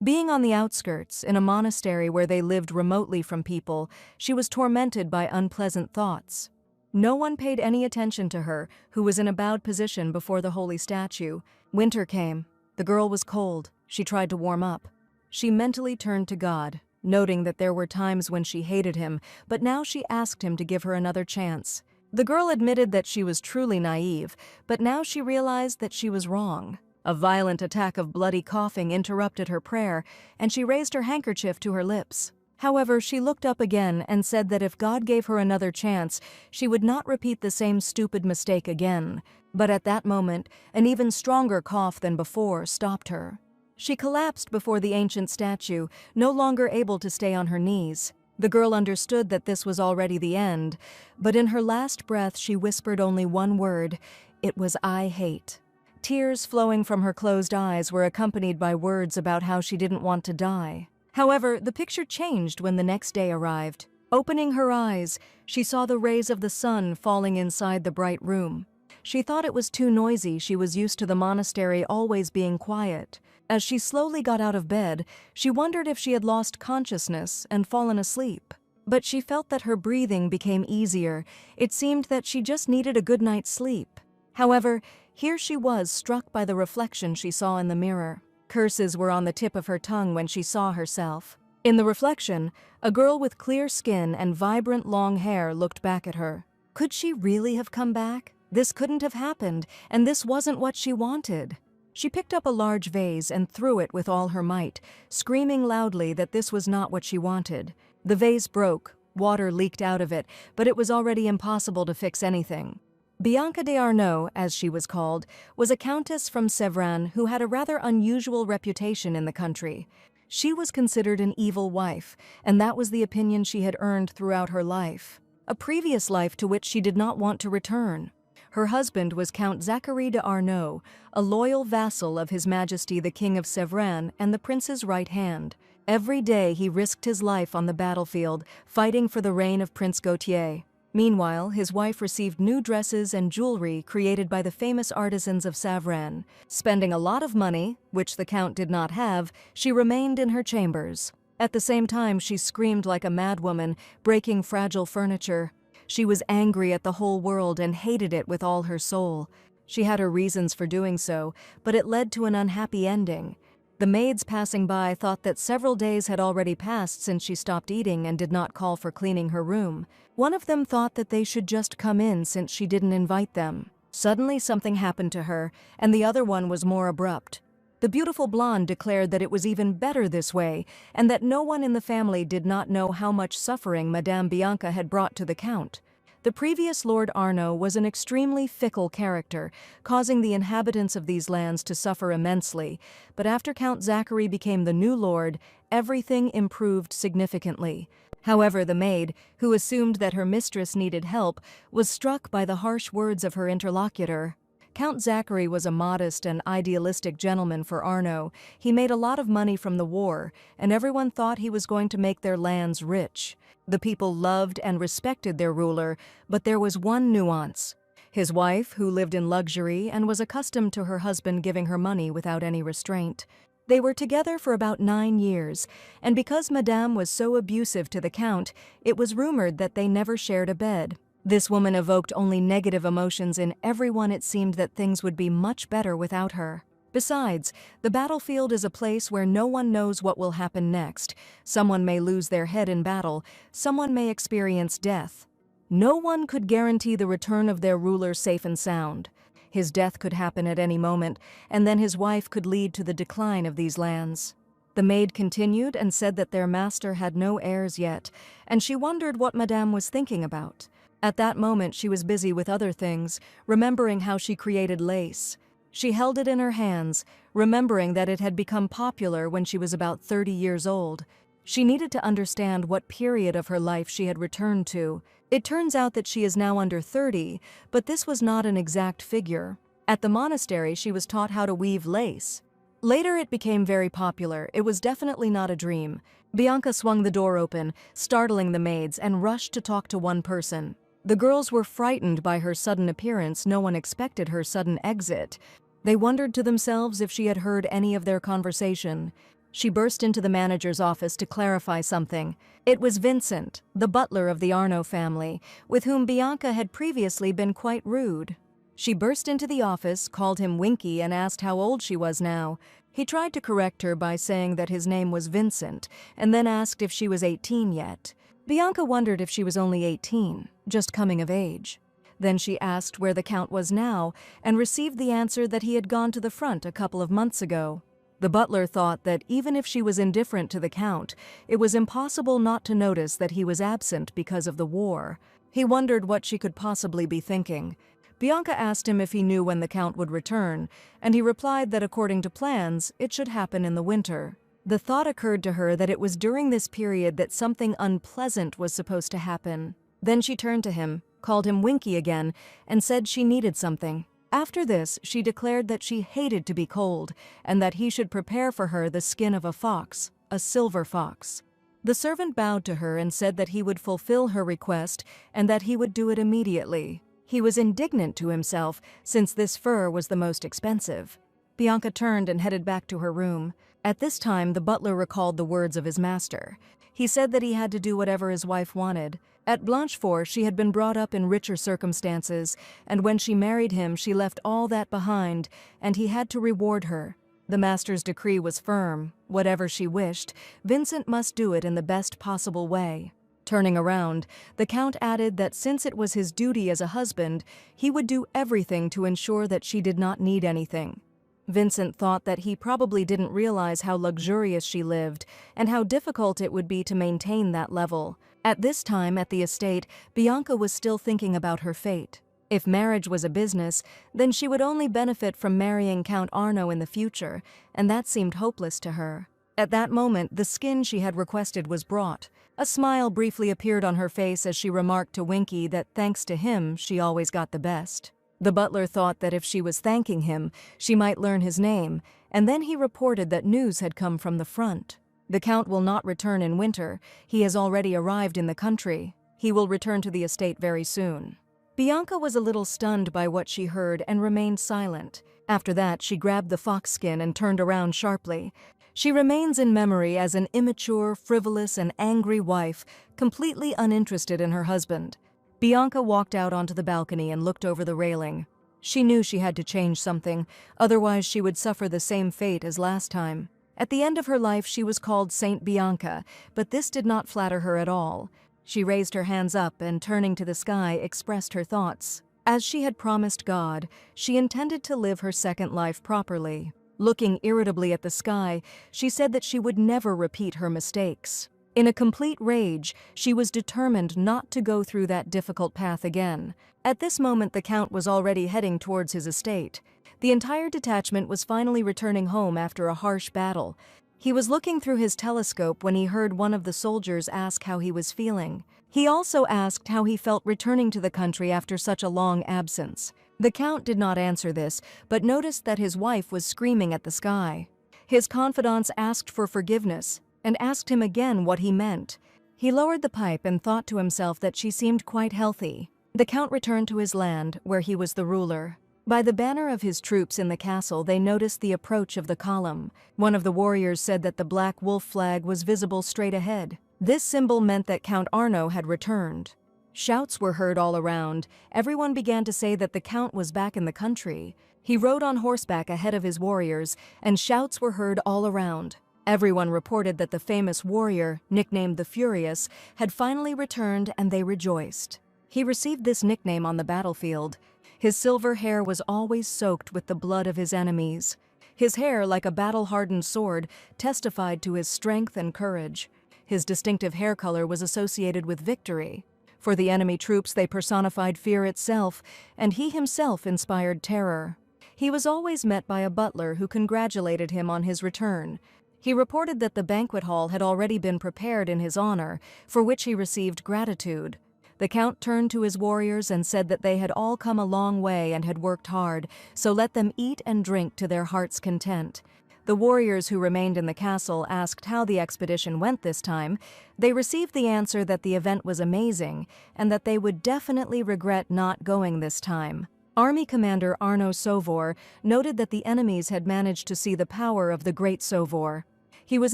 Being on the outskirts, in a monastery where they lived remotely from people, she was tormented by unpleasant thoughts. No one paid any attention to her, who was in a bowed position before the holy statue. Winter came. The girl was cold. She tried to warm up. She mentally turned to God, noting that there were times when she hated him, but now she asked him to give her another chance. The girl admitted that she was truly naive, but now she realized that she was wrong. A violent attack of bloody coughing interrupted her prayer, and she raised her handkerchief to her lips. However, she looked up again and said that if God gave her another chance, she would not repeat the same stupid mistake again. But at that moment, an even stronger cough than before stopped her. She collapsed before the ancient statue, no longer able to stay on her knees. The girl understood that this was already the end, but in her last breath she whispered only one word. It was "I hate." Tears flowing from her closed eyes were accompanied by words about how she didn't want to die. However, the picture changed when the next day arrived. Opening her eyes, she saw the rays of the sun falling inside the bright room. She thought it was too noisy. She was used to the monastery always being quiet. As she slowly got out of bed, she wondered if she had lost consciousness and fallen asleep. But she felt that her breathing became easier. It seemed that she just needed a good night's sleep. However, here she was, struck by the reflection she saw in the mirror. Curses were on the tip of her tongue when she saw herself. In the reflection, a girl with clear skin and vibrant long hair looked back at her. Could she really have come back? This couldn't have happened, and this wasn't what she wanted. She picked up a large vase and threw it with all her might, screaming loudly that this was not what she wanted. The vase broke, water leaked out of it, but it was already impossible to fix anything. Bianca d'Arnaud, as she was called, was a countess from Sevran who had a rather unusual reputation in the country. She was considered an evil wife, and that was the opinion she had earned throughout her life, a previous life to which she did not want to return. Her husband was Count Zachary d'Arnaud, a loyal vassal of His Majesty the King of Sevran and the prince's right hand. Every day he risked his life on the battlefield, fighting for the reign of Prince Gautier. Meanwhile, his wife received new dresses and jewelry created by the famous artisans of Savran. Spending a lot of money, which the Count did not have, she remained in her chambers. At the same time, she screamed like a madwoman, breaking fragile furniture. She was angry at the whole world and hated it with all her soul. She had her reasons for doing so, but it led to an unhappy ending. The maids passing by thought that several days had already passed since she stopped eating and did not call for cleaning her room. One of them thought that they should just come in since she didn't invite them. Suddenly something happened to her, and the other one was more abrupt. The beautiful blonde declared that it was even better this way, and that no one in the family did not know how much suffering Madame Bianca had brought to the Count. The previous Lord Arnaud was an extremely fickle character, causing the inhabitants of these lands to suffer immensely, but after Count Zachary became the new lord, everything improved significantly. However, the maid, who assumed that her mistress needed help, was struck by the harsh words of her interlocutor. Count Zachary was a modest and idealistic gentleman for Arnaud. He made a lot of money from the war, and everyone thought he was going to make their lands rich. The people loved and respected their ruler, but there was one nuance. His wife, who lived in luxury and was accustomed to her husband giving her money without any restraint. They were together for about 9 years, and because Madame was so abusive to the Count, it was rumored that they never shared a bed. This woman evoked only negative emotions in everyone. It seemed that things would be much better without her. Besides, the battlefield is a place where no one knows what will happen next. Someone may lose their head in battle, someone may experience death. No one could guarantee the return of their ruler safe and sound. His death could happen at any moment, and then his wife could lead to the decline of these lands. The maid continued and said that their master had no heirs yet, and she wondered what Madame was thinking about. At that moment she was busy with other things, remembering how she created lace. She held it in her hands, remembering that it had become popular when she was about 30 years old. She needed to understand what period of her life she had returned to. It turns out that she is now under 30, but this was not an exact figure. At the monastery, she was taught how to weave lace. Later it became very popular. It was definitely not a dream. Bianca swung the door open, startling the maids, and rushed to talk to one person. The girls were frightened by her sudden appearance. No one expected her sudden exit. They wondered to themselves if she had heard any of their conversation. She burst into the manager's office to clarify something. It was Vincent, the butler of the Arno family, with whom Bianca had previously been quite rude. She burst into the office, called him Winky, and asked how old she was now. He tried to correct her by saying that his name was Vincent, and then asked if she was 18 yet. Bianca wondered if she was only 18, just coming of age. Then she asked where the Count was now, and received the answer that he had gone to the front a couple of months ago. The butler thought that even if she was indifferent to the Count, it was impossible not to notice that he was absent because of the war. He wondered what she could possibly be thinking. Bianca asked him if he knew when the Count would return, and he replied that according to plans, it should happen in the winter. The thought occurred to her that it was during this period that something unpleasant was supposed to happen. Then she turned to him, called him Winky again, and said she needed something. After this, she declared that she hated to be cold, and that he should prepare for her the skin of a fox, a silver fox. The servant bowed to her and said that he would fulfill her request and that he would do it immediately. He was indignant to himself, since this fur was the most expensive. Bianca turned and headed back to her room. At this time, the butler recalled the words of his master. He said that he had to do whatever his wife wanted. At Blanchefort, she had been brought up in richer circumstances, and when she married him, she left all that behind, and he had to reward her. The master's decree was firm. Whatever she wished, Vincent must do it in the best possible way. Turning around, the Count added that since it was his duty as a husband, he would do everything to ensure that she did not need anything. Vincent thought that he probably didn't realize how luxurious she lived and how difficult it would be to maintain that level. At this time at the estate, Bianca was still thinking about her fate. If marriage was a business, then she would only benefit from marrying Count Arno in the future, and that seemed hopeless to her. At that moment, the skin she had requested was brought. A smile briefly appeared on her face as she remarked to Winky that thanks to him, she always got the best. The butler thought that if she was thanking him, she might learn his name, and then he reported that news had come from the front. The Count will not return in winter. He has already arrived in the country. He will return to the estate very soon. Bianca was a little stunned by what she heard and remained silent. After that, she grabbed the fox skin and turned around sharply. She remains in memory as an immature, frivolous, and angry wife, completely uninterested in her husband. Bianca walked out onto the balcony and looked over the railing. She knew she had to change something, otherwise she would suffer the same fate as last time. At the end of her life, she was called Saint Bianca, but this did not flatter her at all. She raised her hands up and, turning to the sky, expressed her thoughts. As she had promised God, she intended to live her second life properly. Looking irritably at the sky, she said that she would never repeat her mistakes. In a complete rage, she was determined not to go through that difficult path again. At this moment, the Count was already heading towards his estate. The entire detachment was finally returning home after a harsh battle. He was looking through his telescope when he heard one of the soldiers ask how he was feeling. He also asked how he felt returning to the country after such a long absence. The Count did not answer this, but noticed that his wife was screaming at the sky. His confidants asked for forgiveness, and asked him again what he meant. He lowered the pipe and thought to himself that she seemed quite healthy. The Count returned to his land, where he was the ruler. By the banner of his troops in the castle, they noticed the approach of the column. One of the warriors said that the black wolf flag was visible straight ahead. This symbol meant that Count Arno had returned. Shouts were heard all around. Everyone began to say that the Count was back in the country. He rode on horseback ahead of his warriors, and shouts were heard all around. Everyone reported that the famous warrior, nicknamed the Furious, had finally returned, and they rejoiced. He received this nickname on the battlefield. His silver hair was always soaked with the blood of his enemies. His hair, like a battle-hardened sword, testified to his strength and courage. His distinctive hair color was associated with victory. For the enemy troops, they personified fear itself, and he himself inspired terror. He was always met by a butler who congratulated him on his return. He reported that the banquet hall had already been prepared in his honor, for which he received gratitude. The Count turned to his warriors and said that they had all come a long way and had worked hard, so let them eat and drink to their heart's content. The warriors who remained in the castle asked how the expedition went this time. They received the answer that the event was amazing and that they would definitely regret not going this time. Army Commander Arno Sovor noted that the enemies had managed to see the power of the Great Sovor. He was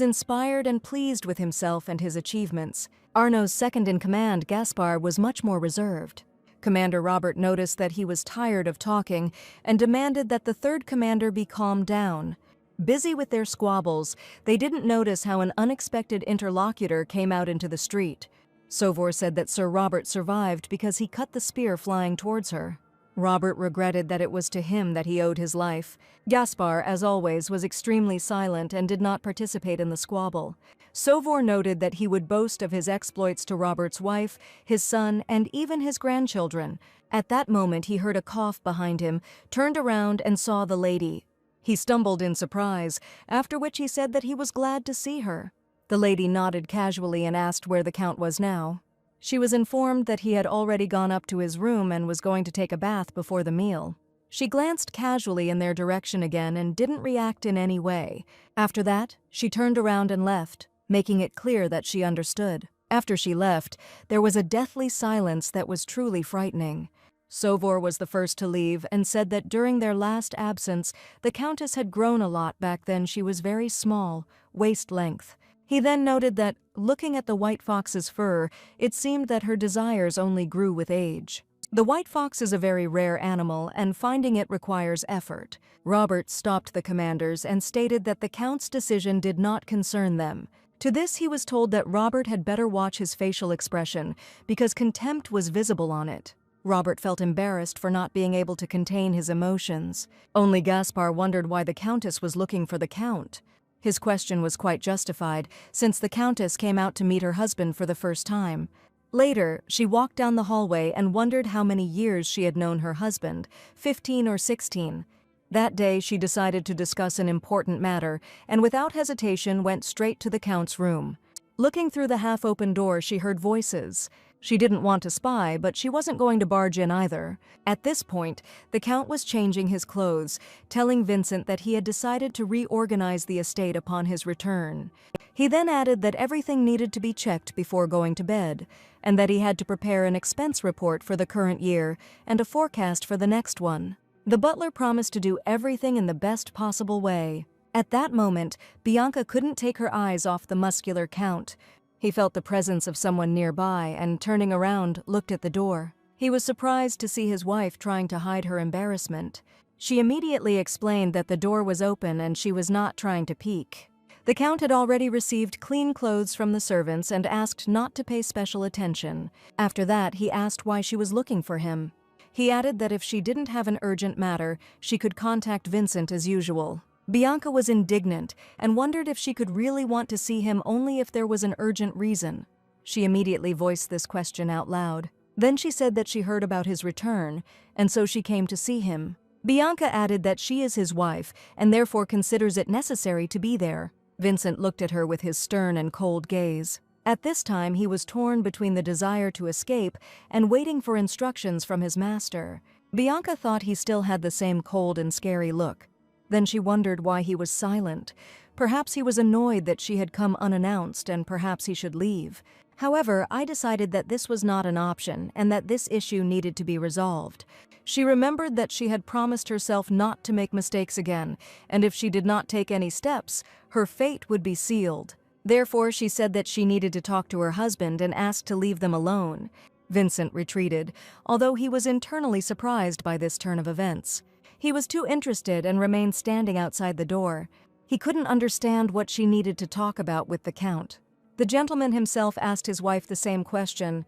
inspired and pleased with himself and his achievements. Arno's second-in-command, Gaspar, was much more reserved. Commander Robert noticed that he was tired of talking and demanded that the third commander be calmed down. Busy with their squabbles, they didn't notice how an unexpected interlocutor came out into the street. Sovor said that Sir Robert survived because he cut the spear flying towards her. Robert regretted that it was to him that he owed his life. Gaspar, as always, was extremely silent and did not participate in the squabble. Sovor noted that he would boast of his exploits to Robert's wife, his son, and even his grandchildren. At that moment he heard a cough behind him, turned around and saw the lady. He stumbled in surprise, after which he said that he was glad to see her. The lady nodded casually and asked where the Count was now. She was informed that he had already gone up to his room and was going to take a bath before the meal. She glanced casually in their direction again and didn't react in any way. After that, she turned around and left, making it clear that she understood. After she left, there was a deathly silence that was truly frightening. Sovor was the first to leave and said that during their last absence, the Countess had grown a lot. Back then she was very small, waist-length. He then noted that, looking at the white fox's fur, it seemed that her desires only grew with age. The white fox is a very rare animal, and finding it requires effort. Robert stopped the commanders and stated that the Count's decision did not concern them. To this he was told that Robert had better watch his facial expression, because contempt was visible on it. Robert felt embarrassed for not being able to contain his emotions. Only Gaspar wondered why the Countess was looking for the Count. His question was quite justified, since the Countess came out to meet her husband for the first time. Later, she walked down the hallway and wondered how many years she had known her husband, 15 or 16. That day she decided to discuss an important matter, and without hesitation went straight to the Count's room. Looking through the half-open door, she heard voices. She didn't want to spy, but she wasn't going to barge in either. At this point, the Count was changing his clothes, telling Vincent that he had decided to reorganize the estate upon his return. He then added that everything needed to be checked before going to bed, and that he had to prepare an expense report for the current year and a forecast for the next one. The butler promised to do everything in the best possible way. At that moment, Bianca couldn't take her eyes off the muscular Count. He felt the presence of someone nearby and, turning around, looked at the door. He was surprised to see his wife trying to hide her embarrassment. She immediately explained that the door was open and she was not trying to peek. The Count had already received clean clothes from the servants and asked not to pay special attention. After that, he asked why she was looking for him. He added that if she didn't have an urgent matter, she could contact Vincent as usual. Bianca was indignant and wondered if she could really want to see him only if there was an urgent reason. She immediately voiced this question out loud. Then she said that she heard about his return, and so she came to see him. Bianca added that she is his wife and therefore considers it necessary to be there. Vincent looked at her with his stern and cold gaze. At this time, he was torn between the desire to escape and waiting for instructions from his master. Bianca thought he still had the same cold and scary look. Then she wondered why he was silent. Perhaps he was annoyed that she had come unannounced and perhaps he should leave. However, I decided that this was not an option and that this issue needed to be resolved. She remembered that she had promised herself not to make mistakes again, and if she did not take any steps, her fate would be sealed. Therefore, she said that she needed to talk to her husband and asked to leave them alone. Vincent retreated, although he was internally surprised by this turn of events. He was too interested and remained standing outside the door. He couldn't understand what she needed to talk about with the Count. The gentleman himself asked his wife the same question.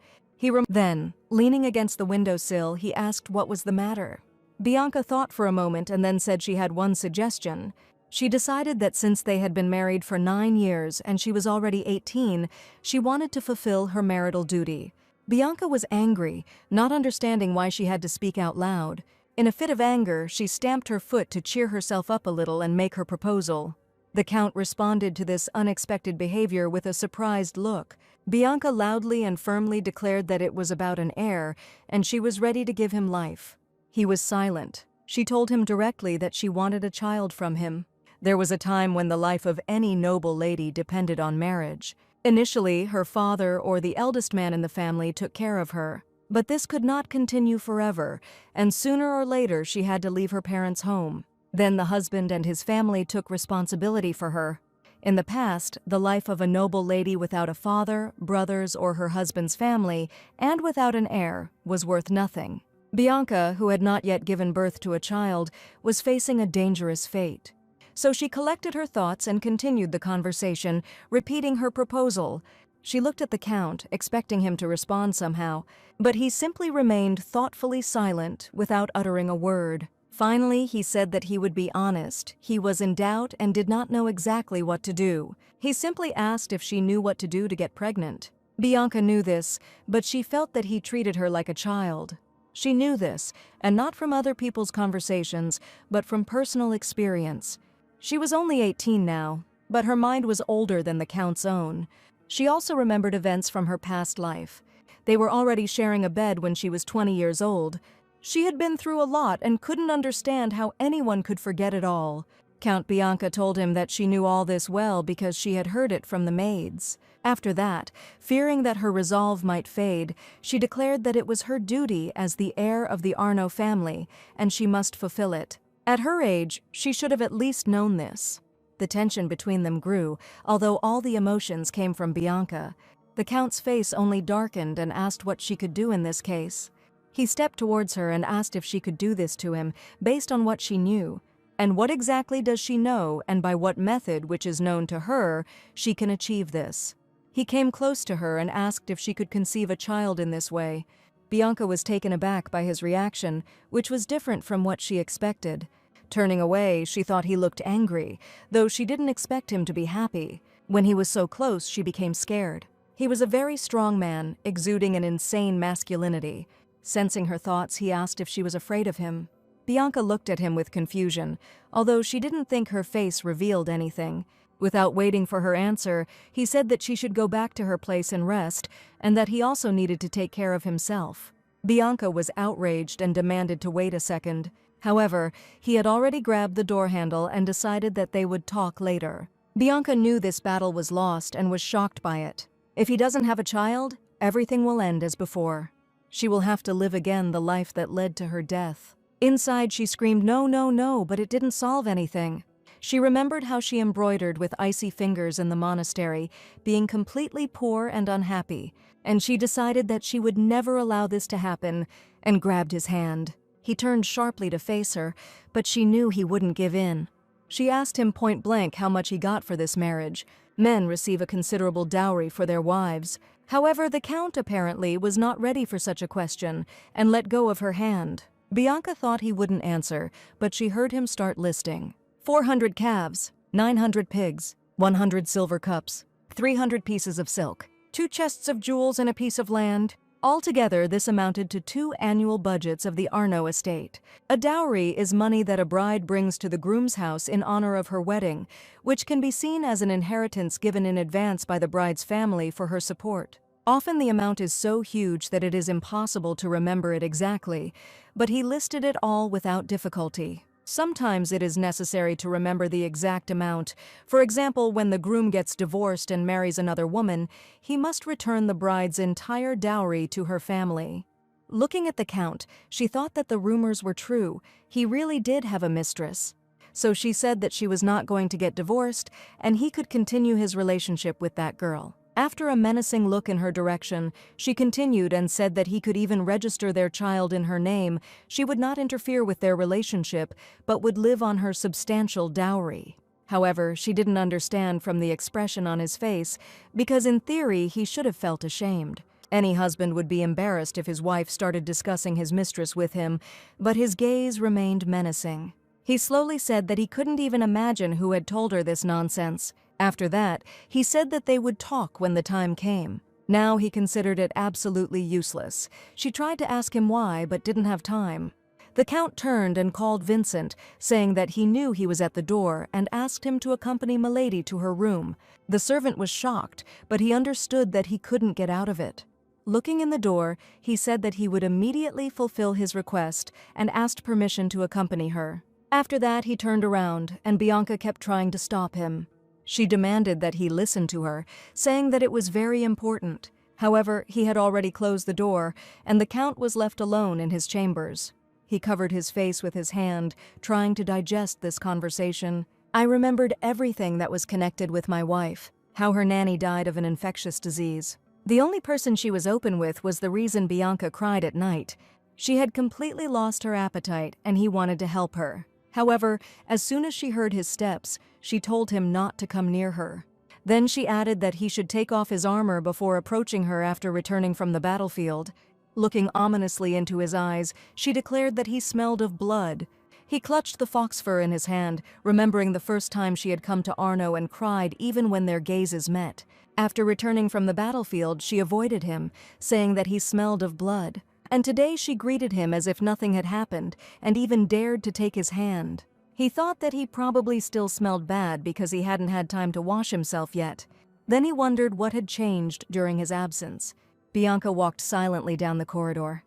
Then, leaning against the windowsill, he asked what was the matter. Bianca thought for a moment and then said she had one suggestion. She decided that since they had been married for 9 years and she was already 18, she wanted to fulfill her marital duty. Bianca was angry, not understanding why she had to speak out loud. In a fit of anger, she stamped her foot to cheer herself up a little and make her proposal. The Count responded to this unexpected behavior with a surprised look. Bianca loudly and firmly declared that it was about an heir, and she was ready to give him life. He was silent. She told him directly that she wanted a child from him. There was a time when the life of any noble lady depended on marriage. Initially, her father or the eldest man in the family took care of her. But this could not continue forever, and sooner or later she had to leave her parents' home. Then the husband and his family took responsibility for her. In the past, the life of a noble lady without a father, brothers, or her husband's family, and without an heir, was worth nothing. Bianca, who had not yet given birth to a child, was facing a dangerous fate. So she collected her thoughts and continued the conversation, repeating her proposal. She looked at the Count, expecting him to respond somehow, but he simply remained thoughtfully silent without uttering a word. Finally, he said that he would be honest. He was in doubt and did not know exactly what to do. He simply asked if she knew what to do to get pregnant. Bianca knew this, but she felt that he treated her like a child. She knew this, and not from other people's conversations, but from personal experience. She was only 18 now, but her mind was older than the Count's own. She also remembered events from her past life. They were already sharing a bed when she was 20 years old. She had been through a lot and couldn't understand how anyone could forget it all. Count Bianca told him that she knew all this well because she had heard it from the maids. After that, fearing that her resolve might fade, she declared that it was her duty as the heir of the Arnaud family, and she must fulfill it. At her age, she should have at least known this. The tension between them grew, although all the emotions came from Bianca. The Count's face only darkened and asked what she could do in this case. He stepped towards her and asked if she could do this to him, based on what she knew. And what exactly does she know, and by what method, which is known to her, she can achieve this? He came close to her and asked if she could conceive a child in this way. Bianca was taken aback by his reaction, which was different from what she expected. Turning away, she thought he looked angry, though she didn't expect him to be happy. When he was so close, she became scared. He was a very strong man, exuding an insane masculinity. Sensing her thoughts, he asked if she was afraid of him. Bianca looked at him with confusion, although she didn't think her face revealed anything. Without waiting for her answer, he said that she should go back to her place and rest, and that he also needed to take care of himself. Bianca was outraged and demanded to wait a second. However, he had already grabbed the door handle and decided that they would talk later. Bianca knew this battle was lost and was shocked by it. If he doesn't have a child, everything will end as before. She will have to live again the life that led to her death. Inside, she screamed, "No, no, no," but it didn't solve anything. She remembered how she embroidered with icy fingers in the monastery, being completely poor and unhappy, and she decided that she would never allow this to happen, and grabbed his hand. He turned sharply to face her, but she knew he wouldn't give in. She asked him point blank how much he got for this marriage. Men receive a considerable dowry for their wives. However, the Count apparently was not ready for such a question and let go of her hand. Bianca thought he wouldn't answer, but she heard him start listing. 400 calves, 900 pigs, 100 silver cups, 300 pieces of silk, 2 chests of jewels and a piece of land. Altogether, this amounted to 2 annual budgets of the Arnaud estate. A dowry is money that a bride brings to the groom's house in honor of her wedding, which can be seen as an inheritance given in advance by the bride's family for her support. Often the amount is so huge that it is impossible to remember it exactly, but he listed it all without difficulty. Sometimes it is necessary to remember the exact amount. For example, when the groom gets divorced and marries another woman, he must return the bride's entire dowry to her family. Looking at the Count, she thought that the rumors were true. He really did have a mistress. So she said that she was not going to get divorced, and he could continue his relationship with that girl. After a menacing look in her direction, she continued and said that he could even register their child in her name. She would not interfere with their relationship, but would live on her substantial dowry. However, she didn't understand from the expression on his face, because in theory he should have felt ashamed. Any husband would be embarrassed if his wife started discussing his mistress with him, but his gaze remained menacing. He slowly said that he couldn't even imagine who had told her this nonsense. After that, he said that they would talk when the time came. Now he considered it absolutely useless. She tried to ask him why, but didn't have time. The Count turned and called Vincent, saying that he knew he was at the door, and asked him to accompany Milady to her room. The servant was shocked, but he understood that he couldn't get out of it. Looking in the door, he said that he would immediately fulfill his request and asked permission to accompany her. After that, he turned around, and Bianca kept trying to stop him. She demanded that he listen to her, saying that it was very important. However, he had already closed the door, and the Count was left alone in his chambers. He covered his face with his hand, trying to digest this conversation. I remembered everything that was connected with my wife, how her nanny died of an infectious disease. The only person she was open with was the reason Bianca cried at night. She had completely lost her appetite and he wanted to help her. However, as soon as she heard his steps, she told him not to come near her. Then she added that he should take off his armor before approaching her after returning from the battlefield. Looking ominously into his eyes, she declared that he smelled of blood. He clutched the fox fur in his hand, remembering the first time she had come to Arno and cried even when their gazes met. After returning from the battlefield, she avoided him, saying that he smelled of blood. And today she greeted him as if nothing had happened, and even dared to take his hand. He thought that he probably still smelled bad because he hadn't had time to wash himself yet. Then he wondered what had changed during his absence. Bianca walked silently down the corridor.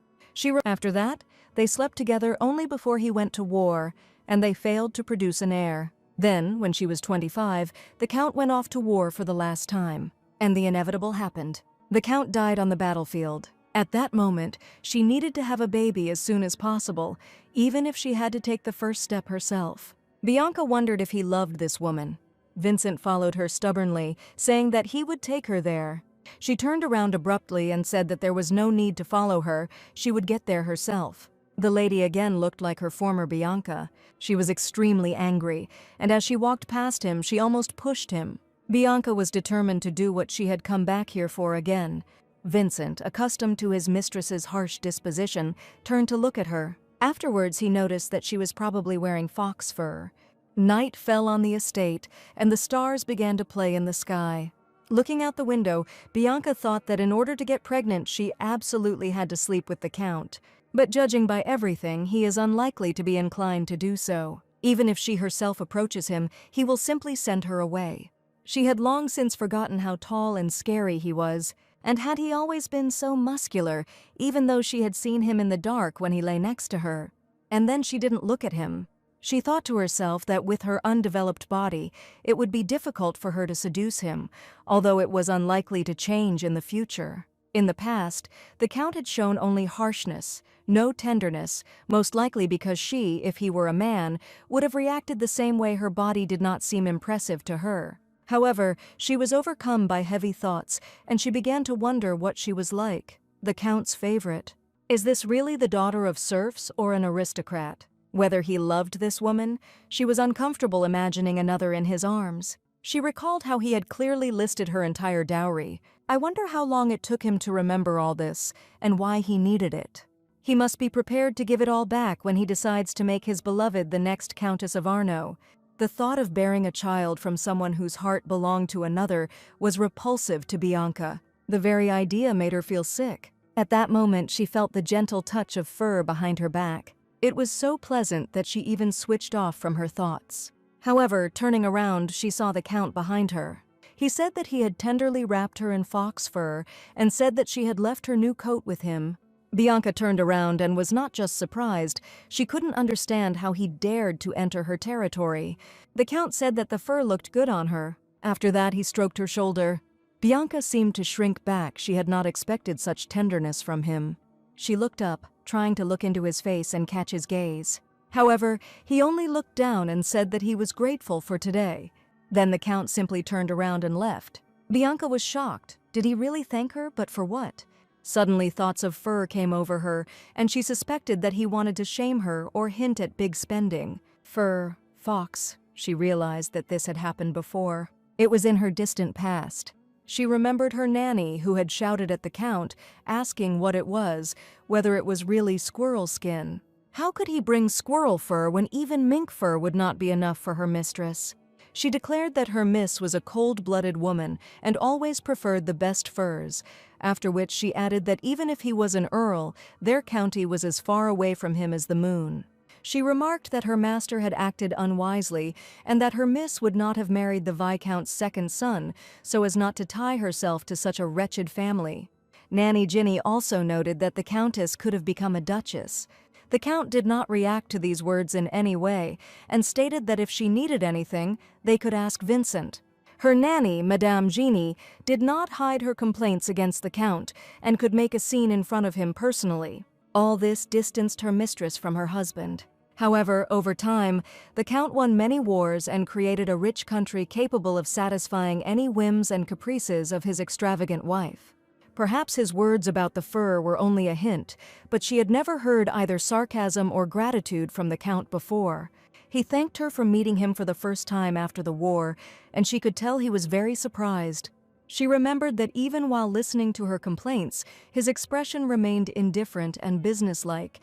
After that, they slept together only before he went to war, and they failed to produce an heir. Then, when she was 25, the Count went off to war for the last time. And the inevitable happened. The Count died on the battlefield. At that moment, she needed to have a baby as soon as possible, even if she had to take the first step herself. Bianca wondered if he loved this woman. Vincent followed her stubbornly, saying that he would take her there. She turned around abruptly and said that there was no need to follow her, she would get there herself. The lady again looked like her former Bianca. She was extremely angry, and as she walked past him, she almost pushed him. Bianca was determined to do what she had come back here for again. Vincent, accustomed to his mistress's harsh disposition, turned to look at her. Afterwards, he noticed that she was probably wearing fox fur. Night fell on the estate, and the stars began to play in the sky. Looking out the window, Bianca thought that in order to get pregnant, she absolutely had to sleep with the Count. But judging by everything, he is unlikely to be inclined to do so. Even if she herself approaches him, he will simply send her away. She had long since forgotten how tall and scary he was. And had he always been so muscular, even though she had seen him in the dark when he lay next to her? And then she didn't look at him. She thought to herself that with her undeveloped body, it would be difficult for her to seduce him, although it was unlikely to change in the future. In the past, the Count had shown only harshness, no tenderness, most likely because she, if he were a man, would have reacted the same way her body did not seem impressive to her. However, she was overcome by heavy thoughts, and she began to wonder what she was like. The Count's favorite. Is this really the daughter of serfs or an aristocrat? Whether he loved this woman, she was uncomfortable imagining another in his arms. She recalled how he had clearly listed her entire dowry. I wonder how long it took him to remember all this, and why he needed it. He must be prepared to give it all back when he decides to make his beloved the next Countess of Arno. The thought of bearing a child from someone whose heart belonged to another was repulsive to Bianca. The very idea made her feel sick. At that moment, she felt the gentle touch of fur behind her back. It was so pleasant that she even switched off from her thoughts. However, turning around, she saw the Count behind her. He said that he had tenderly wrapped her in fox fur and said that she had left her new coat with him. Bianca turned around and was not just surprised, she couldn't understand how he dared to enter her territory. The Count said that the fur looked good on her. After that, he stroked her shoulder. Bianca seemed to shrink back. She had not expected such tenderness from him. She looked up, trying to look into his face and catch his gaze. However, he only looked down and said that he was grateful for today. Then the Count simply turned around and left. Bianca was shocked. Did he really thank her, but for what? Suddenly, thoughts of fur came over her, and she suspected that he wanted to shame her or hint at big spending. Fur, fox. She realized that this had happened before. It was in her distant past. She remembered her nanny who had shouted at the Count, asking what it was, whether it was really squirrel skin. How could he bring squirrel fur when even mink fur would not be enough for her mistress? She declared that her miss was a cold-blooded woman and always preferred the best furs, after which she added that even if he was an earl, their county was as far away from him as the moon. She remarked that her master had acted unwisely and that her miss would not have married the Viscount's second son so as not to tie herself to such a wretched family. Nanny Ginny also noted that the Countess could have become a duchess. The Count did not react to these words in any way and stated that if she needed anything, they could ask Vincent. Her nanny, Madame Jeannie, did not hide her complaints against the Count and could make a scene in front of him personally. All this distanced her mistress from her husband. However, over time, the Count won many wars and created a rich country capable of satisfying any whims and caprices of his extravagant wife. Perhaps his words about the fur were only a hint, but she had never heard either sarcasm or gratitude from the Count before. He thanked her for meeting him for the first time after the war, and she could tell he was very surprised. She remembered that even while listening to her complaints, his expression remained indifferent and businesslike.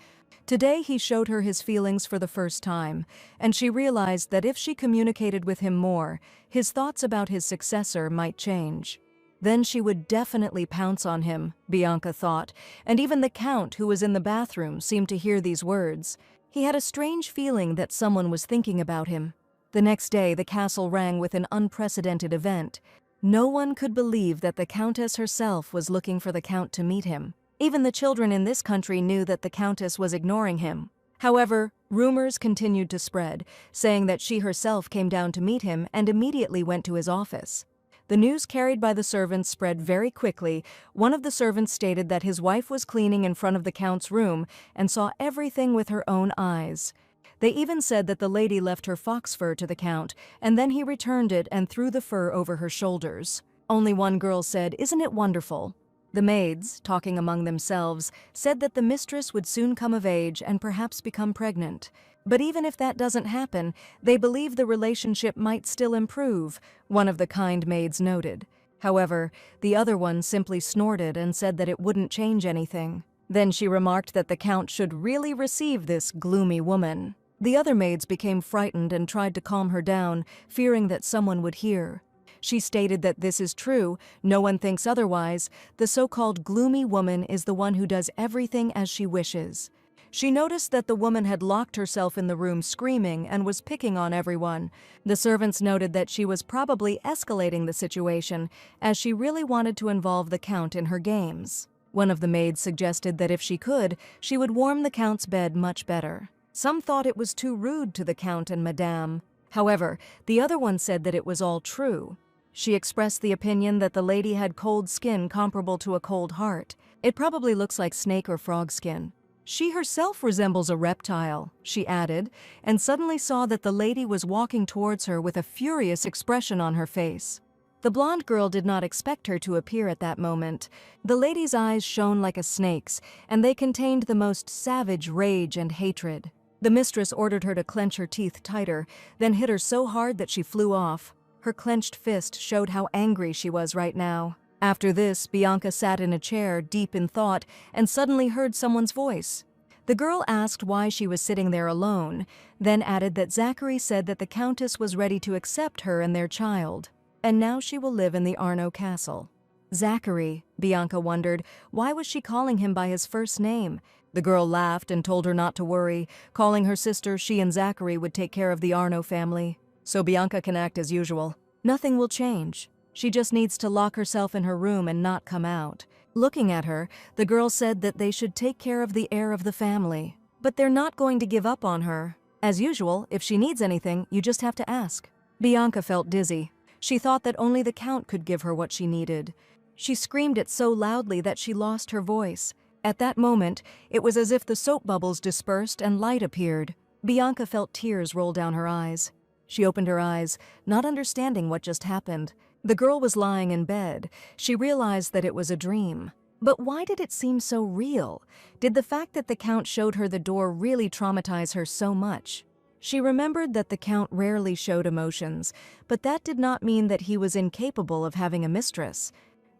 Today he showed her his feelings for the first time, and she realized that if she communicated with him more, his thoughts about his successor might change. Then she would definitely pounce on him, Bianca thought, and even the Count, who was in the bathroom, seemed to hear these words. He had a strange feeling that someone was thinking about him. The next day, the castle rang with an unprecedented event. No one could believe that the Countess herself was looking for the Count to meet him. Even the children in this country knew that the Countess was ignoring him. However, rumors continued to spread, saying that she herself came down to meet him and immediately went to his office. The news carried by the servants spread very quickly. One of the servants stated that his wife was cleaning in front of the Count's room and saw everything with her own eyes. They even said that the lady left her fox fur to the Count, and then he returned it and threw the fur over her shoulders. Only one girl said, "Isn't it wonderful?" The maids, talking among themselves, said that the mistress would soon come of age and perhaps become pregnant. But even if that doesn't happen, they believe the relationship might still improve, one of the kind maids noted. However, the other one simply snorted and said that it wouldn't change anything. Then she remarked that the Count should really receive this gloomy woman. The other maids became frightened and tried to calm her down, fearing that someone would hear. She stated that this is true, no one thinks otherwise. The so-called gloomy woman is the one who does everything as she wishes. She noticed that the woman had locked herself in the room screaming and was picking on everyone. The servants noted that she was probably escalating the situation, as she really wanted to involve the Count in her games. One of the maids suggested that if she could, she would warm the Count's bed much better. Some thought it was too rude to the Count and Madame. However, the other one said that it was all true. She expressed the opinion that the lady had cold skin comparable to a cold heart. It probably looks like snake or frog skin. She herself resembles a reptile, she added, and suddenly saw that the lady was walking towards her with a furious expression on her face. The blonde girl did not expect her to appear at that moment. The lady's eyes shone like a snake's, and they contained the most savage rage and hatred. The mistress ordered her to clench her teeth tighter, then hit her so hard that she flew off. Her clenched fist showed how angry she was right now. After this, Bianca sat in a chair, deep in thought, and suddenly heard someone's voice. The girl asked why she was sitting there alone, then added that Zachary said that the Countess was ready to accept her and their child, and now she will live in the Arno castle. Zachary, Bianca wondered, why was she calling him by his first name? The girl laughed and told her not to worry, calling her sister she and Zachary would take care of the Arno family. So Bianca can act as usual. Nothing will change. She just needs to lock herself in her room and not come out. Looking at her, the girl said that they should take care of the heir of the family. But they're not going to give up on her. As usual, if she needs anything, you just have to ask. Bianca felt dizzy. She thought that only the Count could give her what she needed. She screamed it so loudly that she lost her voice. At that moment, it was as if the soap bubbles dispersed and light appeared. Bianca felt tears roll down her eyes. She opened her eyes, not understanding what just happened. The girl was lying in bed. She realized that it was a dream. But why did it seem so real? Did the fact that the Count showed her the door really traumatize her so much? She remembered that the Count rarely showed emotions, but that did not mean that he was incapable of having a mistress.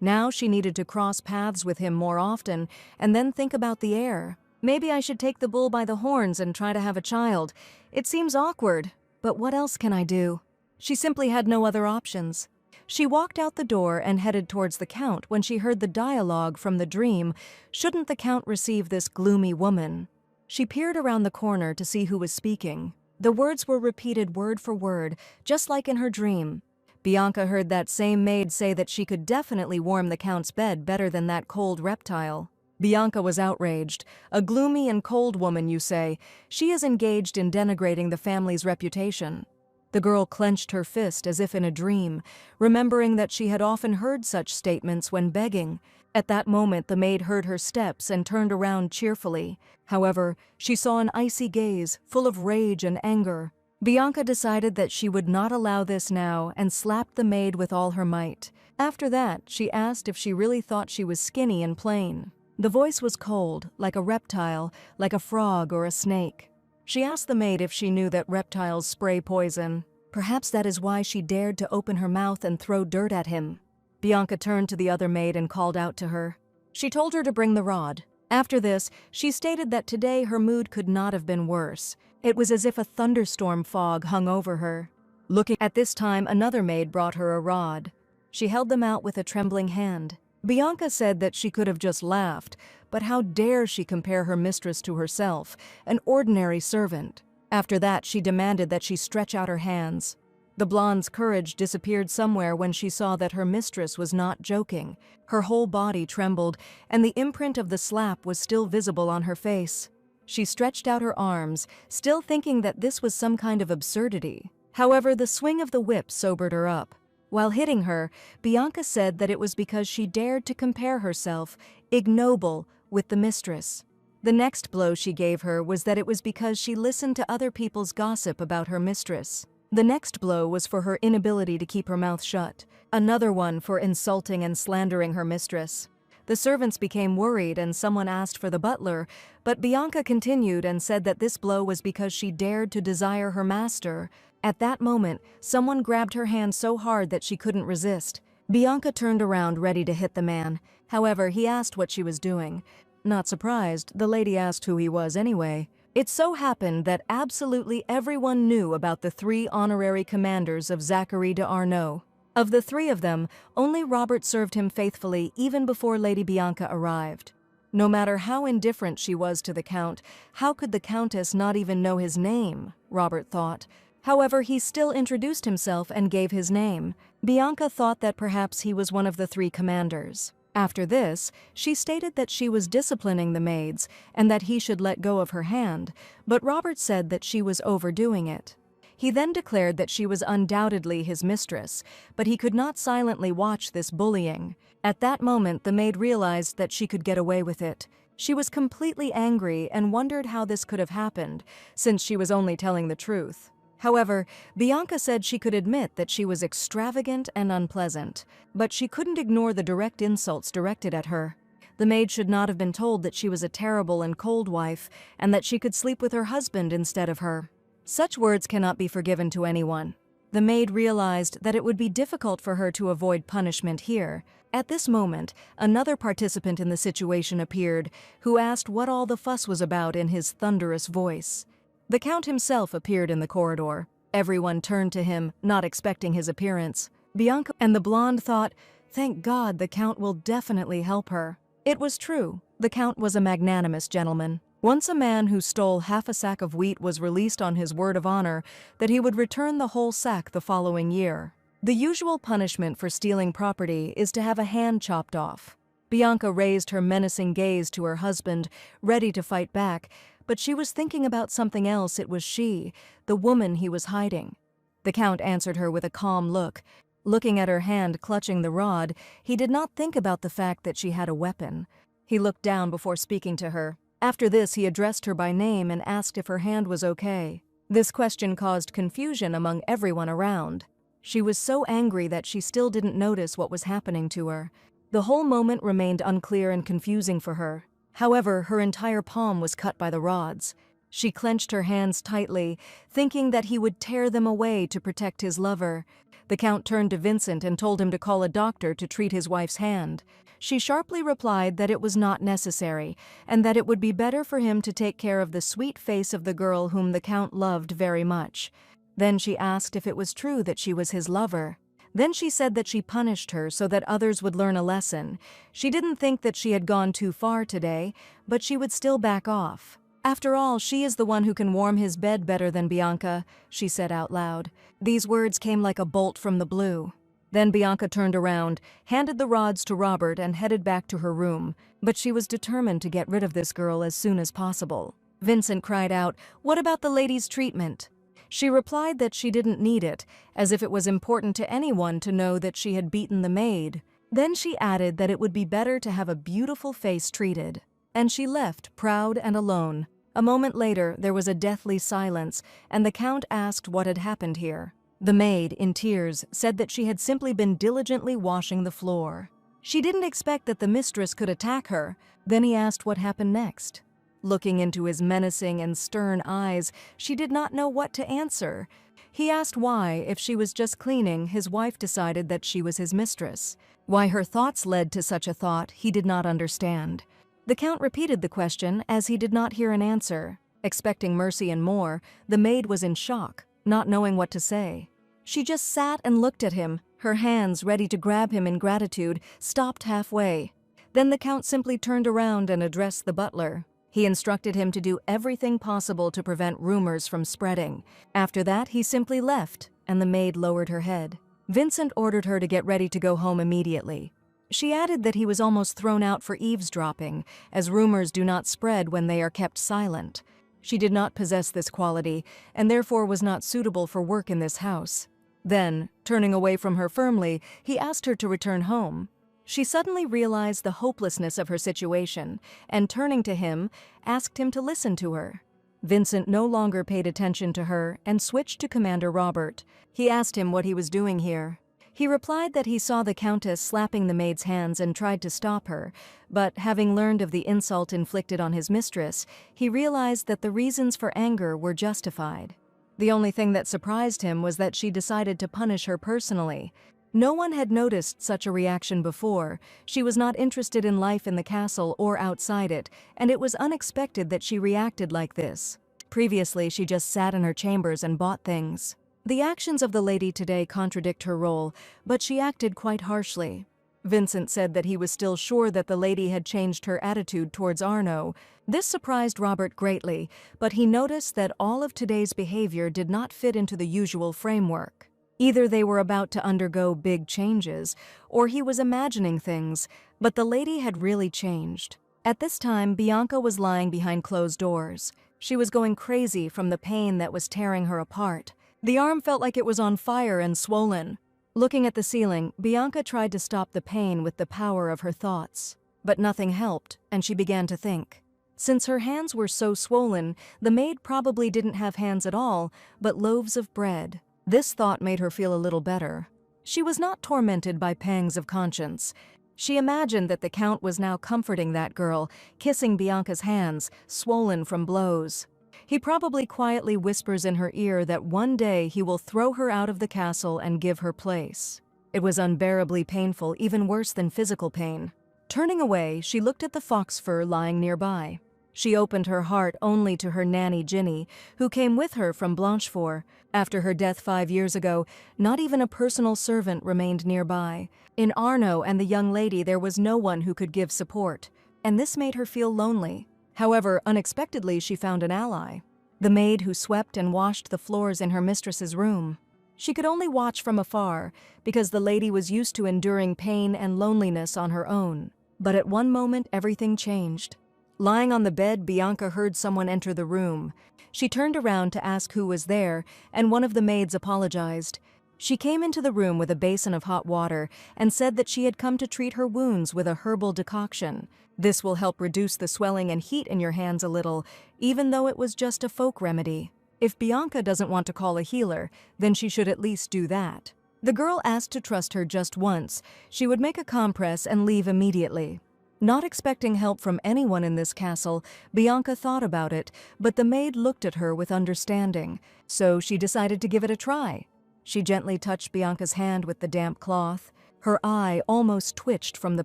Now she needed to cross paths with him more often and then think about the heir. Maybe I should take the bull by the horns and try to have a child. It seems awkward, but what else can I do? She simply had no other options. She walked out the door and headed towards the Count when she heard the dialogue from the dream. Shouldn't the Count receive this gloomy woman? She peered around the corner to see who was speaking. The words were repeated word for word, just like in her dream. Bianca heard that same maid say that she could definitely warm the Count's bed better than that cold reptile. Bianca was outraged. A gloomy and cold woman, you say? She is engaged in denigrating the family's reputation. The girl clenched her fist as if in a dream, remembering that she had often heard such statements when begging. At that moment, the maid heard her steps and turned around cheerfully. However, she saw an icy gaze, full of rage and anger. Bianca decided that she would not allow this now and slapped the maid with all her might. After that, she asked if she really thought she was skinny and plain. The voice was cold, like a reptile, like a frog or a snake. She asked the maid if she knew that reptiles spray poison. Perhaps that is why she dared to open her mouth and throw dirt at him. Bianca turned to the other maid and called out to her. She told her to bring the rod. After this, she stated that today her mood could not have been worse. It was as if a thunderstorm fog hung over her. Looking at this time, another maid brought her a rod. She held them out with a trembling hand. Bianca said that she could have just laughed, but how dare she compare her mistress to herself, an ordinary servant. After that, she demanded that she stretch out her hands. The blonde's courage disappeared somewhere when she saw that her mistress was not joking. Her whole body trembled, and the imprint of the slap was still visible on her face. She stretched out her arms, still thinking that this was some kind of absurdity. However, the swing of the whip sobered her up. While hitting her, Bianca said that it was because she dared to compare herself, ignoble, with the mistress. The next blow she gave her was that it was because she listened to other people's gossip about her mistress. The next blow was for her inability to keep her mouth shut. Another one for insulting and slandering her mistress. The servants became worried and someone asked for the butler, but Bianca continued and said that this blow was because she dared to desire her master. At that moment, someone grabbed her hand so hard that she couldn't resist. Bianca turned around ready to hit the man. However, he asked what she was doing. Not surprised, the lady asked who he was anyway. It so happened that absolutely everyone knew about the 3 honorary commanders of Zachary de Arnaud. Of the 3 of them, only Robert served him faithfully even before Lady Bianca arrived. No matter how indifferent she was to the Count, how could the Countess not even know his name, Robert thought. However, he still introduced himself and gave his name. Bianca thought that perhaps he was one of the 3 commanders. After this, she stated that she was disciplining the maids and that he should let go of her hand, but Robert said that she was overdoing it. He then declared that she was undoubtedly his mistress, but he could not silently watch this bullying. At that moment, the maid realized that she could get away with it. She was completely angry and wondered how this could have happened, since she was only telling the truth. However, Bianca said she could admit that she was extravagant and unpleasant, but she couldn't ignore the direct insults directed at her. The maid should not have been told that she was a terrible and cold wife, and that she could sleep with her husband instead of her. Such words cannot be forgiven to anyone. The maid realized that it would be difficult for her to avoid punishment here. At this moment, another participant in the situation appeared, who asked what all the fuss was about in his thunderous voice. The Count himself appeared in the corridor. Everyone turned to him, not expecting his appearance. Bianca and the blonde thought, "Thank God, the Count will definitely help her." It was true. The Count was a magnanimous gentleman. Once a man who stole half a sack of wheat was released on his word of honor that he would return the whole sack the following year. The usual punishment for stealing property is to have a hand chopped off. Bianca raised her menacing gaze to her husband, ready to fight back, but she was thinking about something else. It was she, the woman he was hiding. The Count answered her with a calm look. Looking at her hand clutching the rod, he did not think about the fact that she had a weapon. He looked down before speaking to her. After this, he addressed her by name and asked if her hand was okay. This question caused confusion among everyone around. She was so angry that she still didn't notice what was happening to her. The whole moment remained unclear and confusing for her. However, her entire palm was cut by the rods. She clenched her hands tightly, thinking that he would tear them away to protect his lover. The Count turned to Vincent and told him to call a doctor to treat his wife's hand. She sharply replied that it was not necessary, and that it would be better for him to take care of the sweet face of the girl whom the Count loved very much. Then she asked if it was true that she was his lover. Then she said that she punished her so that others would learn a lesson. She didn't think that she had gone too far today, but she would still back off. After all, she is the one who can warm his bed better than Bianca, she said out loud. These words came like a bolt from the blue. Then Bianca turned around, handed the rods to Robert and headed back to her room, but she was determined to get rid of this girl as soon as possible. Vincent cried out, "What about the lady's treatment?" She replied that she didn't need it, as if it was important to anyone to know that she had beaten the maid. Then she added that it would be better to have a beautiful face treated. And she left, proud and alone. A moment later, there was a deathly silence, and the Count asked what had happened here. The maid, in tears, said that she had simply been diligently washing the floor. She didn't expect that the mistress could attack her. Then he asked what happened next. Looking into his menacing and stern eyes, she did not know what to answer. He asked why, if she was just cleaning, his wife decided that she was his mistress. Why her thoughts led to such a thought, he did not understand. The Count repeated the question as he did not hear an answer. Expecting mercy and more, the maid was in shock, not knowing what to say. She just sat and looked at him, her hands ready to grab him in gratitude, stopped halfway. Then the Count simply turned around and addressed the butler. He instructed him to do everything possible to prevent rumors from spreading. After that, he simply left, and the maid lowered her head. Vincent ordered her to get ready to go home immediately. She added that he was almost thrown out for eavesdropping, as rumors do not spread when they are kept silent. She did not possess this quality, and therefore was not suitable for work in this house. Then, turning away from her firmly, he asked her to return home. She suddenly realized the hopelessness of her situation, and turning to him, asked him to listen to her. Vincent no longer paid attention to her and switched to Commander Robert. He asked him what he was doing here. He replied that he saw the Countess slapping the maid's hands and tried to stop her, but having learned of the insult inflicted on his mistress, he realized that the reasons for anger were justified. The only thing that surprised him was that she decided to punish her personally. No one had noticed such a reaction before. She was not interested in life in the castle or outside it, and it was unexpected that she reacted like this. Previously, she just sat in her chambers and bought things. The actions of the lady today contradict her role, but she acted quite harshly. Vincent said that he was still sure that the lady had changed her attitude towards Arno. This surprised Robert greatly, but he noticed that all of today's behavior did not fit into the usual framework. Either they were about to undergo big changes, or he was imagining things, but the lady had really changed. At this time, Bianca was lying behind closed doors. She was going crazy from the pain that was tearing her apart. The arm felt like it was on fire and swollen. Looking at the ceiling, Bianca tried to stop the pain with the power of her thoughts. But nothing helped, and she began to think. Since her hands were so swollen, the maid probably didn't have hands at all, but loaves of bread. This thought made her feel a little better. She was not tormented by pangs of conscience. She imagined that the Count was now comforting that girl, kissing Bianca's hands, swollen from blows. He probably quietly whispers in her ear that one day he will throw her out of the castle and give her place. It was unbearably painful, even worse than physical pain. Turning away, she looked at the fox fur lying nearby. She opened her heart only to her nanny Ginny, who came with her from Blanchefort. After her death 5 years ago, not even a personal servant remained nearby. In Arno and the young lady there was no one who could give support, and this made her feel lonely. However, unexpectedly she found an ally. The maid who swept and washed the floors in her mistress's room. She could only watch from afar, because the lady was used to enduring pain and loneliness on her own. But at one moment everything changed. Lying on the bed, Bianca heard someone enter the room. She turned around to ask who was there, and one of the maids apologized. She came into the room with a basin of hot water and said that she had come to treat her wounds with a herbal decoction. This will help reduce the swelling and heat in your hands a little, even though it was just a folk remedy. If Bianca doesn't want to call a healer, then she should at least do that. The girl asked to trust her just once. She would make a compress and leave immediately. Not expecting help from anyone in this castle, Bianca thought about it, but the maid looked at her with understanding, so she decided to give it a try. She gently touched Bianca's hand with the damp cloth. Her eye almost twitched from the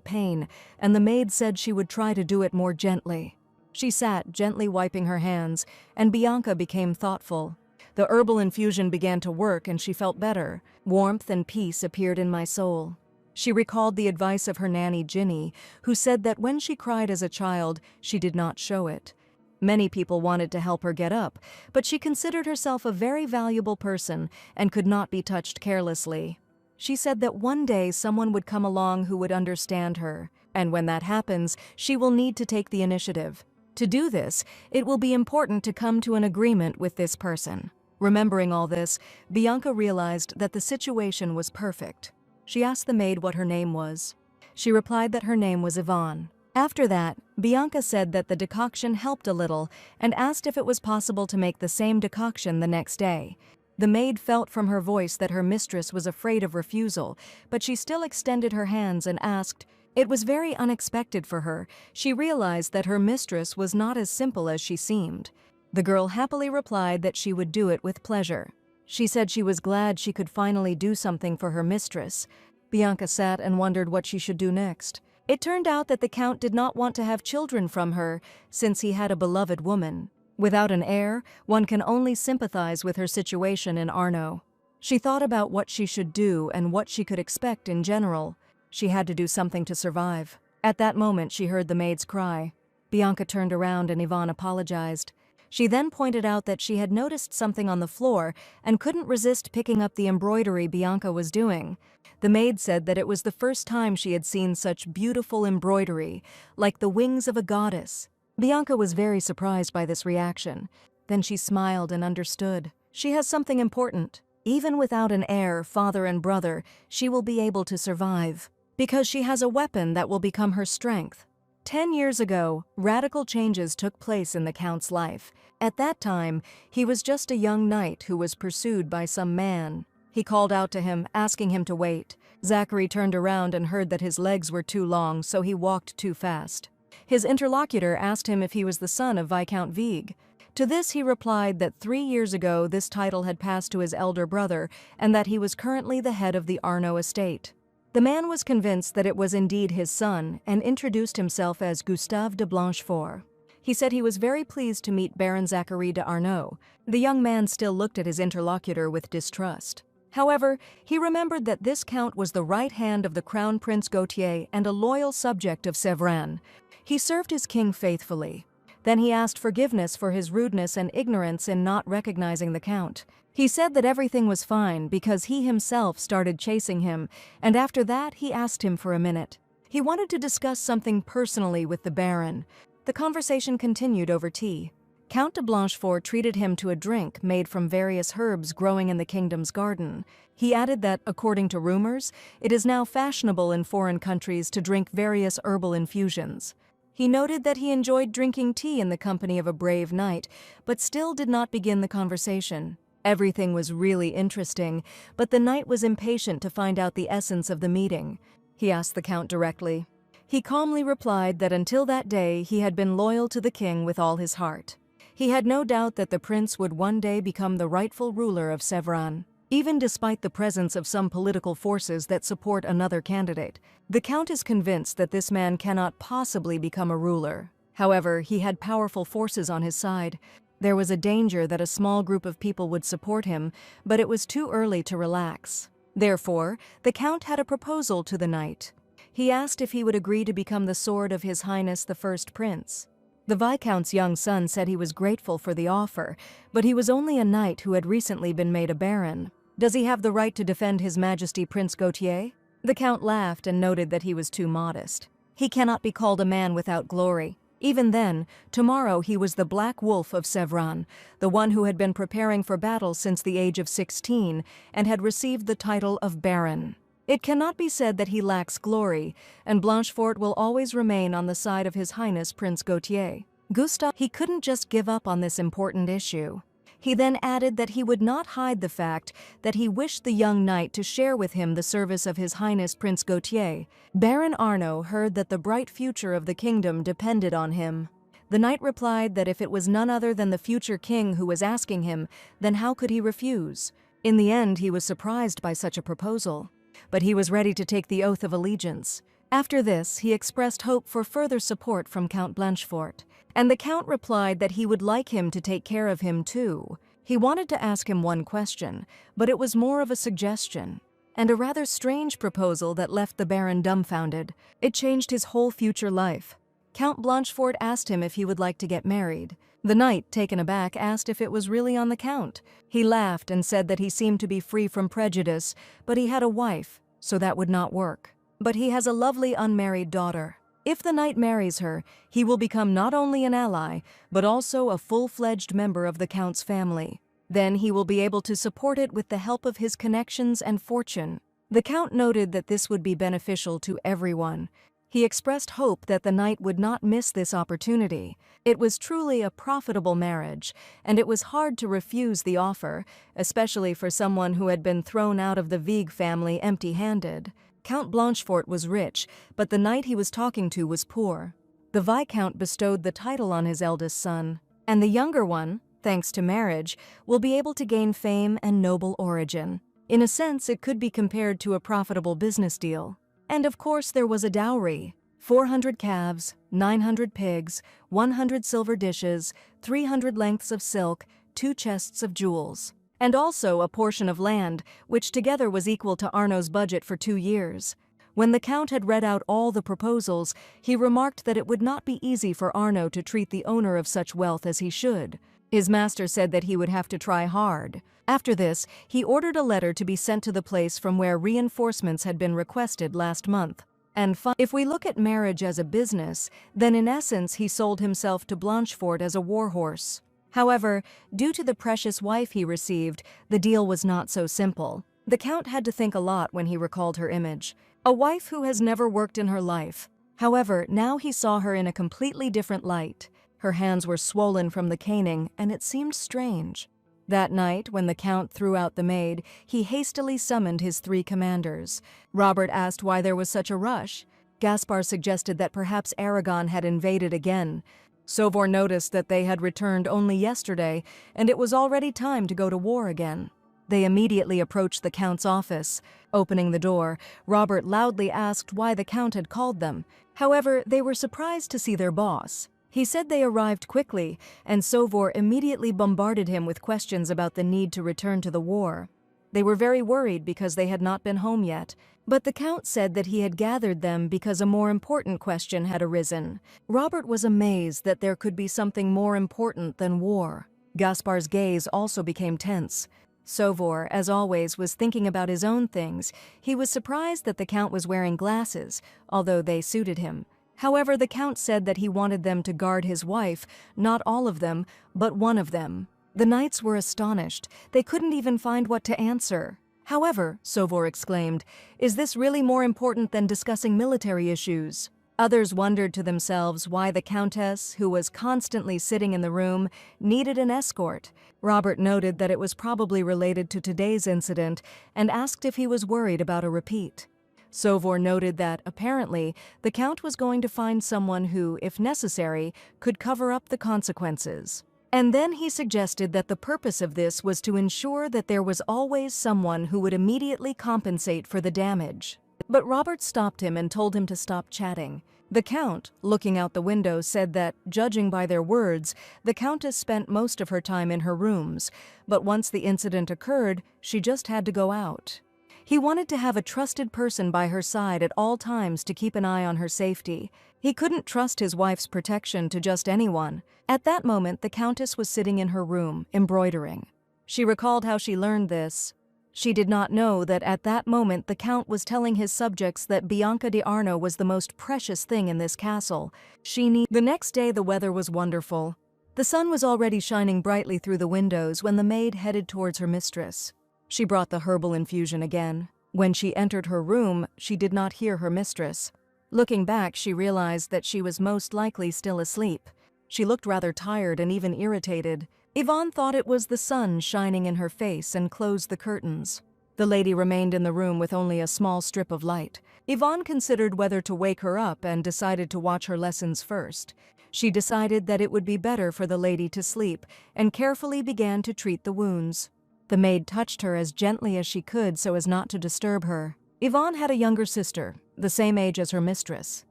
pain, and the maid said she would try to do it more gently. She sat, gently wiping her hands, and Bianca became thoughtful. The herbal infusion began to work, and she felt better. Warmth and peace appeared in my soul. She recalled the advice of her nanny Ginny, who said that when she cried as a child, she did not show it. Many people wanted to help her get up, but she considered herself a very valuable person and could not be touched carelessly. She said that one day someone would come along who would understand her, and when that happens, she will need to take the initiative. To do this, it will be important to come to an agreement with this person. Remembering all this, Bianca realized that the situation was perfect. She asked the maid what her name was. She replied that her name was Yvonne. After that, Bianca said that the decoction helped a little and asked if it was possible to make the same decoction the next day. The maid felt from her voice that her mistress was afraid of refusal, but she still extended her hands and asked. It was very unexpected for her. She realized that her mistress was not as simple as she seemed. The girl happily replied that she would do it with pleasure. She said she was glad she could finally do something for her mistress. Bianca sat and wondered what she should do next. It turned out that the Count did not want to have children from her, since he had a beloved woman. Without an heir, one can only sympathize with her situation in Arno. She thought about what she should do and what she could expect in general. She had to do something to survive. At that moment, she heard the maid's cry. Bianca turned around and Yvonne apologized. She then pointed out that she had noticed something on the floor and couldn't resist picking up the embroidery Bianca was doing. The maid said that it was the first time she had seen such beautiful embroidery, like the wings of a goddess. Bianca was very surprised by this reaction. Then she smiled and understood. She has something important. Even without an heir, father and brother, she will be able to survive, because she has a weapon that will become her strength. 10 years ago, radical changes took place in the Count's life. At that time, he was just a young knight who was pursued by some man. He called out to him, asking him to wait. Zachary turned around and heard that his legs were too long, so he walked too fast. His interlocutor asked him if he was the son of Viscount Vigue. To this he replied that 3 years ago this title had passed to his elder brother and that he was currently the head of the Arno estate. The man was convinced that it was indeed his son and introduced himself as Gustave de Blanchefort. He said he was very pleased to meet Baron Zachary de Arno. The young man still looked at his interlocutor with distrust. However, he remembered that this count was the right hand of the Crown Prince Gautier and a loyal subject of Sevran. He served his king faithfully. Then he asked forgiveness for his rudeness and ignorance in not recognizing the count. He said that everything was fine because he himself started chasing him, and after that he asked him for a minute. He wanted to discuss something personally with the Baron. The conversation continued over tea. Count de Blanchefort treated him to a drink made from various herbs growing in the kingdom's garden. He added that, according to rumors, it is now fashionable in foreign countries to drink various herbal infusions. He noted that he enjoyed drinking tea in the company of a brave knight, but still did not begin the conversation. Everything was really interesting, but the knight was impatient to find out the essence of the meeting. He asked the count directly. He calmly replied that until that day he had been loyal to the king with all his heart. He had no doubt that the prince would one day become the rightful ruler of Sevran. Even despite the presence of some political forces that support another candidate, the count is convinced that this man cannot possibly become a ruler. However, he had powerful forces on his side. There was a danger that a small group of people would support him, but it was too early to relax. Therefore, the count had a proposal to the knight. He asked if he would agree to become the sword of His Highness the First Prince. The Viscount's young son said he was grateful for the offer, but he was only a knight who had recently been made a baron. Does he have the right to defend His Majesty Prince Gautier? The count laughed and noted that he was too modest. He cannot be called a man without glory. Even then, tomorrow he was the Black Wolf of Sevran, the one who had been preparing for battle since the age of 16 and had received the title of Baron. It cannot be said that he lacks glory, and Blanchefort will always remain on the side of His Highness Prince Gautier. Gustave, he couldn't just give up on this important issue. He then added that he would not hide the fact that he wished the young knight to share with him the service of His Highness Prince Gautier. Baron Arno heard that the bright future of the kingdom depended on him. The knight replied that if it was none other than the future king who was asking him, then how could he refuse? In the end, he was surprised by such a proposal, but he was ready to take the oath of allegiance. After this, he expressed hope for further support from Count Blanchefort, and the count replied that he would like him to take care of him too. He wanted to ask him one question, but it was more of a suggestion, and a rather strange proposal that left the Baron dumbfounded. It changed his whole future life. Count Blanchefort asked him if he would like to get married. The knight, taken aback, asked if it was really on the count. He laughed and said that he seemed to be free from prejudice, but he had a wife, so that would not work. But he has a lovely unmarried daughter. If the knight marries her, he will become not only an ally, but also a full-fledged member of the count's family. Then he will be able to support it with the help of his connections and fortune. The Count noted that this would be beneficial to everyone. He expressed hope that the knight would not miss this opportunity. It was truly a profitable marriage, and it was hard to refuse the offer, especially for someone who had been thrown out of the Vigue family empty-handed. Count Blanchefort was rich, but the knight he was talking to was poor. The Viscount bestowed the title on his eldest son, and the younger one, thanks to marriage, will be able to gain fame and noble origin. In a sense, it could be compared to a profitable business deal. And of course there was a dowry: 400 calves, 900 pigs, 100 silver dishes, 300 lengths of silk, 2 chests of jewels, and also a portion of land, which together was equal to Arno's budget for 2 years. When the Count had read out all the proposals, he remarked that it would not be easy for Arno to treat the owner of such wealth as he should. His master said that he would have to try hard. After this, he ordered a letter to be sent to the place from where reinforcements had been requested last month. And if we look at marriage as a business, then in essence he sold himself to Blanchefort as a warhorse. However, due to the precious wife he received, the deal was not so simple. The Count had to think a lot when he recalled her image. A wife who has never worked in her life. However, now he saw her in a completely different light. Her hands were swollen from the caning, and it seemed strange. That night, when the Count threw out the maid, he hastily summoned his 3 commanders. Robert asked why there was such a rush. Gaspar suggested that perhaps Aragon had invaded again. Sauveur noticed that they had returned only yesterday, and it was already time to go to war again. They immediately approached the Count's office. Opening the door, Robert loudly asked why the Count had called them. However, they were surprised to see their boss. He said they arrived quickly, and Sauveur immediately bombarded him with questions about the need to return to the war. They were very worried because they had not been home yet, but the Count said that he had gathered them because a more important question had arisen. Robert was amazed that there could be something more important than war. Gaspar's gaze also became tense. Sauveur, as always, was thinking about his own things. He was surprised that the Count was wearing glasses, although they suited him. However, the Count said that he wanted them to guard his wife, not all of them, but one of them. The knights were astonished. They couldn't even find what to answer. However, Sauveur exclaimed, "Is this really more important than discussing military issues?" Others wondered to themselves why the Countess, who was constantly sitting in the room, needed an escort. Robert noted that it was probably related to today's incident and asked if he was worried about a repeat. Sauveur noted that, apparently, the Count was going to find someone who, if necessary, could cover up the consequences. And then he suggested that the purpose of this was to ensure that there was always someone who would immediately compensate for the damage. But Robert stopped him and told him to stop chatting. The Count, looking out the window, said that, judging by their words, the Countess spent most of her time in her rooms, but once the incident occurred, she just had to go out. He wanted to have a trusted person by her side at all times to keep an eye on her safety. He couldn't trust his wife's protection to just anyone. At that moment, the Countess was sitting in her room, embroidering. She recalled how she learned this. She did not know that at that moment the Count was telling his subjects that Bianca di Arno was the most precious thing in this castle. The next day the weather was wonderful. The sun was already shining brightly through the windows when the maid headed towards her mistress. She brought the herbal infusion again. When she entered her room, she did not hear her mistress. Looking back, she realized that she was most likely still asleep. She looked rather tired and even irritated. Yvonne thought it was the sun shining in her face and closed the curtains. The lady remained in the room with only a small strip of light. Yvonne considered whether to wake her up and decided to watch her lessons first. She decided that it would be better for the lady to sleep and carefully began to treat the wounds. The maid touched her as gently as she could so as not to disturb her. Yvonne had a younger sister, the same age as her mistress.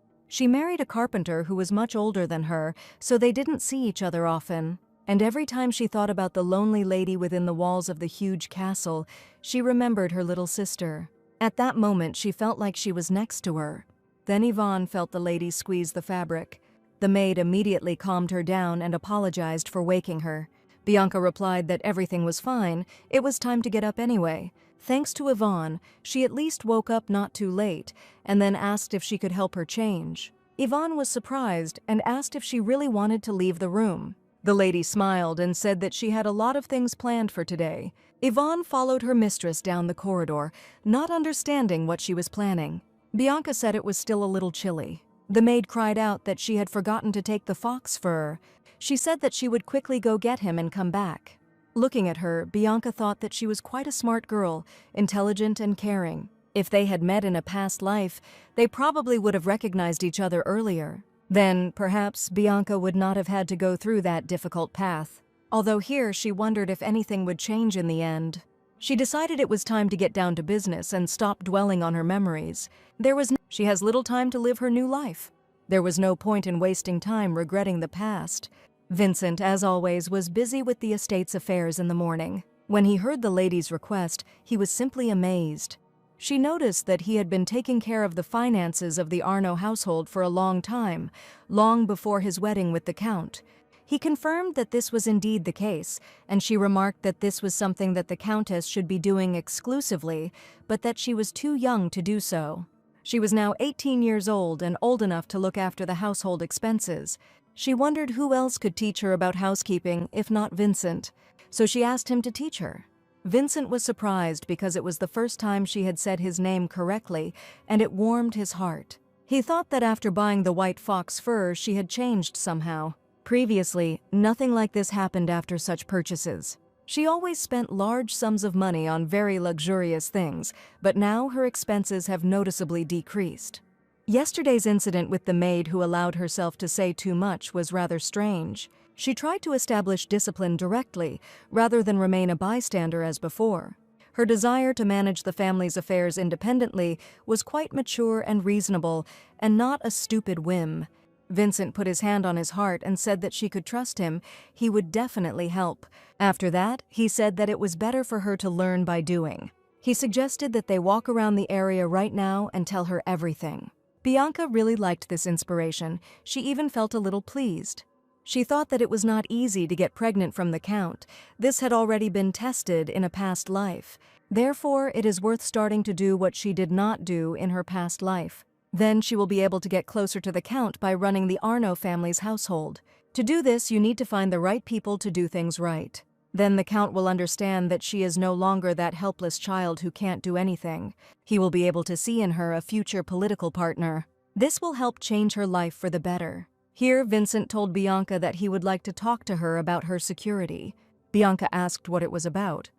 She married a carpenter who was much older than her, so they didn't see each other often. And every time she thought about the lonely lady within the walls of the huge castle, she remembered her little sister. At that moment, she felt like she was next to her. Then Yvonne felt the lady squeeze the fabric. The maid immediately calmed her down and apologized for waking her. Bianca replied that everything was fine, it was time to get up anyway. Thanks to Yvonne, she at least woke up not too late, and then asked if she could help her change. Yvonne was surprised and asked if she really wanted to leave the room. The lady smiled and said that she had a lot of things planned for today. Yvonne followed her mistress down the corridor, not understanding what she was planning. Bianca said it was still a little chilly. The maid cried out that she had forgotten to take the fox fur. She said that she would quickly go get him and come back. Looking at her, Bianca thought that she was quite a smart girl, intelligent and caring. If they had met in a past life, they probably would have recognized each other earlier. Then, perhaps, Bianca would not have had to go through that difficult path. Although here she wondered if anything would change in the end. She decided it was time to get down to business and stop dwelling on her memories. She has little time to live her new life. There was no point in wasting time regretting the past. Vincent, as always, was busy with the estate's affairs in the morning. When he heard the lady's request, he was simply amazed. She noticed that he had been taking care of the finances of the Arno household for a long time, long before his wedding with the Count. He confirmed that this was indeed the case, and she remarked that this was something that the Countess should be doing exclusively, but that she was too young to do so. She was now 18 years old and old enough to look after the household expenses. She wondered who else could teach her about housekeeping, if not Vincent, so she asked him to teach her. Vincent was surprised because it was the first time she had said his name correctly, and it warmed his heart. He thought that after buying the white fox fur, she had changed somehow. Previously, nothing like this happened after such purchases. She always spent large sums of money on very luxurious things, but now her expenses have noticeably decreased. Yesterday's incident with the maid who allowed herself to say too much was rather strange. She tried to establish discipline directly, rather than remain a bystander as before. Her desire to manage the family's affairs independently was quite mature and reasonable, and not a stupid whim. Vincent put his hand on his heart and said that she could trust him. He would definitely help. After that, he said that it was better for her to learn by doing. He suggested that they walk around the area right now and tell her everything. Bianca really liked this inspiration. She even felt a little pleased. She thought that it was not easy to get pregnant from the Count. This had already been tested in a past life. Therefore, it is worth starting to do what she did not do in her past life. Then she will be able to get closer to the Count by running the Arno family's household. To do this, you need to find the right people to do things right. Then the Count will understand that she is no longer that helpless child who can't do anything. He will be able to see in her a future political partner. This will help change her life for the better. Here, Vincent told Bianca that he would like to talk to her about her security. Bianca asked what it was about.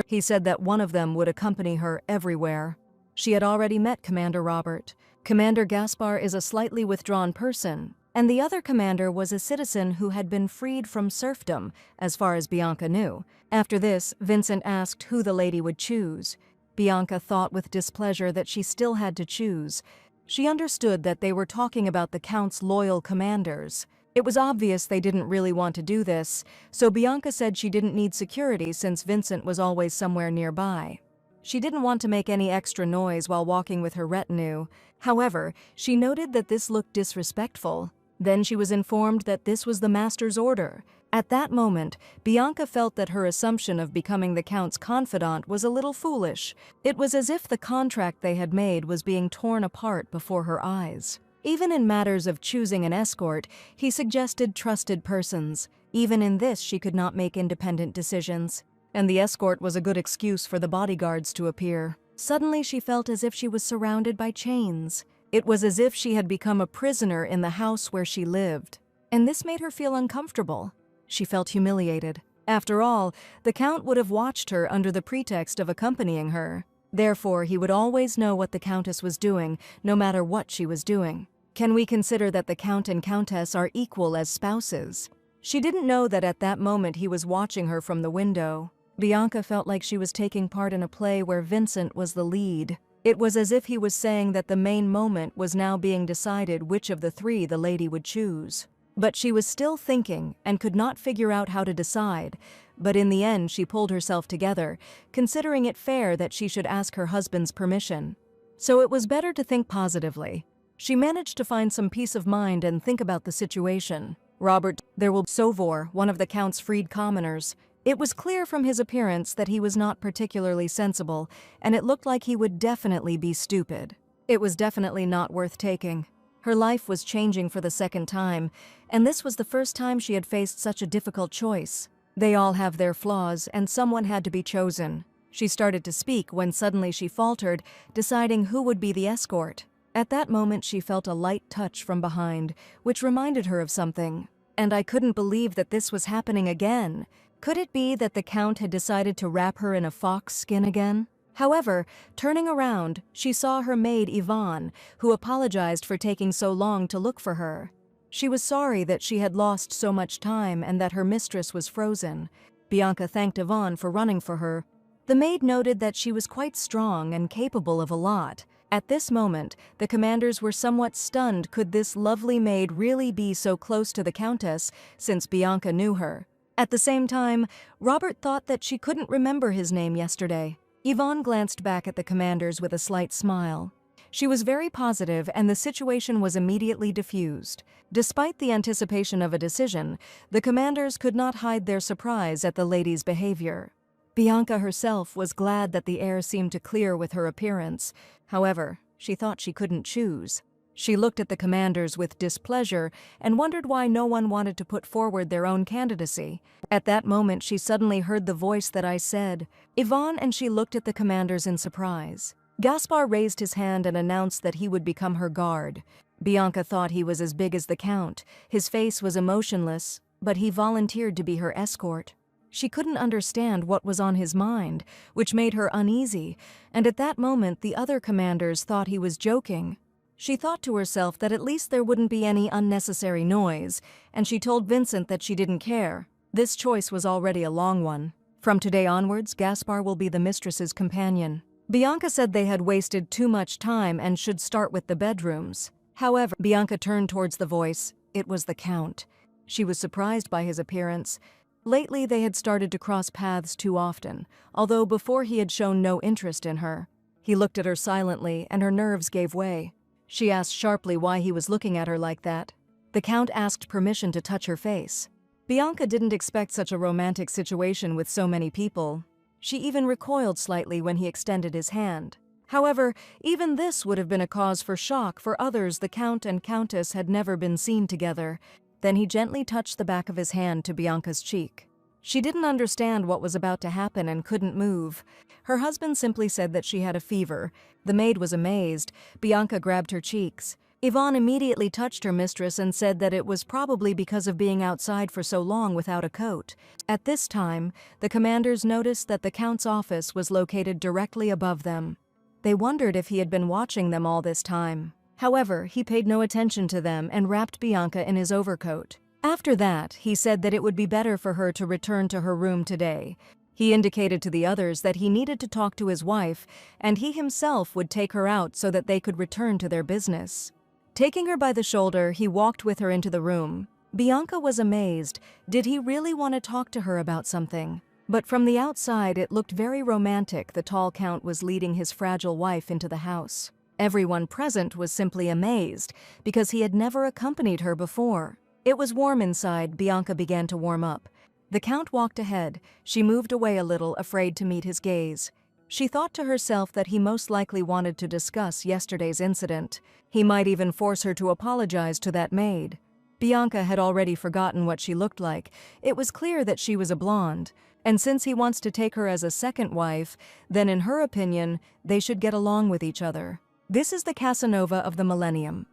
He said that one of them would accompany her everywhere. She had already met Commander Robert. Commander Gaspar is a slightly withdrawn person, and the other commander was a citizen who had been freed from serfdom, as far as Bianca knew. After this, Vincent asked who the lady would choose. Bianca thought with displeasure that she still had to choose. She understood that they were talking about the Count's loyal commanders. It was obvious they didn't really want to do this, so Bianca said she didn't need security since Vincent was always somewhere nearby. She didn't want to make any extra noise while walking with her retinue. However, she noted that this looked disrespectful. Then she was informed that this was the master's order. At that moment, Bianca felt that her assumption of becoming the Count's confidant was a little foolish. It was as if the contract they had made was being torn apart before her eyes. Even in matters of choosing an escort, he suggested trusted persons. Even in this, she could not make independent decisions. And the escort was a good excuse for the bodyguards to appear. Suddenly, she felt as if she was surrounded by chains. It was as if she had become a prisoner in the house where she lived. And this made her feel uncomfortable. She felt humiliated. After all, the Count would have watched her under the pretext of accompanying her. Therefore, he would always know what the Countess was doing, no matter what she was doing. Can we consider that the Count and Countess are equal as spouses? She didn't know that at that moment he was watching her from the window. Bianca felt like she was taking part in a play where Vincent was the lead. It was as if he was saying that the main moment was now being decided which of the three the lady would choose. But she was still thinking and could not figure out how to decide. But in the end, she pulled herself together, considering it fair that she should ask her husband's permission. So it was better to think positively. She managed to find some peace of mind and think about the situation. There will be Sovor, one of the Count's freed commoners. It was clear from his appearance that he was not particularly sensible, and it looked like he would definitely be stupid. It was definitely not worth taking. Her life was changing for the second time, and this was the first time she had faced such a difficult choice. They all have their flaws, and someone had to be chosen. She started to speak when suddenly she faltered, deciding who would be the escort. At that moment she felt a light touch from behind, which reminded her of something. And I couldn't believe that this was happening again. Could it be that the Count had decided to wrap her in a fox skin again? However, turning around, she saw her maid Yvonne, who apologized for taking so long to look for her. She was sorry that she had lost so much time and that her mistress was frozen. Bianca thanked Yvonne for running for her. The maid noted that she was quite strong and capable of a lot. At this moment, the commanders were somewhat stunned. Could this lovely maid really be so close to the Countess, since Bianca knew her? At the same time, Robert thought that she couldn't remember his name yesterday. Yvonne glanced back at the commanders with a slight smile. She was very positive, and the situation was immediately diffused. Despite the anticipation of a decision, the commanders could not hide their surprise at the lady's behavior. Bianca herself was glad that the air seemed to clear with her appearance. However, she thought she couldn't choose. She looked at the commanders with displeasure and wondered why no one wanted to put forward their own candidacy. At that moment, she suddenly heard the voice that I said, Yvonne, and she looked at the commanders in surprise. Gaspar raised his hand and announced that he would become her guard. Bianca thought he was as big as the Count. His face was emotionless, but he volunteered to be her escort. She couldn't understand what was on his mind, which made her uneasy, and at that moment the other commanders thought he was joking. She thought to herself that at least there wouldn't be any unnecessary noise, and she told Vincent that she didn't care. This choice was already a long one. From today onwards, Gaspar will be the mistress's companion. Bianca said they had wasted too much time and should start with the bedrooms. However, Bianca turned towards the voice. It was the Count. She was surprised by his appearance. Lately, they had started to cross paths too often, although before he had shown no interest in her. He looked at her silently, and her nerves gave way. She asked sharply why he was looking at her like that. The Count asked permission to touch her face. Bianca didn't expect such a romantic situation with so many people. She even recoiled slightly when he extended his hand. However, even this would have been a cause for shock for others. The Count and Countess had never been seen together. Then he gently touched the back of his hand to Bianca's cheek. She didn't understand what was about to happen and couldn't move. Her husband simply said that she had a fever. The maid was amazed. Bianca grabbed her cheeks. Yvonne immediately touched her mistress and said that it was probably because of being outside for so long without a coat. At this time, the commanders noticed that the Count's office was located directly above them. They wondered if he had been watching them all this time. However, he paid no attention to them and wrapped Bianca in his overcoat. After that, he said that it would be better for her to return to her room today. He indicated to the others that he needed to talk to his wife, and he himself would take her out so that they could return to their business. Taking her by the shoulder, he walked with her into the room. Bianca was amazed. Did he really want to talk to her about something? But from the outside, it looked very romantic. The tall Count was leading his fragile wife into the house. Everyone present was simply amazed, because he had never accompanied her before. It was warm inside. Bianca began to warm up. The Count walked ahead. She moved away a little, afraid to meet his gaze. She thought to herself that he most likely wanted to discuss yesterday's incident. He might even force her to apologize to that maid. Bianca had already forgotten what she looked like. It was clear that she was a blonde. And since he wants to take her as a second wife, then in her opinion, they should get along with each other. This is the Casanova of the millennium.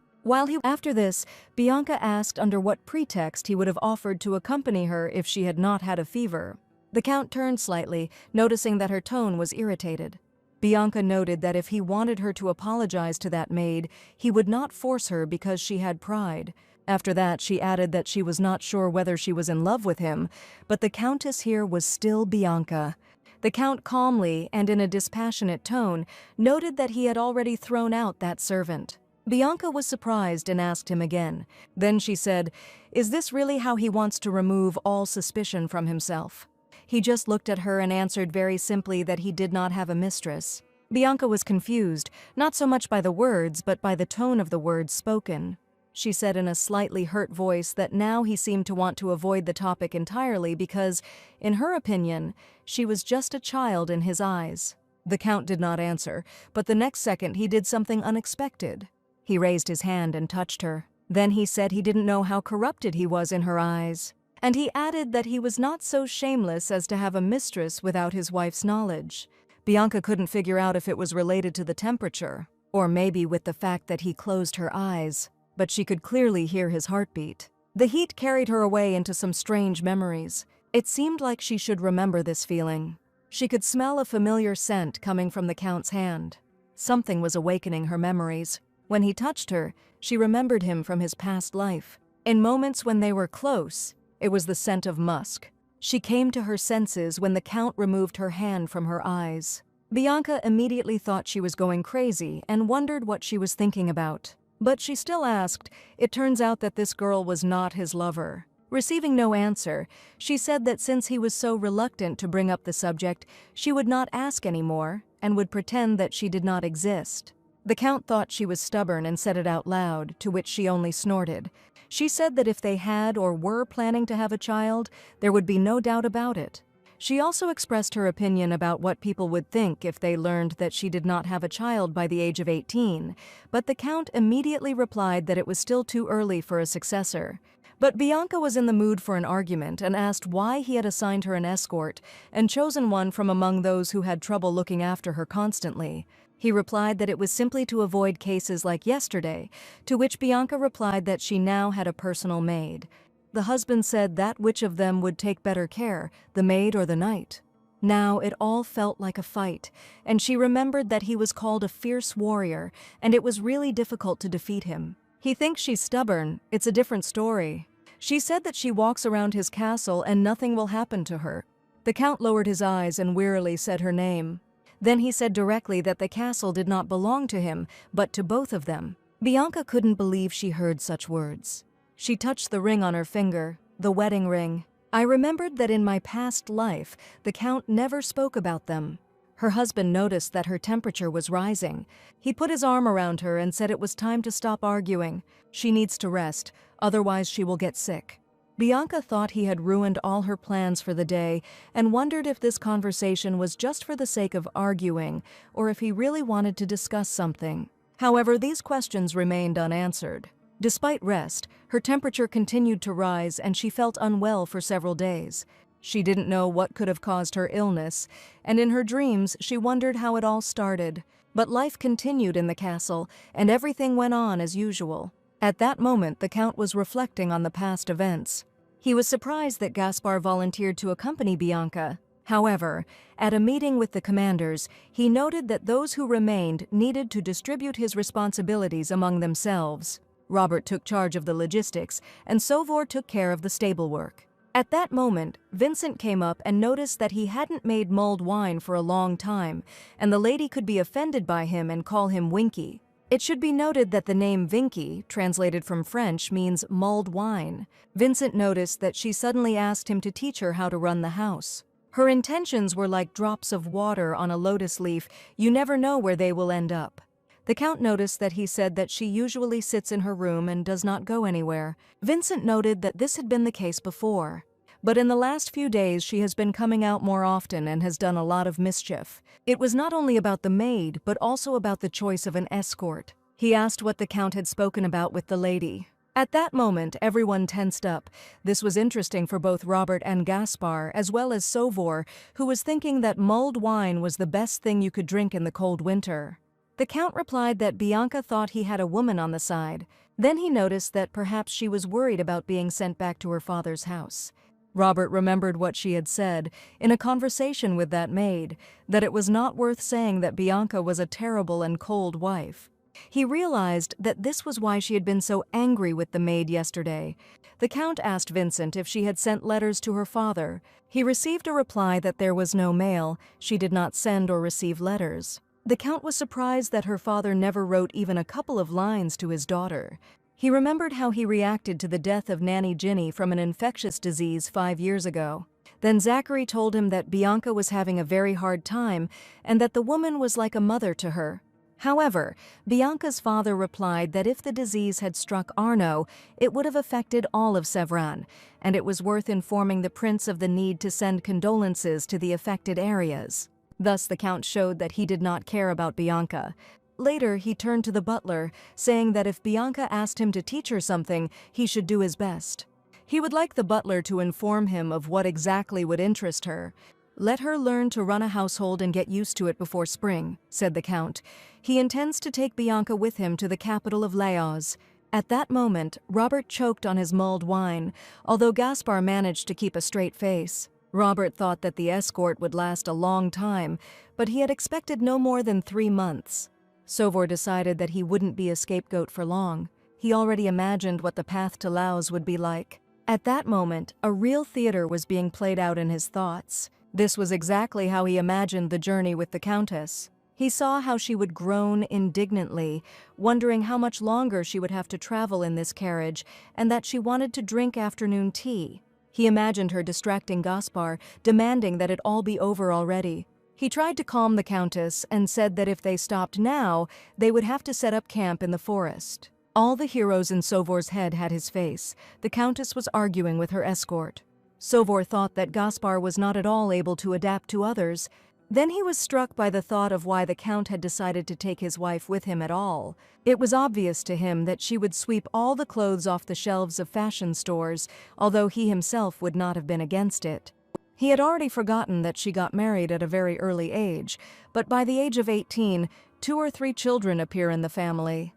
After this, Bianca asked under what pretext he would have offered to accompany her if she had not had a fever. The Count turned slightly, noticing that her tone was irritated. Bianca noted that if he wanted her to apologize to that maid, he would not force her because she had pride. After that, she added that she was not sure whether she was in love with him, but the Countess here was still Bianca. The Count calmly and in a dispassionate tone noted that he had already thrown out that servant. Bianca was surprised and asked him again. Then she said, "Is this really how he wants to remove all suspicion from himself?" He just looked at her and answered very simply that he did not have a mistress. Bianca was confused, not so much by the words, but by the tone of the words spoken. She said in a slightly hurt voice that now he seemed to want to avoid the topic entirely because, in her opinion, she was just a child in his eyes. The Count did not answer, but the next second he did something unexpected. He raised his hand and touched her. Then he said he didn't know how corrupted he was in her eyes. And he added that he was not so shameless as to have a mistress without his wife's knowledge. Bianca couldn't figure out if it was related to the temperature, or maybe with the fact that he closed her eyes, but she could clearly hear his heartbeat. The heat carried her away into some strange memories. It seemed like she should remember this feeling. She could smell a familiar scent coming from the Count's hand. Something was awakening her memories. When he touched her, she remembered him from his past life. In moments when they were close, it was the scent of musk. She came to her senses when the Count removed her hand from her eyes. Bianca immediately thought she was going crazy and wondered what she was thinking about. But she still asked. It turns out that this girl was not his lover. Receiving no answer, she said that since he was so reluctant to bring up the subject, she would not ask anymore and would pretend that she did not exist. The Count thought she was stubborn and said it out loud, to which she only snorted. She said that if they had or were planning to have a child, there would be no doubt about it. She also expressed her opinion about what people would think if they learned that she did not have a child by the age of 18, but the Count immediately replied that it was still too early for a successor. But Bianca was in the mood for an argument and asked why he had assigned her an escort and chosen one from among those who had trouble looking after her constantly. He replied that it was simply to avoid cases like yesterday, to which Bianca replied that she now had a personal maid. The husband said that which of them would take better care, the maid or the knight. Now it all felt like a fight, and she remembered that he was called a fierce warrior, and it was really difficult to defeat him. He thinks she's stubborn. It's a different story. She said that she walks around his castle and nothing will happen to her. The Count lowered his eyes and wearily said her name. Then he said directly that the castle did not belong to him, but to both of them. Bianca couldn't believe she heard such words. She touched the ring on her finger, the wedding ring. I remembered that in my past life, the Count never spoke about them. Her husband noticed that her temperature was rising. He put his arm around her and said it was time to stop arguing. She needs to rest, otherwise she will get sick. Bianca thought he had ruined all her plans for the day and wondered if this conversation was just for the sake of arguing or if he really wanted to discuss something. However, these questions remained unanswered. Despite rest, her temperature continued to rise and she felt unwell for several days. She didn't know what could have caused her illness, and in her dreams she wondered how it all started. But life continued in the castle, and everything went on as usual. At that moment, the Count was reflecting on the past events. He was surprised that Gaspar volunteered to accompany Bianca. However, at a meeting with the commanders, he noted that those who remained needed to distribute his responsibilities among themselves. Robert took charge of the logistics, and Sauveur took care of the stable work. At that moment, Vincent came up and noticed that he hadn't made mulled wine for a long time, and the lady could be offended by him and call him Winky. It should be noted that the name Vinky, translated from French, means mulled wine. Vincent noticed that she suddenly asked him to teach her how to run the house. Her intentions were like drops of water on a lotus leaf. You never know where they will end up. The Count noticed that he said that she usually sits in her room and does not go anywhere. Vincent noted that this had been the case before. But in the last few days she has been coming out more often and has done a lot of mischief. It was not only about the maid, but also about the choice of an escort. He asked what the Count had spoken about with the lady. At that moment, everyone tensed up. This was interesting for both Robert and Gaspar, as well as Sauveur, who was thinking that mulled wine was the best thing you could drink in the cold winter. The Count replied that Bianca thought he had a woman on the side. Then he noticed that perhaps she was worried about being sent back to her father's house. Robert remembered what she had said in a conversation with that maid, that it was not worth saying that Bianca was a terrible and cold wife. He realized that this was why she had been so angry with the maid yesterday. The Count asked Vincent if she had sent letters to her father. He received a reply that there was no mail. She did not send or receive letters. The Count was surprised that her father never wrote even a couple of lines to his daughter. He remembered how he reacted to the death of Nanny Ginny from an infectious disease 5 years ago. Then Zachary told him that Bianca was having a very hard time and that the woman was like a mother to her. However, Bianca's father replied that if the disease had struck Arno, it would have affected all of Sevran, and it was worth informing the prince of the need to send condolences to the affected areas. Thus the Count showed that he did not care about Bianca. Later, he turned to the butler, saying that if Bianca asked him to teach her something, he should do his best. He would like the butler to inform him of what exactly would interest her. "Let her learn to run a household and get used to it before spring," said the Count. He intends to take Bianca with him to the capital of Laos. At that moment, Robert choked on his mulled wine, although Gaspar managed to keep a straight face. Robert thought that the escort would last a long time, but he had expected no more than 3 months. Sovor decided that he wouldn't be a scapegoat for long. He already imagined what the path to Laos would be like. At that moment, a real theater was being played out in his thoughts. This was exactly how he imagined the journey with the Countess. He saw how she would groan indignantly, wondering how much longer she would have to travel in this carriage, and that she wanted to drink afternoon tea. He imagined her distracting Gaspar, demanding that it all be over already. He tried to calm the Countess and said that if they stopped now, they would have to set up camp in the forest. All the heroes in Sovor's head had his face. The Countess was arguing with her escort. Sovor thought that Gaspar was not at all able to adapt to others. Then he was struck by the thought of why the Count had decided to take his wife with him at all. It was obvious to him that she would sweep all the clothes off the shelves of fashion stores, although he himself would not have been against it. He had already forgotten that she got married at a very early age, but by the age of 18, 2 or 3 children appear in the family.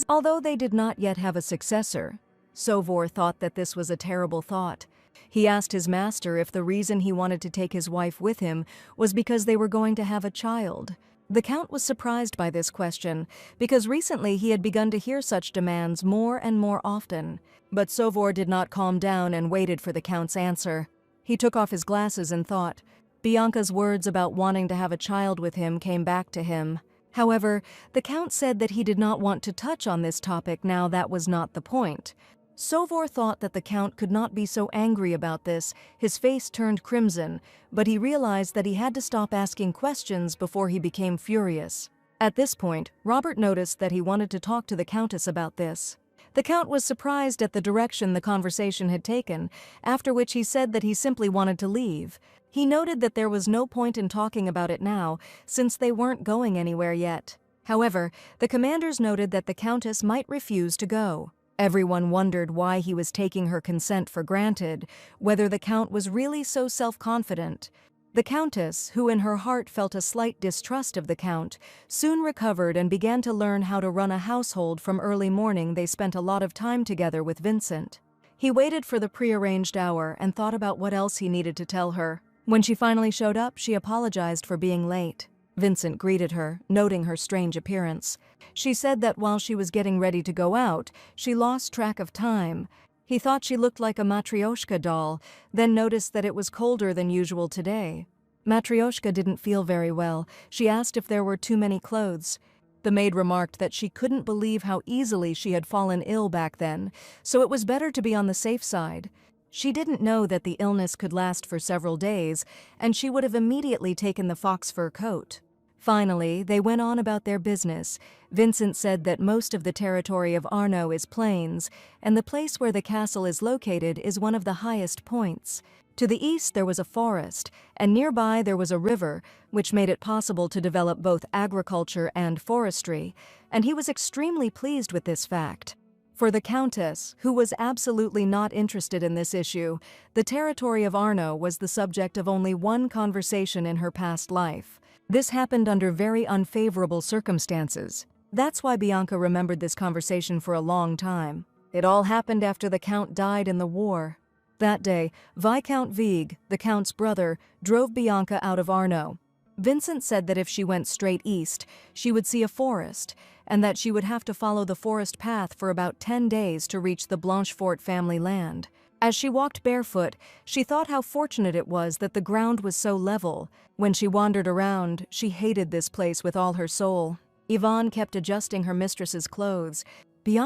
Although they did not yet have a successor, Sovor thought that this was a terrible thought. He asked his master if the reason he wanted to take his wife with him was because they were going to have a child. The Count was surprised by this question, because recently he had begun to hear such demands more and more often. But Sovor did not calm down and waited for the Count's answer. He took off his glasses and thought. Bianca's words about wanting to have a child with him came back to him. However, the Count said that he did not want to touch on this topic now. That was not the point. Sovor thought that the Count could not be so angry about this. His face turned crimson, but he realized that he had to stop asking questions before he became furious. At this point, Robert noticed that he wanted to talk to the Countess about this. The Count was surprised at the direction the conversation had taken, after which he said that he simply wanted to leave. He noted that there was no point in talking about it now, since they weren't going anywhere yet. However, the commanders noted that the Countess might refuse to go. Everyone wondered why he was taking her consent for granted, whether the Count was really so self-confident. The Countess, who in her heart felt a slight distrust of the Count, soon recovered and began to learn how to run a household. From early morning they spent a lot of time together with Vincent. He waited for the prearranged hour and thought about what else he needed to tell her. When she finally showed up, she apologized for being late. Vincent greeted her, noting her strange appearance. She said that while she was getting ready to go out, she lost track of time. He thought she looked like a Matryoshka doll, then noticed that it was colder than usual today. Matryoshka didn't feel very well. She asked if there were too many clothes. The maid remarked that she couldn't believe how easily she had fallen ill back then, so it was better to be on the safe side. She didn't know that the illness could last for several days, and she would have immediately taken the fox fur coat. Finally, they went on about their business. Vincent said that most of the territory of Arno is plains, and the place where the castle is located is one of the highest points. To the east there was a forest, and nearby there was a river, which made it possible to develop both agriculture and forestry, and he was extremely pleased with this fact. For the Countess, who was absolutely not interested in this issue, the territory of Arno was the subject of only one conversation in her past life. This happened under very unfavorable circumstances. That's why Bianca remembered this conversation for a long time. It all happened after the Count died in the war. That day, Viscount Vigue, the Count's brother, drove Bianca out of Arno. Vincent said that if she went straight east, she would see a forest, and that she would have to follow the forest path for about 10 days to reach the Blanchefort family land. As she walked barefoot, she thought how fortunate it was that the ground was so level. When she wandered around, she hated this place with all her soul. Yvonne kept adjusting her mistress's clothes,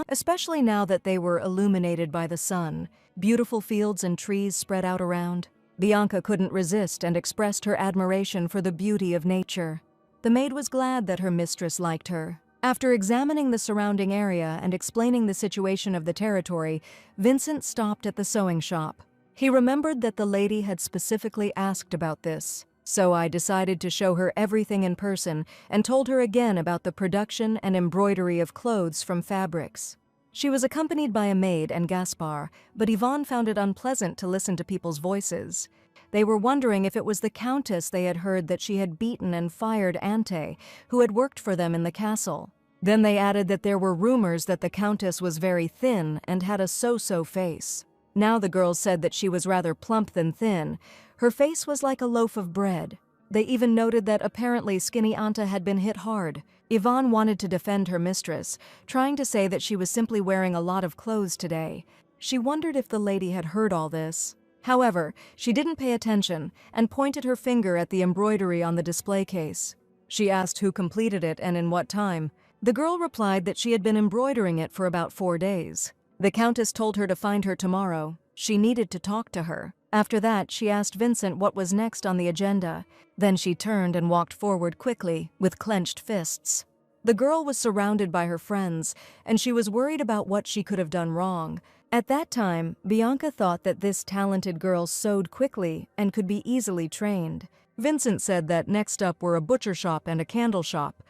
especially now that they were illuminated by the sun. Beautiful fields and trees spread out around. Bianca couldn't resist and expressed her admiration for the beauty of nature. The maid was glad that her mistress liked her. After examining the surrounding area and explaining the situation of the territory, Vincent stopped at the sewing shop. He remembered that the lady had specifically asked about this. So I decided to show her everything in person and told her again about the production and embroidery of clothes from fabrics. She was accompanied by a maid and Gaspar, but Yvonne found it unpleasant to listen to people's voices. They were wondering if it was the Countess they had heard that she had beaten and fired Ante, who had worked for them in the castle. Then they added that there were rumors that the Countess was very thin and had a so-so face. Now the girls said that she was rather plump than thin. Her face was like a loaf of bread. They even noted that apparently skinny Anta had been hit hard. Yvonne wanted to defend her mistress, trying to say that she was simply wearing a lot of clothes today. She wondered if the lady had heard all this. However, she didn't pay attention and pointed her finger at the embroidery on the display case. She asked who completed it and in what time. The girl replied that she had been embroidering it for about 4 days. The Countess told her to find her tomorrow. She needed to talk to her. After that, she asked Vincent what was next on the agenda. Then she turned and walked forward quickly, with clenched fists. The girl was surrounded by her friends, and she was worried about what she could have done wrong. At that time, Bianca thought that this talented girl sewed quickly and could be easily trained. Vincent said that next up were a butcher shop and a candle shop.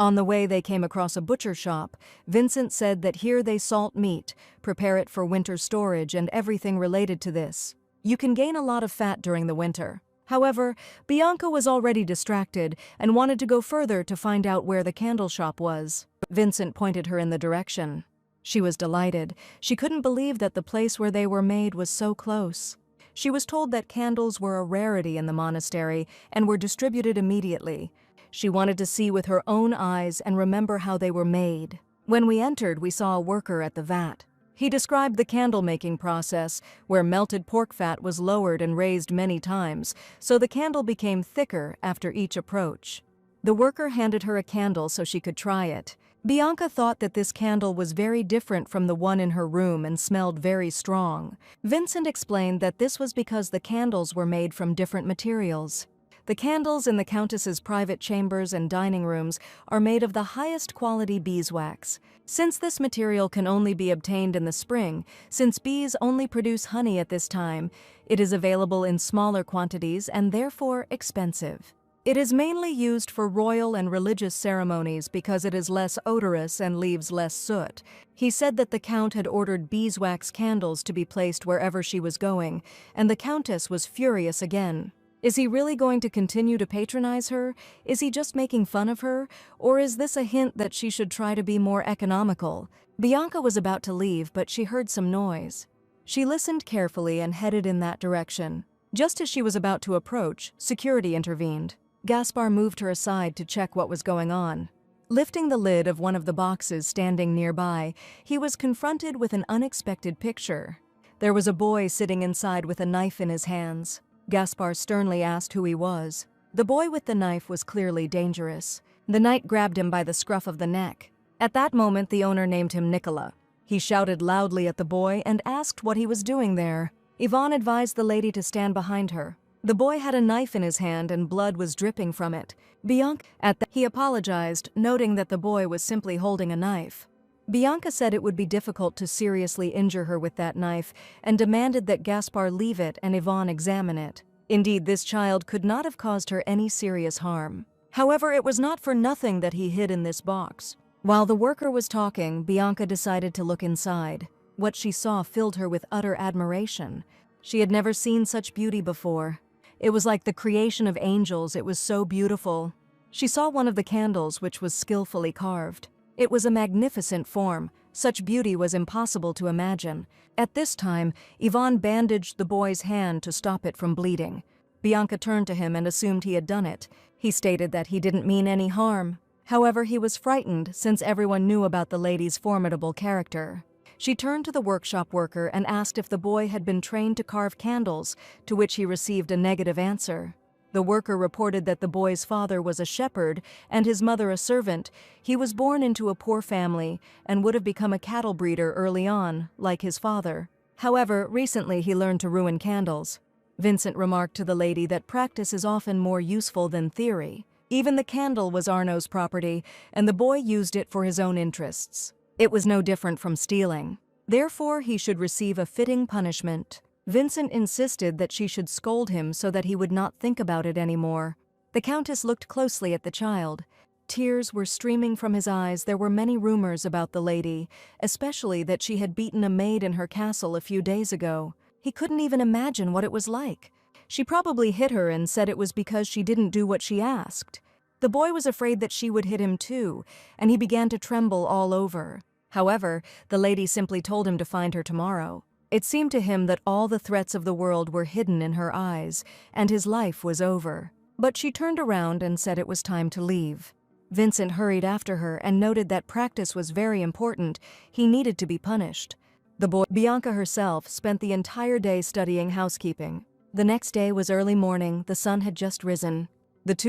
On the way they came across a butcher shop. Vincent said that here they salt meat, prepare it for winter storage and everything related to this. You can gain a lot of fat during the winter. However, Bianca was already distracted and wanted to go further to find out where the candle shop was. Vincent pointed her in the direction. She was delighted. She couldn't believe that the place where they were made was so close. She was told that candles were a rarity in the monastery and were distributed immediately. She wanted to see with her own eyes and remember how they were made. When we entered, we saw a worker at the vat. He described the candle-making process, where melted pork fat was lowered and raised many times, so the candle became thicker after each approach. The worker handed her a candle so she could try it. Bianca thought that this candle was very different from the one in her room and smelled very strong. Vincent explained that this was because the candles were made from different materials. The candles in the Countess's private chambers and dining rooms are made of the highest quality beeswax. Since this material can only be obtained in the spring, since bees only produce honey at this time, it is available in smaller quantities and therefore expensive. It is mainly used for royal and religious ceremonies because it is less odorous and leaves less soot. He said that the Count had ordered beeswax candles to be placed wherever she was going, and the Countess was furious again. Is he really going to continue to patronize her? Is he just making fun of her? Or is this a hint that she should try to be more economical? Bianca was about to leave, but she heard some noise. She listened carefully and headed in that direction. Just as she was about to approach, security intervened. Gaspar moved her aside to check what was going on. Lifting the lid of one of the boxes standing nearby, he was confronted with an unexpected picture. There was a boy sitting inside with a knife in his hands. Gaspar sternly asked who he was. The boy with the knife was clearly dangerous. The knight grabbed him by the scruff of the neck. At that moment, the owner named him Nicola. He shouted loudly at the boy and asked what he was doing there. Yvonne advised the lady to stand behind her. The boy had a knife in his hand and blood was dripping from it. He apologized, noting that the boy was simply holding a knife. Bianca said it would be difficult to seriously injure her with that knife and demanded that Gaspar leave it and Yvonne examine it. Indeed, this child could not have caused her any serious harm. However, it was not for nothing that he hid in this box. While the worker was talking, Bianca decided to look inside. What she saw filled her with utter admiration. She had never seen such beauty before. It was like the creation of angels. It was so beautiful. She saw one of the candles, which was skillfully carved. It was a magnificent form. Such beauty was impossible to imagine. At this time, Yvonne bandaged the boy's hand to stop it from bleeding. Bianca turned to him and assumed he had done it. He stated that he didn't mean any harm. However, he was frightened since everyone knew about the lady's formidable character. She turned to the workshop worker and asked if the boy had been trained to carve candles, to which he received a negative answer. The worker reported that the boy's father was a shepherd and his mother a servant. He was born into a poor family and would have become a cattle breeder early on, like his father. However, recently he learned to ruin candles. Vincent remarked to the lady that practice is often more useful than theory. Even the candle was Arno's property, and the boy used it for his own interests. It was no different from stealing. Therefore, he should receive a fitting punishment. Vincent insisted that she should scold him so that he would not think about it anymore. The Countess looked closely at the child. Tears were streaming from his eyes. There were many rumors about the lady, especially that she had beaten a maid in her castle a few days ago. He couldn't even imagine what it was like. She probably hit her and said it was because she didn't do what she asked. The boy was afraid that she would hit him too, and he began to tremble all over. However, the lady simply told him to find her tomorrow. It seemed to him that all the threats of the world were hidden in her eyes, and his life was over. But she turned around and said it was time to leave. Vincent hurried after her and noted that practice was very important. He needed to be punished. Bianca herself spent the entire day studying housekeeping. The next day was early morning. The sun had just risen.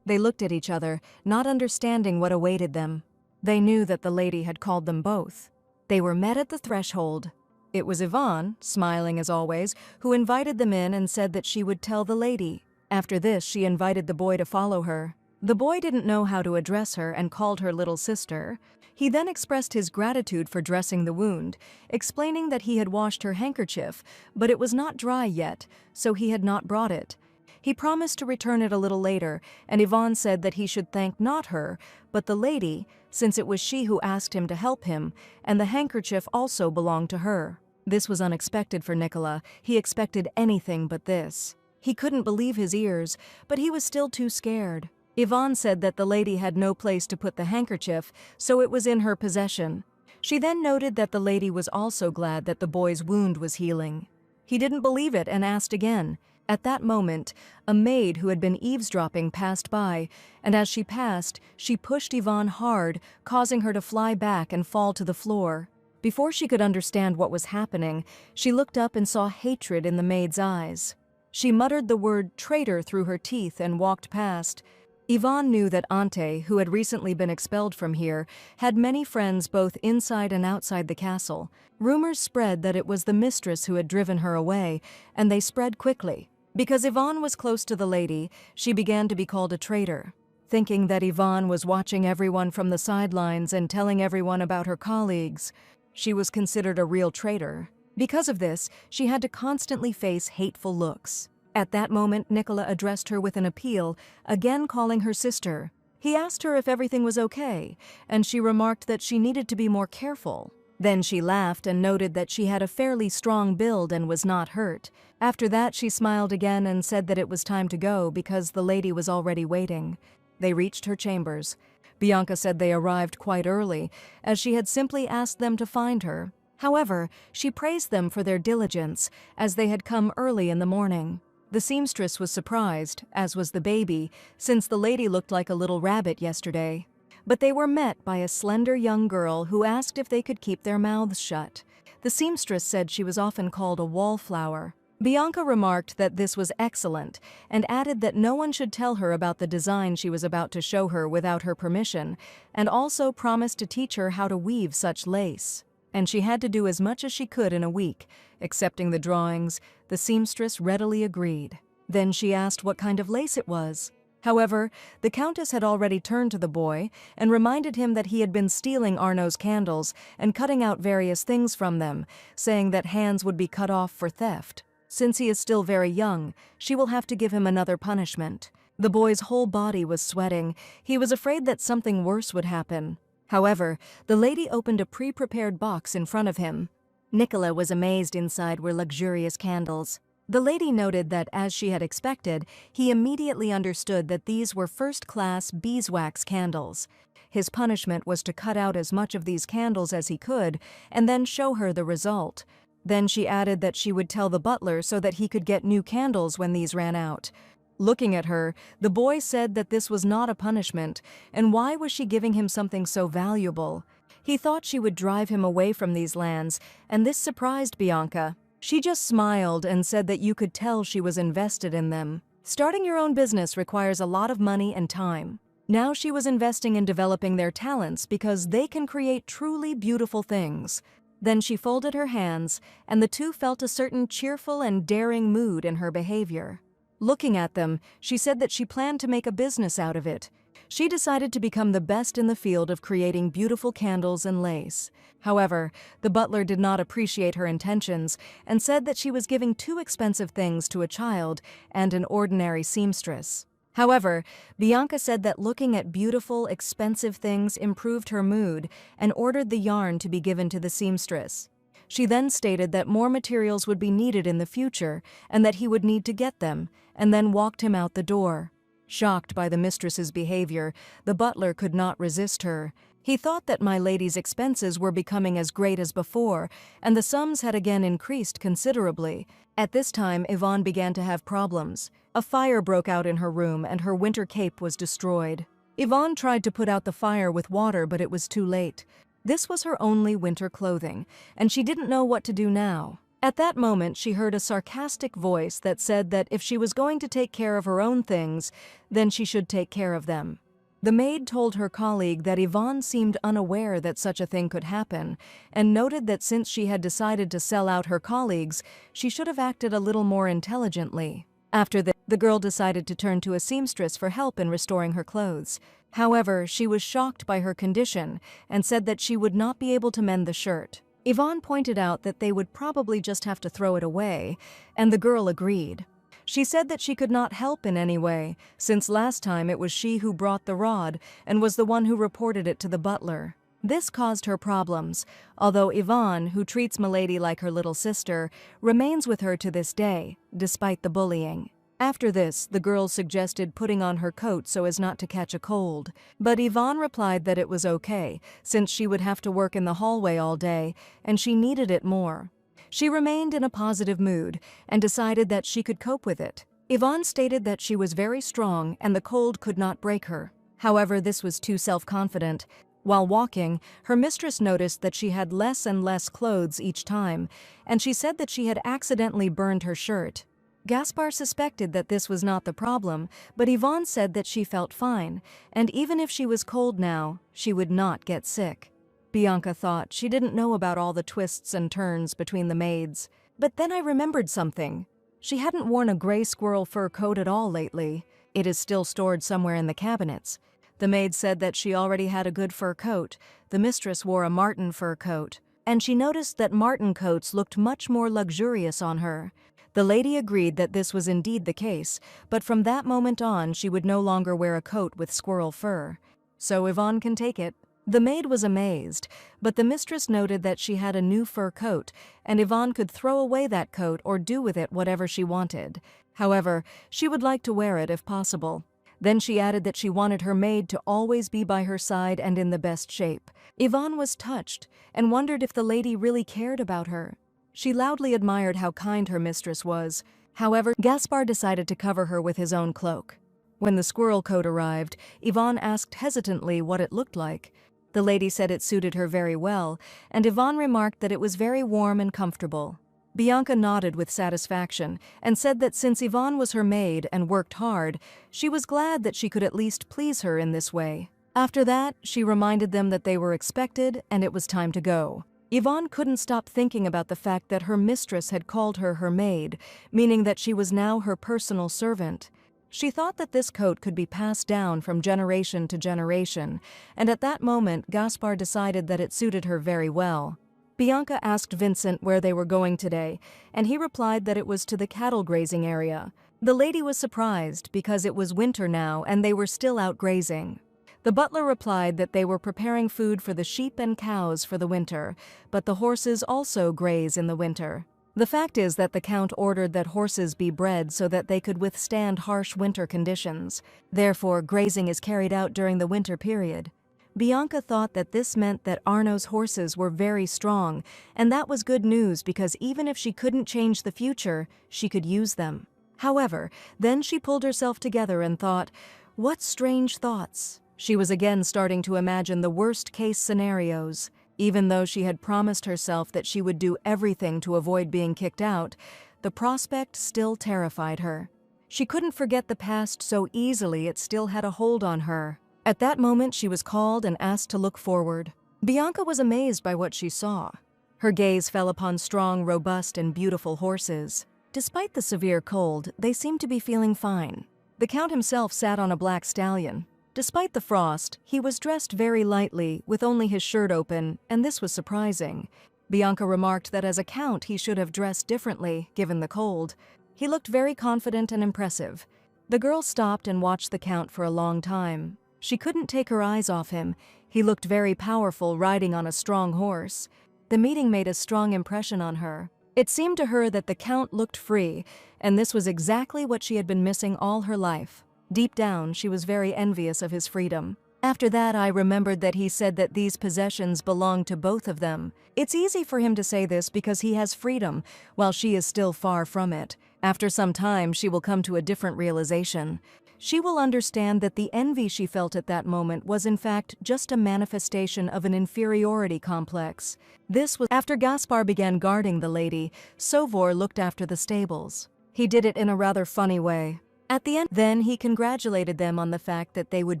They looked at each other, not understanding what awaited them. They knew that the lady had called them both. They were met at the threshold. It was Yvonne, smiling as always, who invited them in and said that she would tell the lady. After this, she invited the boy to follow her. The boy didn't know how to address her and called her little sister. He then expressed his gratitude for dressing the wound, explaining that he had washed her handkerchief, but it was not dry yet, so he had not brought it. He promised to return it a little later, and Yvonne said that he should thank not her, but the lady, since it was she who asked him to help him, and the handkerchief also belonged to her. This was unexpected for Nicola. He expected anything but this. He couldn't believe his ears, but he was still too scared. Yvonne said that the lady had no place to put the handkerchief, so it was in her possession. She then noted that the lady was also glad that the boy's wound was healing. He didn't believe it and asked again. At that moment, a maid who had been eavesdropping passed by, and as she passed, she pushed Yvonne hard, causing her to fly back and fall to the floor. Before she could understand what was happening, she looked up and saw hatred in the maid's eyes. She muttered the word traitor through her teeth and walked past. Yvonne knew that Ante, who had recently been expelled from here, had many friends both inside and outside the castle. Rumors spread that it was the mistress who had driven her away, and they spread quickly. Because Yvonne was close to the lady, she began to be called a traitor. Thinking that Yvonne was watching everyone from the sidelines and telling everyone about her colleagues, she was considered a real traitor. Because of this, she had to constantly face hateful looks. At that moment, Nicola addressed her with an appeal, again calling her sister. He asked her if everything was okay, and she remarked that she needed to be more careful. Then she laughed and noted that she had a fairly strong build and was not hurt. After that, she smiled again and said that it was time to go because the lady was already waiting. They reached her chambers. Bianca said they arrived quite early, as she had simply asked them to find her. However, she praised them for their diligence, as they had come early in the morning. The seamstress was surprised, as was the baby, since the lady looked like a little rabbit yesterday. But they were met by a slender young girl who asked if they could keep their mouths shut. The seamstress said she was often called a wallflower. Bianca remarked that this was excellent, and added that no one should tell her about the design she was about to show her without her permission, and also promised to teach her how to weave such lace. And she had to do as much as she could in a week. Accepting the drawings, the seamstress readily agreed. Then she asked what kind of lace it was. However, the Countess had already turned to the boy and reminded him that he had been stealing Arno's candles and cutting out various things from them, saying that hands would be cut off for theft. Since he is still very young, she will have to give him another punishment. The boy's whole body was sweating. He was afraid that something worse would happen. However, the lady opened a pre-prepared box in front of him. Nicola was amazed. Inside were luxurious candles. The lady noted that, as she had expected, he immediately understood that these were first-class beeswax candles. His punishment was to cut out as much of these candles as he could and then show her the result. Then she added that she would tell the butler so that he could get new candles when these ran out. Looking at her, the boy said that this was not a punishment, and why was she giving him something so valuable? He thought she would drive him away from these lands, and this surprised Bianca. She just smiled and said that you could tell she was invested in them. Starting your own business requires a lot of money and time. Now she was investing in developing their talents because they can create truly beautiful things. Then she folded her hands, and the two felt a certain cheerful and daring mood in her behavior. Looking at them, she said that she planned to make a business out of it. She decided to become the best in the field of creating beautiful candles and lace. However, the butler did not appreciate her intentions and said that she was giving too expensive things to a child and an ordinary seamstress. However, Bianca said that looking at beautiful, expensive things improved her mood and ordered the yarn to be given to the seamstress. She then stated that more materials would be needed in the future and that he would need to get them, and then walked him out the door. Shocked by the mistress's behavior, the butler could not resist her. He thought that my lady's expenses were becoming as great as before, and the sums had again increased considerably. At this time, Yvonne began to have problems. A fire broke out in her room and her winter cape was destroyed. Yvonne tried to put out the fire with water, but it was too late. This was her only winter clothing, and she didn't know what to do now. At that moment, she heard a sarcastic voice that said that if she was going to take care of her own things, then she should take care of them. The maid told her colleague that Yvonne seemed unaware that such a thing could happen, and noted that since she had decided to sell out her colleagues, she should have acted a little more intelligently. After this, the girl decided to turn to a seamstress for help in restoring her clothes. However, she was shocked by her condition and said that she would not be able to mend the shirt. Yvonne pointed out that they would probably just have to throw it away, and the girl agreed. She said that she could not help in any way, since last time it was she who brought the rod and was the one who reported it to the butler. This caused her problems, although Yvonne, who treats Milady like her little sister, remains with her to this day, despite the bullying. After this, the girl suggested putting on her coat so as not to catch a cold, but Yvonne replied that it was okay, since she would have to work in the hallway all day, and she needed it more. She remained in a positive mood and decided that she could cope with it. Yvonne stated that she was very strong and the cold could not break her. However, this was too self-confident. While walking, her mistress noticed that she had less and less clothes each time, and she said that she had accidentally burned her shirt. Gaspar suspected that this was not the problem, but Yvonne said that she felt fine, and even if she was cold now, she would not get sick. Bianca thought she didn't know about all the twists and turns between the maids. But then I remembered something. She hadn't worn a gray squirrel fur coat at all lately. It is still stored somewhere in the cabinets. The maid said that she already had a good fur coat. The mistress wore a marten fur coat, and she noticed that marten coats looked much more luxurious on her. The lady agreed that this was indeed the case, but from that moment on she would no longer wear a coat with squirrel fur. So Yvonne can take it. The maid was amazed, but the mistress noted that she had a new fur coat, and Yvonne could throw away that coat or do with it whatever she wanted. However, she would like to wear it if possible. Then she added that she wanted her maid to always be by her side and in the best shape. Yvonne was touched and wondered if the lady really cared about her. She loudly admired how kind her mistress was. However, Gaspar decided to cover her with his own cloak. When the squirrel coat arrived, Yvonne asked hesitantly what it looked like. The lady said it suited her very well, and Yvonne remarked that it was very warm and comfortable. Bianca nodded with satisfaction and said that since Yvonne was her maid and worked hard, she was glad that she could at least please her in this way. After that, she reminded them that they were expected and it was time to go. Yvonne couldn't stop thinking about the fact that her mistress had called her her maid, meaning that she was now her personal servant. She thought that this coat could be passed down from generation to generation, and at that moment Gaspar decided that it suited her very well. Bianca asked Vincent where they were going today, and he replied that it was to the cattle grazing area. The lady was surprised because it was winter now and they were still out grazing. The butler replied that they were preparing food for the sheep and cows for the winter, but the horses also graze in the winter. The fact is that the count ordered that horses be bred so that they could withstand harsh winter conditions. Therefore, grazing is carried out during the winter period. Bianca thought that this meant that Arno's horses were very strong, and that was good news because even if she couldn't change the future, she could use them. However, then she pulled herself together and thought, what strange thoughts. She was again starting to imagine the worst-case scenarios. Even though she had promised herself that she would do everything to avoid being kicked out, the prospect still terrified her. She couldn't forget the past so easily, it still had a hold on her. At that moment, she was called and asked to look forward. Bianca was amazed by what she saw. Her gaze fell upon strong, robust, and beautiful horses. Despite the severe cold, they seemed to be feeling fine. The count himself sat on a black stallion. Despite the frost, he was dressed very lightly, with only his shirt open, and this was surprising. Bianca remarked that as a count he should have dressed differently, given the cold. He looked very confident and impressive. The girl stopped and watched the count for a long time. She couldn't take her eyes off him. He looked very powerful, riding on a strong horse. The meeting made a strong impression on her. It seemed to her that the count looked free, and this was exactly what she had been missing all her life. Deep down, she was very envious of his freedom. After that, I remembered that he said that these possessions belonged to both of them. It's easy for him to say this because he has freedom, while she is still far from it. After some time, she will come to a different realization. She will understand that the envy she felt at that moment was in fact just a manifestation of an inferiority complex. This was after Gaspar began guarding the lady. Sovor looked after the stables. He did it in a rather funny way. At the end, then he congratulated them on the fact that they would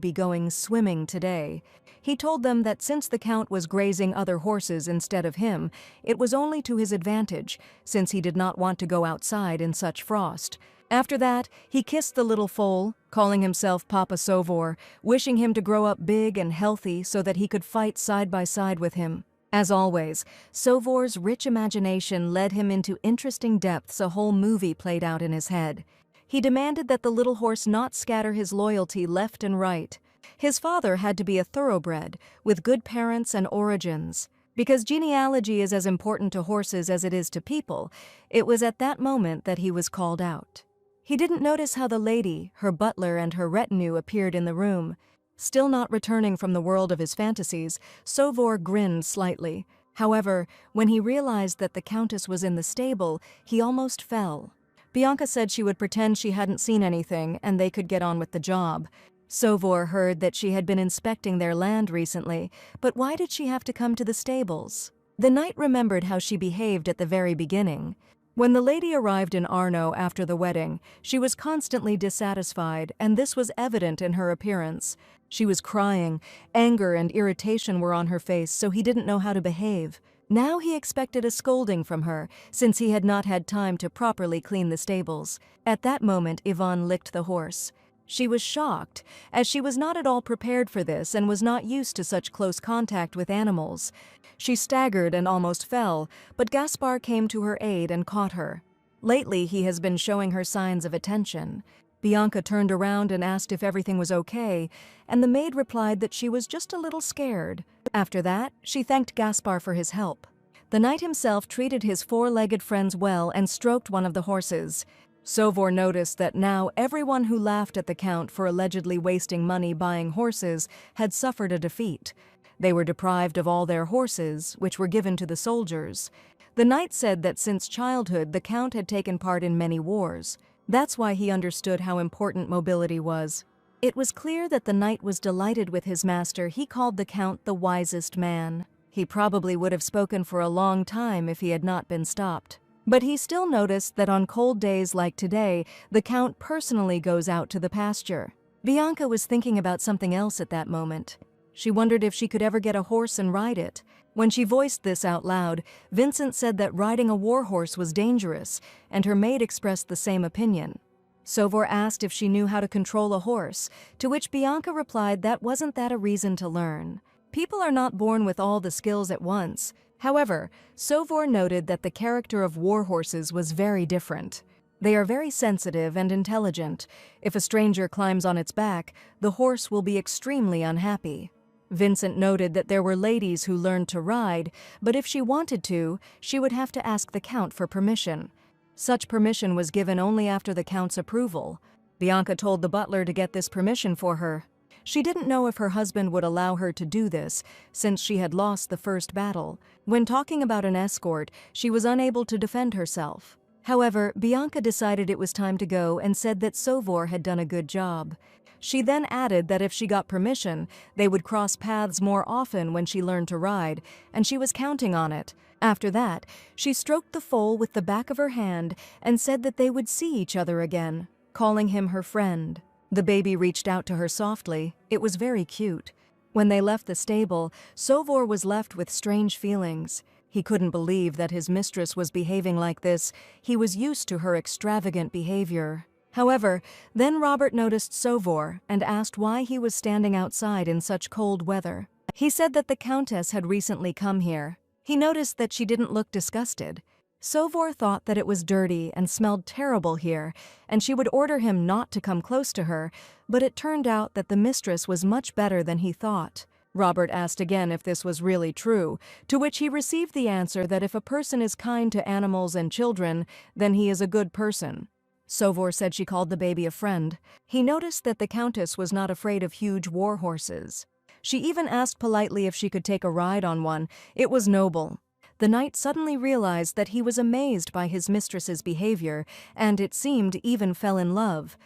be going swimming today. He told them that since the count was grazing other horses instead of him, it was only to his advantage, since he did not want to go outside in such frost. After that, he kissed the little foal, calling himself Papa Sovor, wishing him to grow up big and healthy so that he could fight side by side with him. As always, Sovor's rich imagination led him into interesting depths. A whole movie played out in his head. He demanded that the little horse not scatter his loyalty left and right. His father had to be a thoroughbred, with good parents and origins. Because genealogy is as important to horses as it is to people, it was at that moment that he was called out. He didn't notice how the lady, her butler, and her retinue appeared in the room. Still not returning from the world of his fantasies, Sovor grinned slightly. However, when he realized that the countess was in the stable, he almost fell. Bianca said she would pretend she hadn't seen anything and they could get on with the job. Sovor heard that she had been inspecting their land recently, but why did she have to come to the stables? The knight remembered how she behaved at the very beginning. When the lady arrived in Arno after the wedding, she was constantly dissatisfied, and this was evident in her appearance. She was crying, anger and irritation were on her face, so he didn't know how to behave. Now he expected a scolding from her, since he had not had time to properly clean the stables. At that moment, Yvonne licked the horse. She was shocked, as she was not at all prepared for this and was not used to such close contact with animals. She staggered and almost fell, but Gaspar came to her aid and caught her. Lately, he has been showing her signs of attention. Bianca turned around and asked if everything was okay, and the maid replied that she was just a little scared. After that, she thanked Gaspar for his help. The knight himself treated his four-legged friends well and stroked one of the horses. Sovor noticed that now everyone who laughed at the count for allegedly wasting money buying horses had suffered a defeat. They were deprived of all their horses, which were given to the soldiers. The knight said that since childhood the count had taken part in many wars. That's why he understood how important mobility was. It was clear that the knight was delighted with his master. He called the count the wisest man. He probably would have spoken for a long time if he had not been stopped. But he still noticed that on cold days like today, the count personally goes out to the pasture. Bianca was thinking about something else at that moment. She wondered if she could ever get a horse and ride it. When she voiced this out loud, Vincent said that riding a war horse was dangerous, and her maid expressed the same opinion. Sovor asked if she knew how to control a horse, to which Bianca replied that wasn't that a reason to learn. People are not born with all the skills at once. However, Sovor noted that the character of war horses was very different. They are very sensitive and intelligent. If a stranger climbs on its back, the horse will be extremely unhappy. Vincent noted that there were ladies who learned to ride, but if she wanted to, she would have to ask the count for permission. Such permission was given only after the count's approval. Bianca told the butler to get this permission for her. She didn't know if her husband would allow her to do this, since she had lost the first battle. When talking about an escort, she was unable to defend herself. However, Bianca decided it was time to go and said that Sovor had done a good job. She then added that if she got permission, they would cross paths more often when she learned to ride, and she was counting on it. After that, she stroked the foal with the back of her hand and said that they would see each other again, calling him her friend. The baby reached out to her softly. It was very cute. When they left the stable, Sovor was left with strange feelings. He couldn't believe that his mistress was behaving like this. He was used to her extravagant behavior. However, then Robert noticed Sovor and asked why he was standing outside in such cold weather. He said that the Countess had recently come here. He noticed that she didn't look disgusted. Sovor thought that it was dirty and smelled terrible here, and she would order him not to come close to her, but it turned out that the mistress was much better than he thought. Robert asked again if this was really true, to which he received the answer that if a person is kind to animals and children, then he is a good person. Sovor said she called the baby a friend. He noticed that the Countess was not afraid of huge war horses. She even asked politely if she could take a ride on one. It was noble. The knight suddenly realized that he was amazed by his mistress's behavior, and it seemed even fell in love.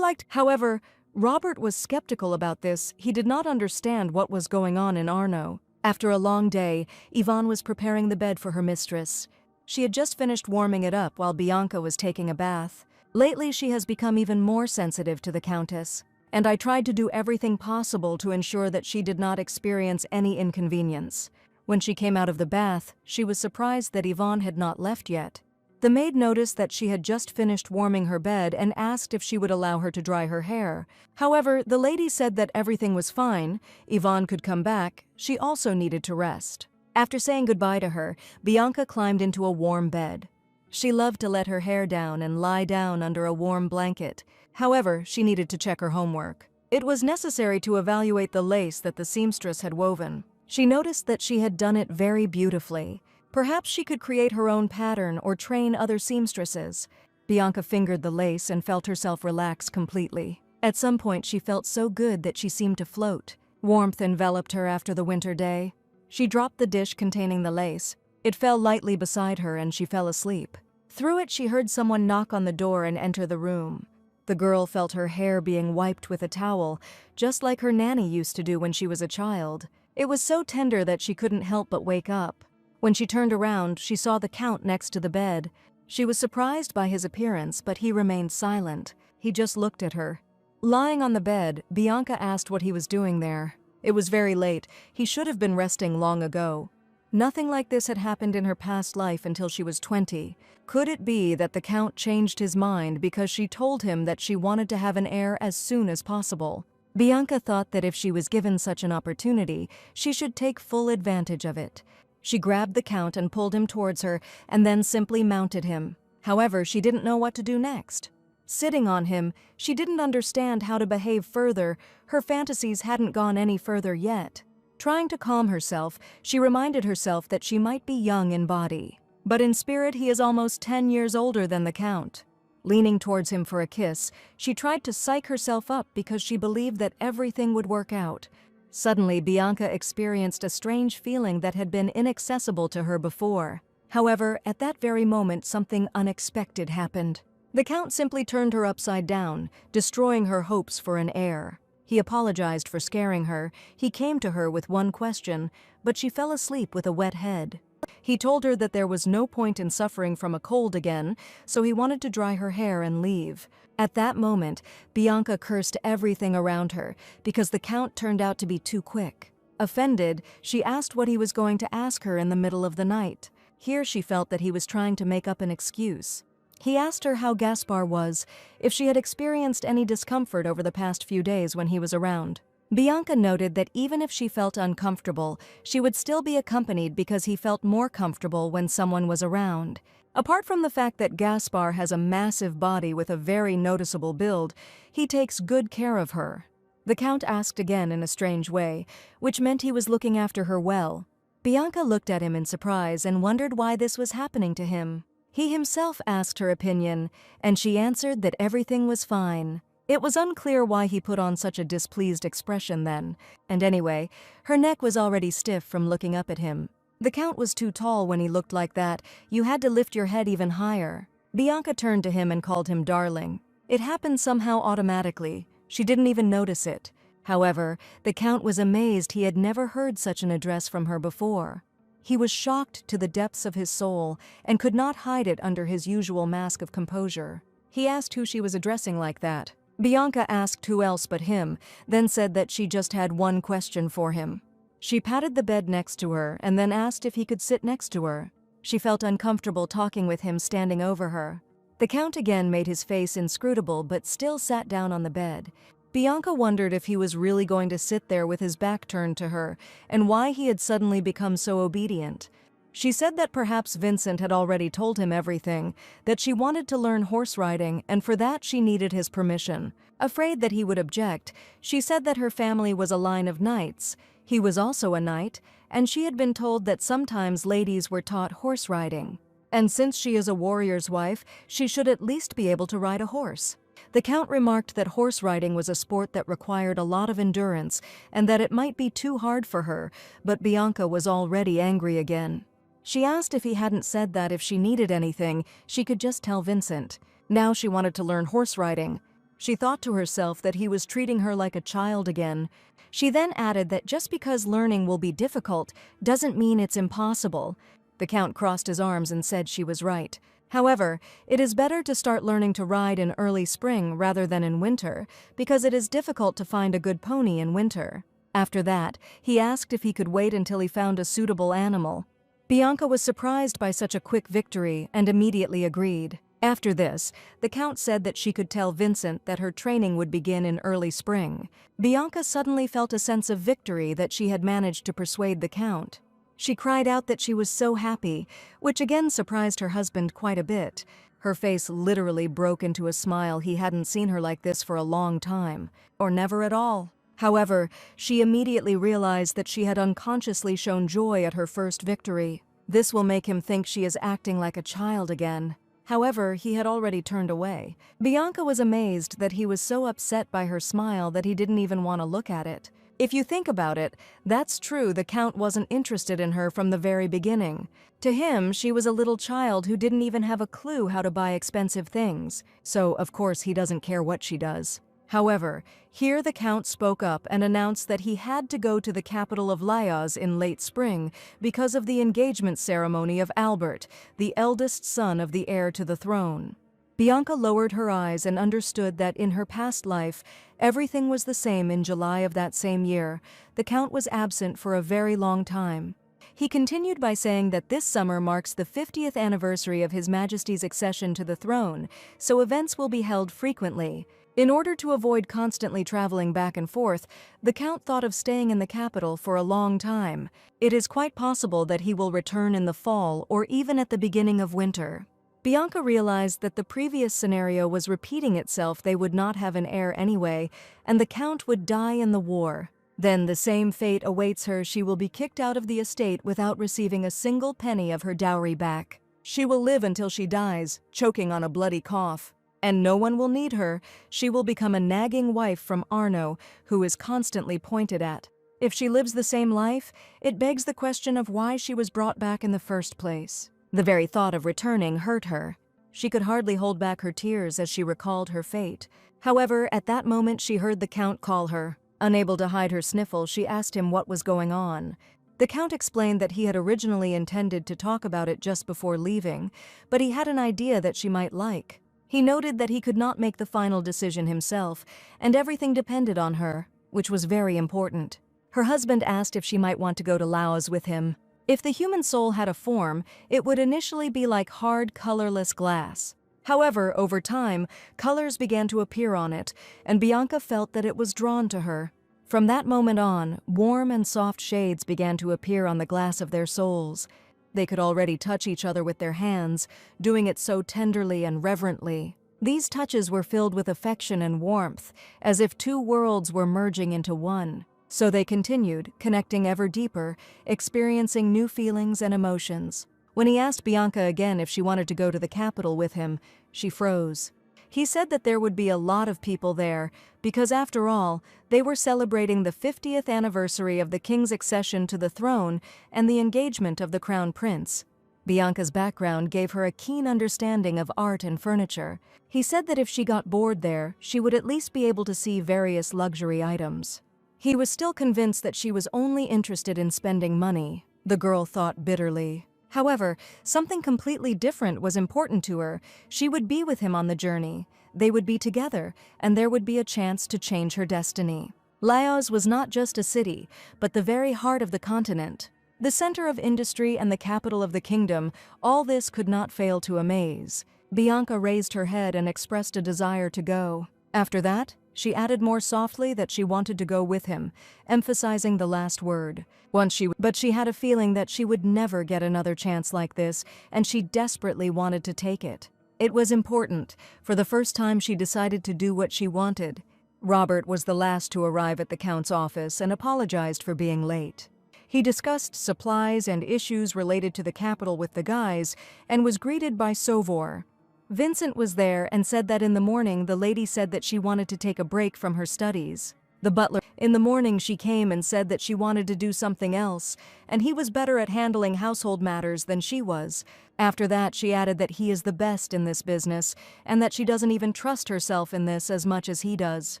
However, Robert was skeptical about this. He did not understand what was going on in Arno. After a long day, Yvonne was preparing the bed for her mistress. She had just finished warming it up while Bianca was taking a bath. Lately, she has become even more sensitive to the Countess, and I tried to do everything possible to ensure that she did not experience any inconvenience. When she came out of the bath, she was surprised that Yvonne had not left yet. The maid noticed that she had just finished warming her bed and asked if she would allow her to dry her hair. However, the lady said that everything was fine. Yvonne could come back. She also needed to rest. After saying goodbye to her, Bianca climbed into a warm bed. She loved to let her hair down and lie down under a warm blanket. However, she needed to check her homework. It was necessary to evaluate the lace that the seamstress had woven. She noticed that she had done it very beautifully. Perhaps she could create her own pattern or train other seamstresses. Bianca fingered the lace and felt herself relax completely. At some point, she felt so good that she seemed to float. Warmth enveloped her after the winter day. She dropped the dish containing the lace. It fell lightly beside her and she fell asleep. Through it, she heard someone knock on the door and enter the room. The girl felt her hair being wiped with a towel, just like her nanny used to do when she was a child. It was so tender that she couldn't help but wake up. When she turned around, she saw the Count next to the bed. She was surprised by his appearance, but he remained silent. He just looked at her. Lying on the bed, Bianca asked what he was doing there. It was very late. He should have been resting long ago. Nothing like this had happened in her past life until she was 20. Could it be that the Count changed his mind because she told him that she wanted to have an heir as soon as possible? Bianca thought that if she was given such an opportunity, she should take full advantage of it. She grabbed the Count and pulled him towards her, and then simply mounted him. However, she didn't know what to do next. Sitting on him, she didn't understand how to behave further. Her fantasies hadn't gone any further yet. Trying to calm herself, she reminded herself that she might be young in body, but in spirit he is almost 10 years older than the Count. Leaning towards him for a kiss, she tried to psych herself up because she believed that everything would work out. Suddenly, Bianca experienced a strange feeling that had been inaccessible to her before. However, at that very moment, something unexpected happened. The Count simply turned her upside down, destroying her hopes for an heir. He apologized for scaring her. He came to her with one question, but she fell asleep with a wet head. He told her that there was no point in suffering from a cold again, so he wanted to dry her hair and leave. At that moment, Bianca cursed everything around her because the Count turned out to be too quick. Offended, she asked what he was going to ask her in the middle of the night. Here she felt that he was trying to make up an excuse. He asked her how Gaspar was, if she had experienced any discomfort over the past few days when he was around. Bianca noted that even if she felt uncomfortable, she would still be accompanied because he felt more comfortable when someone was around. Apart from the fact that Gaspar has a massive body with a very noticeable build, he takes good care of her. The Count asked again in a strange way, which meant he was looking after her well. Bianca looked at him in surprise and wondered why this was happening to him. He himself asked her opinion, and she answered that everything was fine. It was unclear why he put on such a displeased expression then, and anyway, her neck was already stiff from looking up at him. The Count was too tall when he looked like that. You had to lift your head even higher. Bianca turned to him and called him darling. It happened somehow automatically. She didn't even notice it. However, the Count was amazed he had never heard such an address from her before. He was shocked to the depths of his soul and could not hide it under his usual mask of composure. He asked who she was addressing like that. Bianca asked who else but him, then said that she just had one question for him. She patted the bed next to her and then asked if he could sit next to her. She felt uncomfortable talking with him standing over her. The Count again made his face inscrutable but still sat down on the bed. Bianca wondered if he was really going to sit there with his back turned to her, and why he had suddenly become so obedient. She said that perhaps Vincent had already told him everything, that she wanted to learn horse riding, and for that she needed his permission. Afraid that he would object, she said that her family was a line of knights. He was also a knight, and she had been told that sometimes ladies were taught horse riding. And since she is a warrior's wife, she should at least be able to ride a horse. The Count remarked that horse riding was a sport that required a lot of endurance and that it might be too hard for her, but Bianca was already angry again. She asked if he hadn't said that if she needed anything, she could just tell Vincent. Now she wanted to learn horse riding. She thought to herself that he was treating her like a child again. She then added that just because learning will be difficult doesn't mean it's impossible. The Count crossed his arms and said she was right. However, it is better to start learning to ride in early spring rather than in winter, because it is difficult to find a good pony in winter. After that, he asked if he could wait until he found a suitable animal. Bianca was surprised by such a quick victory and immediately agreed. After this, the Count said that she could tell Vincent that her training would begin in early spring. Bianca suddenly felt a sense of victory that she had managed to persuade the Count. She cried out that she was so happy, which again surprised her husband quite a bit. Her face literally broke into a smile. He hadn't seen her like this for a long time, or never at all. However, she immediately realized that she had unconsciously shown joy at her first victory. This will make him think she is acting like a child again. However, he had already turned away. Bianca was amazed that he was so upset by her smile that he didn't even want to look at it. If you think about it, that's true. The Count wasn't interested in her from the very beginning. To him, she was a little child who didn't even have a clue how to buy expensive things. So, of course, he doesn't care what she does. However, here the Count spoke up and announced that he had to go to the capital of Laos in late spring because of the engagement ceremony of Albert, the eldest son of the heir to the throne. Bianca lowered her eyes and understood that in her past life, everything was the same. In July of that same year, the Count was absent for a very long time. He continued by saying that this summer marks the 50th anniversary of His Majesty's accession to the throne, so events will be held frequently. In order to avoid constantly traveling back and forth, the Count thought of staying in the capital for a long time. It is quite possible that he will return in the fall or even at the beginning of winter. Bianca realized that the previous scenario was repeating itself. They would not have an heir anyway, and the Count would die in the war. Then the same fate awaits her. She will be kicked out of the estate without receiving a single penny of her dowry back. She will live until she dies, choking on a bloody cough. And no one will need her. She will become a nagging wife from Arno, who is constantly pointed at. If she lives the same life, it begs the question of why she was brought back in the first place. The very thought of returning hurt her. She could hardly hold back her tears as she recalled her fate. However, at that moment she heard the Count call her. Unable to hide her sniffle, she asked him what was going on. The Count explained that he had originally intended to talk about it just before leaving, but he had an idea that she might like. He noted that he could not make the final decision himself, and everything depended on her, which was very important. Her husband asked if she might want to go to Laos with him. If the human soul had a form, it would initially be like hard, colorless glass. However, over time, colors began to appear on it, and Bianca felt that it was drawn to her. From that moment on, warm and soft shades began to appear on the glass of their souls. They could already touch each other with their hands, doing it so tenderly and reverently. These touches were filled with affection and warmth, as if two worlds were merging into one. So they continued, connecting ever deeper, experiencing new feelings and emotions. When he asked Bianca again if she wanted to go to the capital with him, she froze. He said that there would be a lot of people there, because after all, they were celebrating the 50th anniversary of the king's accession to the throne and the engagement of the crown prince. Bianca's background gave her a keen understanding of art and furniture. He said that if she got bored there, she would at least be able to see various luxury items. He was still convinced that she was only interested in spending money, the girl thought bitterly. However, something completely different was important to her. She would be with him on the journey. They would be together, and there would be a chance to change her destiny. Laos was not just a city, but the very heart of the continent. The center of industry and the capital of the kingdom, all this could not fail to amaze. Bianca raised her head and expressed a desire to go. After that, she added more softly that she wanted to go with him, emphasizing the last word. But she had a feeling that she would never get another chance like this, and she desperately wanted to take it. It was important. For the first time, she decided to do what she wanted. Robert was the last to arrive at the Count's office and apologized for being late. He discussed supplies and issues related to the capital with the guys and was greeted by Sovor. Vincent was there and said that in the morning the lady said that she wanted to take a break from her studies. The butler, in the morning she came and said that she wanted to do something else, and he was better at handling household matters than she was. After that, she added that he is the best in this business, and that she doesn't even trust herself in this as much as he does.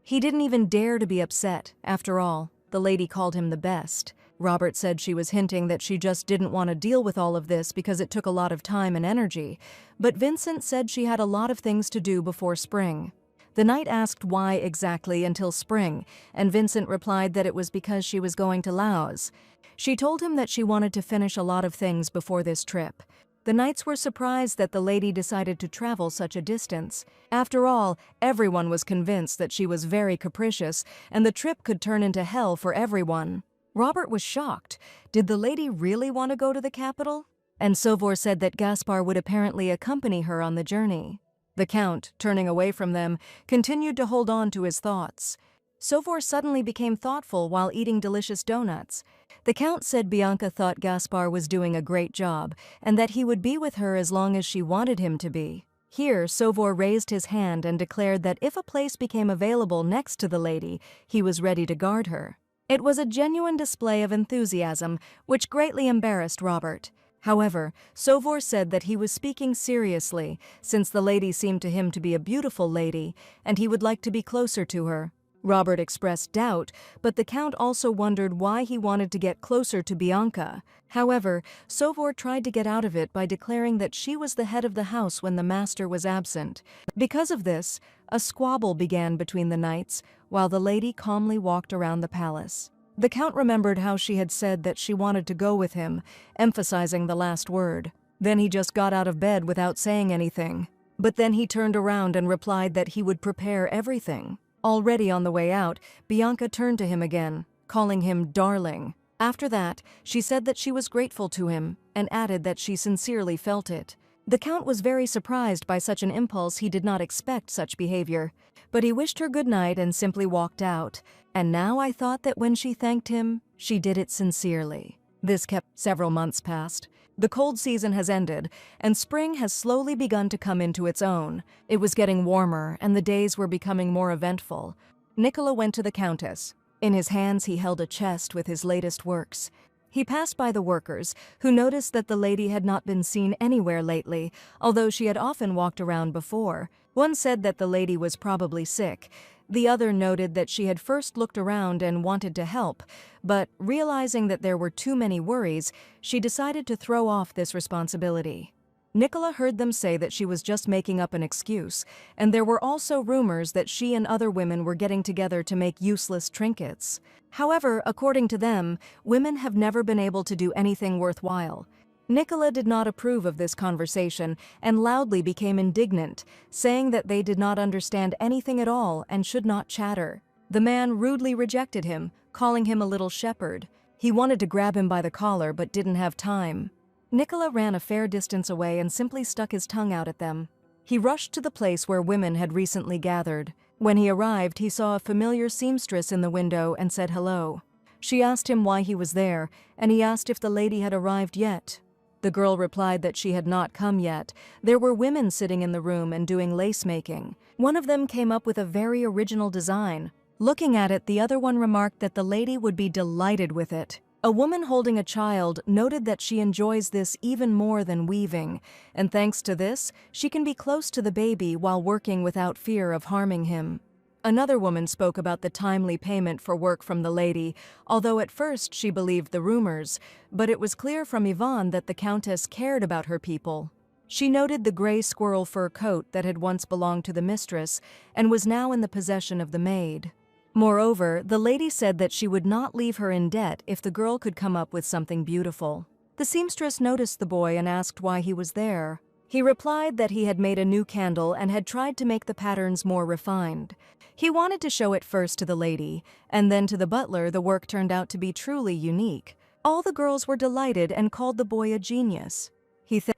He didn't even dare to be upset. After all, the lady called him the best. Robert said she was hinting that she just didn't want to deal with all of this because it took a lot of time and energy, but Vincent said she had a lot of things to do before spring. The knight asked why exactly until spring, and Vincent replied that it was because she was going to Laos. She told him that she wanted to finish a lot of things before this trip. The knights were surprised that the lady decided to travel such a distance. After all, everyone was convinced that she was very capricious, and the trip could turn into hell for everyone. Robert was shocked. Did the lady really want to go to the capital? And Sovor said that Gaspar would apparently accompany her on the journey. The Count, turning away from them, continued to hold on to his thoughts. Sovor suddenly became thoughtful while eating delicious donuts. The Count said Bianca thought Gaspar was doing a great job, and that he would be with her as long as she wanted him to be. Here, Sovor raised his hand and declared that if a place became available next to the lady, he was ready to guard her. It was a genuine display of enthusiasm, which greatly embarrassed Robert. However, Sovor said that he was speaking seriously, since the lady seemed to him to be a beautiful lady, and he would like to be closer to her. Robert expressed doubt, but the Count also wondered why he wanted to get closer to Bianca. However, Sovor tried to get out of it by declaring that she was the head of the house when the master was absent. Because of this, a squabble began between the knights, while the lady calmly walked around the palace. The Count remembered how she had said that she wanted to go with him, emphasizing the last word. Then he just got out of bed without saying anything. But then he turned around and replied that he would prepare everything. Already on the way out, Bianca turned to him again, calling him darling. After that, she said that she was grateful to him, and added that she sincerely felt it. The Count was very surprised by such an impulse. He did not expect such behavior. But he wished her good night and simply walked out. And now I thought that when she thanked him, she did it sincerely. This kept. Several months passed. The cold season has ended, and spring has slowly begun to come into its own. It was getting warmer, and the days were becoming more eventful. Nicola went to the Countess. In his hands he held a chest with his latest works. He passed by the workers, who noticed that the lady had not been seen anywhere lately, although she had often walked around before. One said that the lady was probably sick. The other noted that she had first looked around and wanted to help, but realizing that there were too many worries, she decided to throw off this responsibility. Nicola heard them say that she was just making up an excuse, and there were also rumors that she and other women were getting together to make useless trinkets. However, according to them, women have never been able to do anything worthwhile. Nicola did not approve of this conversation and loudly became indignant, saying that they did not understand anything at all and should not chatter. The man rudely rejected him, calling him a little shepherd. He wanted to grab him by the collar but didn't have time. Nicola ran a fair distance away and simply stuck his tongue out at them. He rushed to the place where women had recently gathered. When he arrived, he saw a familiar seamstress in the window and said hello. She asked him why he was there, and he asked if the lady had arrived yet. The girl replied that she had not come yet. There were women sitting in the room and doing lace making. One of them came up with a very original design. Looking at it, the other one remarked that the lady would be delighted with it. A woman holding a child noted that she enjoys this even more than weaving, and thanks to this, she can be close to the baby while working without fear of harming him. Another woman spoke about the timely payment for work from the lady, although at first she believed the rumors, but it was clear from Yvonne that the Countess cared about her people. She noted the gray squirrel fur coat that had once belonged to the mistress and was now in the possession of the maid. Moreover, the lady said that she would not leave her in debt if the girl could come up with something beautiful. The seamstress noticed the boy and asked why he was there. He replied that he had made a new candle and had tried to make the patterns more refined. He wanted to show it first to the lady, and then to the butler. The work turned out to be truly unique. All the girls were delighted and called the boy a genius.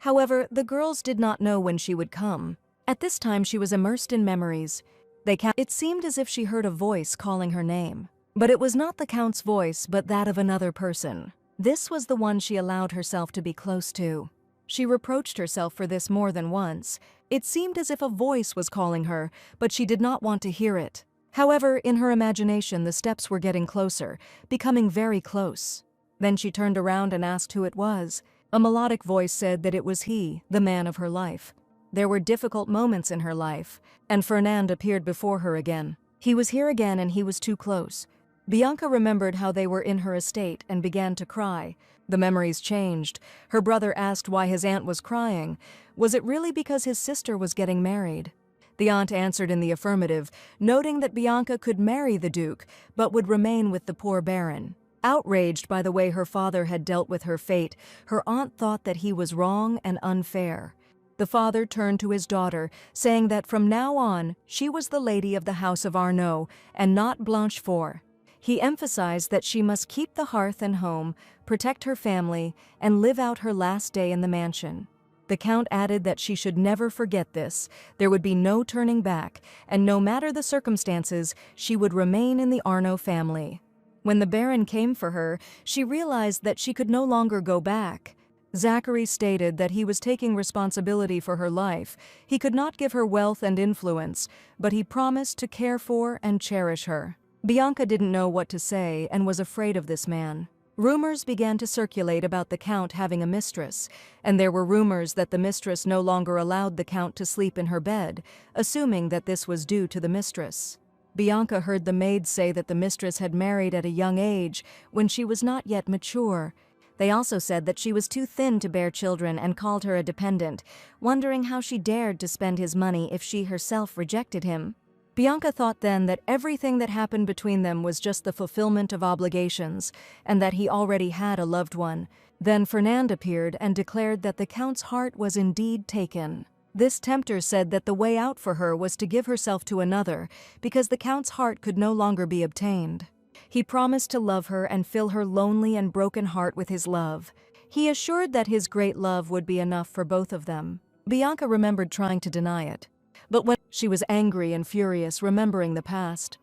However, the girls did not know when she would come. At this time she was immersed in memories. It seemed as if she heard a voice calling her name. But it was not the Count's voice, but that of another person. This was the one she allowed herself to be close to. She reproached herself for this more than once. It seemed as if a voice was calling her, but she did not want to hear it. However, in her imagination the steps were getting closer, becoming very close. Then she turned around and asked who it was. A melodic voice said that it was he, the man of her life. There were difficult moments in her life, and Fernand appeared before her again. He was here again and he was too close. Bianca remembered how they were in her estate and began to cry. The memories changed. Her brother asked why his aunt was crying. Was it really because his sister was getting married? The aunt answered in the affirmative, noting that Bianca could marry the Duke, but would remain with the poor Baron. Outraged by the way her father had dealt with her fate, her aunt thought that he was wrong and unfair. The father turned to his daughter, saying that from now on, she was the lady of the house of Arnaud, and not Blanchefort. He emphasized that she must keep the hearth and home, protect her family, and live out her last day in the mansion. The Count added that she should never forget this. There would be no turning back, and no matter the circumstances, she would remain in the Arnaud family. When the Baron came for her, she realized that she could no longer go back. Zachary stated that he was taking responsibility for her life. He could not give her wealth and influence, but he promised to care for and cherish her. Bianca didn't know what to say and was afraid of this man. Rumors began to circulate about the Count having a mistress, and there were rumors that the mistress no longer allowed the Count to sleep in her bed, assuming that this was due to the mistress. Bianca heard the maids say that the mistress had married at a young age when she was not yet mature. They also said that she was too thin to bear children and called her a dependent, wondering how she dared to spend his money if she herself rejected him. Bianca thought then that everything that happened between them was just the fulfillment of obligations, and that he already had a loved one. Then Fernand appeared and declared that the Count's heart was indeed taken. This tempter said that the way out for her was to give herself to another, because the Count's heart could no longer be obtained. He promised to love her and fill her lonely and broken heart with his love. He assured that his great love would be enough for both of them. Bianca remembered trying to deny it. But when she was angry and furious, remembering the past,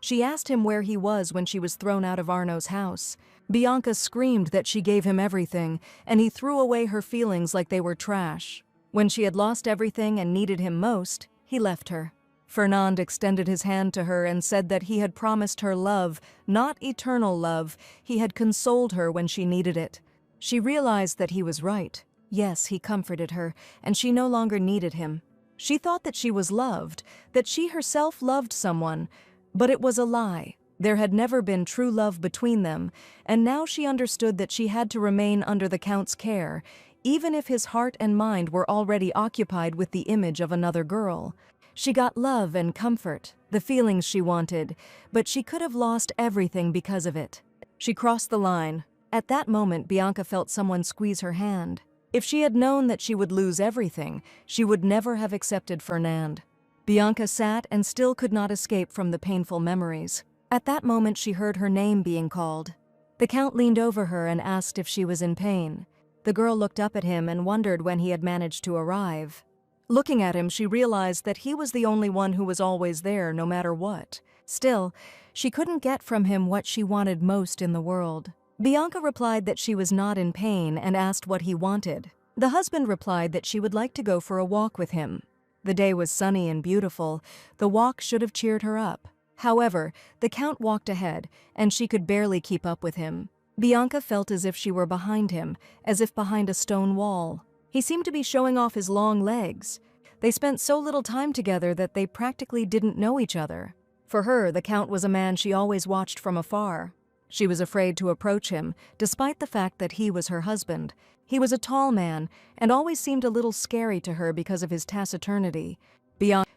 she asked him where he was when she was thrown out of Arnaud's house. Bianca screamed that she gave him everything, and he threw away her feelings like they were trash. When she had lost everything and needed him most, he left her. Fernand extended his hand to her and said that he had promised her love, not eternal love. He had consoled her when she needed it. She realized that he was right. Yes, he comforted her, and she no longer needed him. She thought that she was loved, that she herself loved someone, but it was a lie. There had never been true love between them, and now she understood that she had to remain under the Count's care, even if his heart and mind were already occupied with the image of another girl. She got love and comfort, the feelings she wanted, but she could have lost everything because of it. She crossed the line. At that moment, Bianca felt someone squeeze her hand. If she had known that she would lose everything, she would never have accepted Fernand. Bianca sat and still could not escape from the painful memories. At that moment, she heard her name being called. The Count leaned over her and asked if she was in pain. The girl looked up at him and wondered when he had managed to arrive. Looking at him, she realized that he was the only one who was always there, no matter what. Still, she couldn't get from him what she wanted most in the world. Bianca replied that she was not in pain and asked what he wanted. The husband replied that she would like to go for a walk with him. The day was sunny and beautiful. The walk should have cheered her up. However, the Count walked ahead, and she could barely keep up with him. Bianca felt as if she were behind him, as if behind a stone wall. He seemed to be showing off his long legs. They spent so little time together that they practically didn't know each other. For her, the Count was a man she always watched from afar. She was afraid to approach him, despite the fact that he was her husband. He was a tall man, and always seemed a little scary to her because of his taciturnity.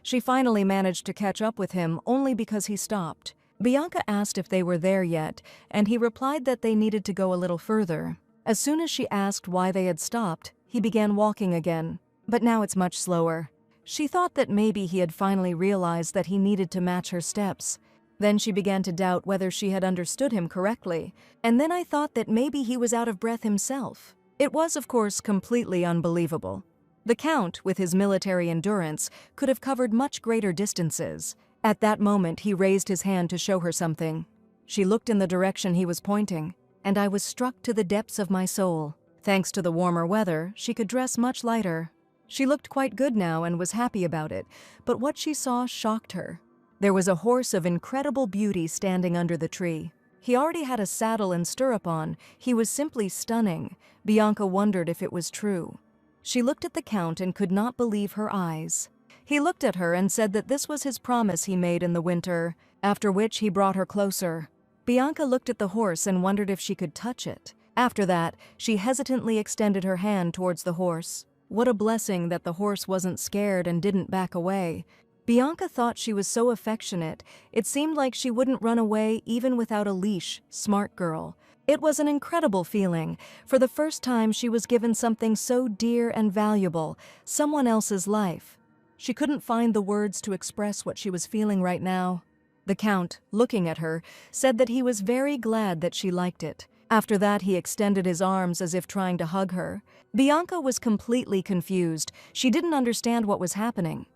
She finally managed to catch up with him only because he stopped. Bianca asked if they were there yet, and he replied that they needed to go a little further. As soon as she asked why they had stopped, he began walking again. but now it's much slower. She thought that maybe he had finally realized that he needed to match her steps. Then she began to doubt whether she had understood him correctly, and then I thought that maybe he was out of breath himself. It was, of course, completely unbelievable. The Count, with his military endurance, could have covered much greater distances. At that moment, he raised his hand to show her something. She looked in the direction he was pointing, and I was struck to the depths of my soul. Thanks to the warmer weather, she could dress much lighter. She looked quite good now and was happy about it, but what she saw shocked her. There was a horse of incredible beauty standing under the tree. He already had a saddle and stirrup on. He was simply stunning. Bianca wondered if it was true. She looked at the Count and could not believe her eyes. He looked at her and said that this was his promise he made in the winter, after which he brought her closer. Bianca looked at the horse and wondered if she could touch it. After that, she hesitantly extended her hand towards the horse. What a blessing that the horse wasn't scared and didn't back away. Bianca thought she was so affectionate, it seemed like she wouldn't run away even without a leash. Smart girl. It was an incredible feeling. For the first time, she was given something so dear and valuable, someone else's life. She couldn't find the words to express what she was feeling right now. The Count, looking at her, said that he was very glad that she liked it. After that, he extended his arms as if trying to hug her. Bianca was completely confused. She didn't understand what was happening.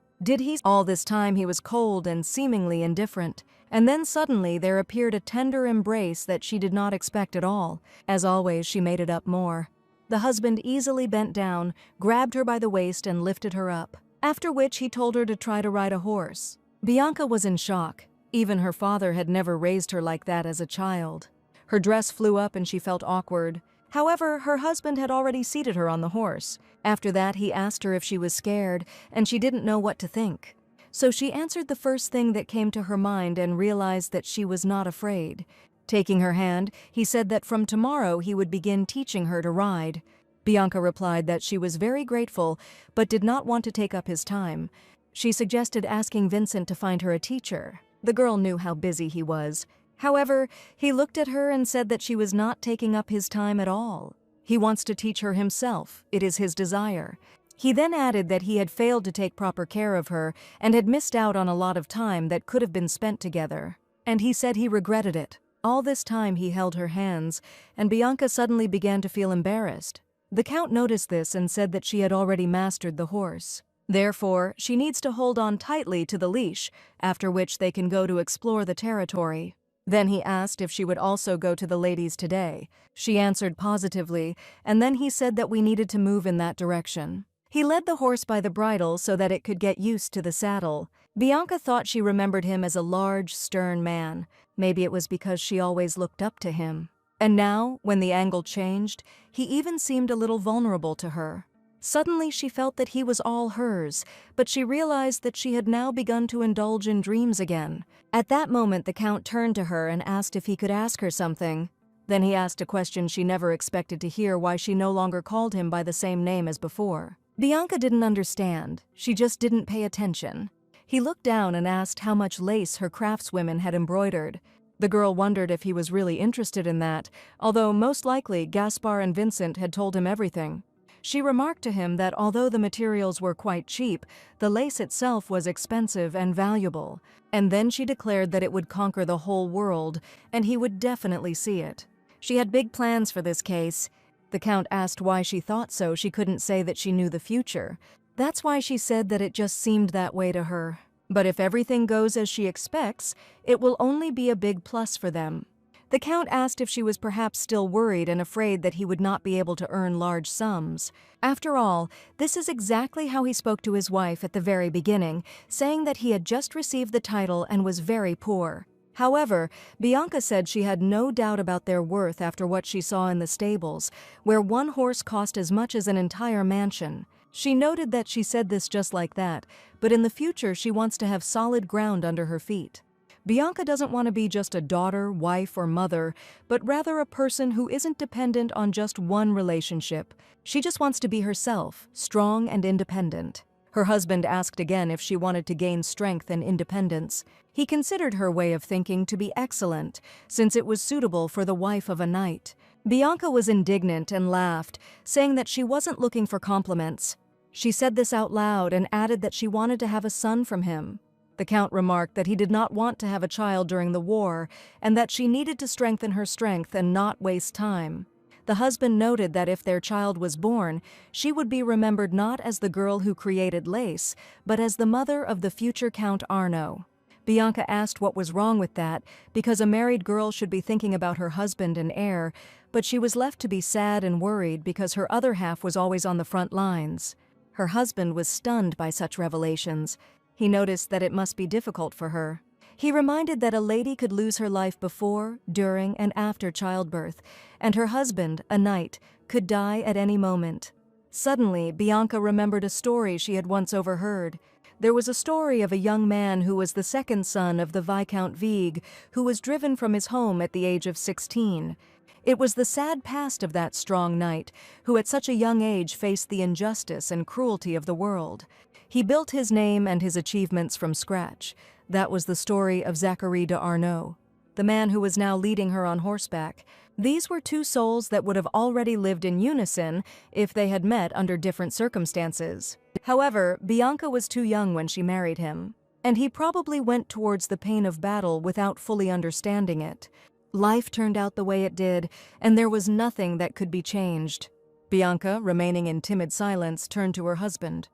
All this time he was cold and seemingly indifferent. And then suddenly there appeared a tender embrace that she did not expect at all. As always, she made it up more. The husband easily bent down, grabbed her by the waist and lifted her up, after which he told her to try to ride a horse. Bianca was in shock. Even her father had never raised her like that as a child. Her dress flew up and she felt awkward. However, her husband had already seated her on the horse. After that, he asked her if she was scared, and she didn't know what to think. So she answered the first thing that came to her mind and realized that she was not afraid. Taking her hand, he said that from tomorrow he would begin teaching her to ride. Bianca replied that she was very grateful, but did not want to take up his time. She suggested asking Vincent to find her a teacher. The girl knew how busy he was. However, he looked at her and said that she was not taking up his time at all. He wants to teach her himself. It is his desire. He then added that he had failed to take proper care of her and had missed out on a lot of time that could have been spent together. And he said he regretted it. All this time he held her hands, and Bianca suddenly began to feel embarrassed. The Count noticed this and said that she had already mastered the horse. Therefore, she needs to hold on tightly to the leash, after which they can go to explore the territory. Then he asked if she would also go to the ladies today. She answered positively, and then he said that we needed to move in that direction. He led the horse by the bridle so that it could get used to the saddle. Bianca thought she remembered him as a large, stern man. Maybe it was because she always looked up to him. And now, when the angle changed, he even seemed a little vulnerable to her. Suddenly she felt that he was all hers, but she realized that she had now begun to indulge in dreams again. At that moment the Count turned to her and asked if he could ask her something. Then he asked a question she never expected to hear, why she no longer called him by the same name as before. Bianca didn't understand. She just didn't pay attention. He looked down and asked how much lace her craftswomen had embroidered. The girl wondered if he was really interested in that, although most likely Gaspar and Vincent had told him everything. She remarked to him that although the materials were quite cheap, the lace itself was expensive and valuable, and then she declared that it would conquer the whole world, and he would definitely see it. She had big plans for this case. The Count asked why she thought so. She couldn't say that she knew the future. That's why she said that it just seemed that way to her. But if everything goes as she expects, it will only be a big plus for them. The Count asked if she was perhaps still worried and afraid that he would not be able to earn large sums. After all, this is exactly how he spoke to his wife at the very beginning, saying that he had just received the title and was very poor. However, Bianca said she had no doubt about their worth after what she saw in the stables, where one horse cost as much as an entire mansion. She noted that she said this just like that, but in the future she wants to have solid ground under her feet. Bianca doesn't want to be just a daughter, wife, or mother, but rather a person who isn't dependent on just one relationship. She just wants to be herself, strong and independent. Her husband asked again if she wanted to gain strength and independence. He considered her way of thinking to be excellent, since it was suitable for the wife of a knight. Bianca was indignant and laughed, saying that she wasn't looking for compliments. She said this out loud and added that she wanted to have a son from him. The Count remarked that he did not want to have a child during the war and that she needed to strengthen her strength and not waste time. The husband noted that if their child was born, she would be remembered not as the girl who created lace, but as the mother of the future Count Arno. Bianca asked what was wrong with that, because a married girl should be thinking about her husband and heir, but she was left to be sad and worried because her other half was always on the front lines. Her husband was stunned by such revelations. He noticed that it must be difficult for her. He reminded that a lady could lose her life before, during, and after childbirth, and her husband, a knight, could die at any moment. Suddenly, Bianca remembered a story she had once overheard. There was a story of a young man who was the second son of the Viscount Vigue, who was driven from his home at the age of 16. It was the sad past of that strong knight, who at such a young age faced the injustice and cruelty of the world. He built his name and his achievements from scratch. That was the story of Zachary d'Arnaud, the man who was now leading her on horseback. These were two souls that would have already lived in unison if they had met under different circumstances. However, Bianca was too young when she married him, and he probably went towards the pain of battle without fully understanding it. Life turned out the way it did, and there was nothing that could be changed. Bianca, remaining in timid silence, turned to her husband.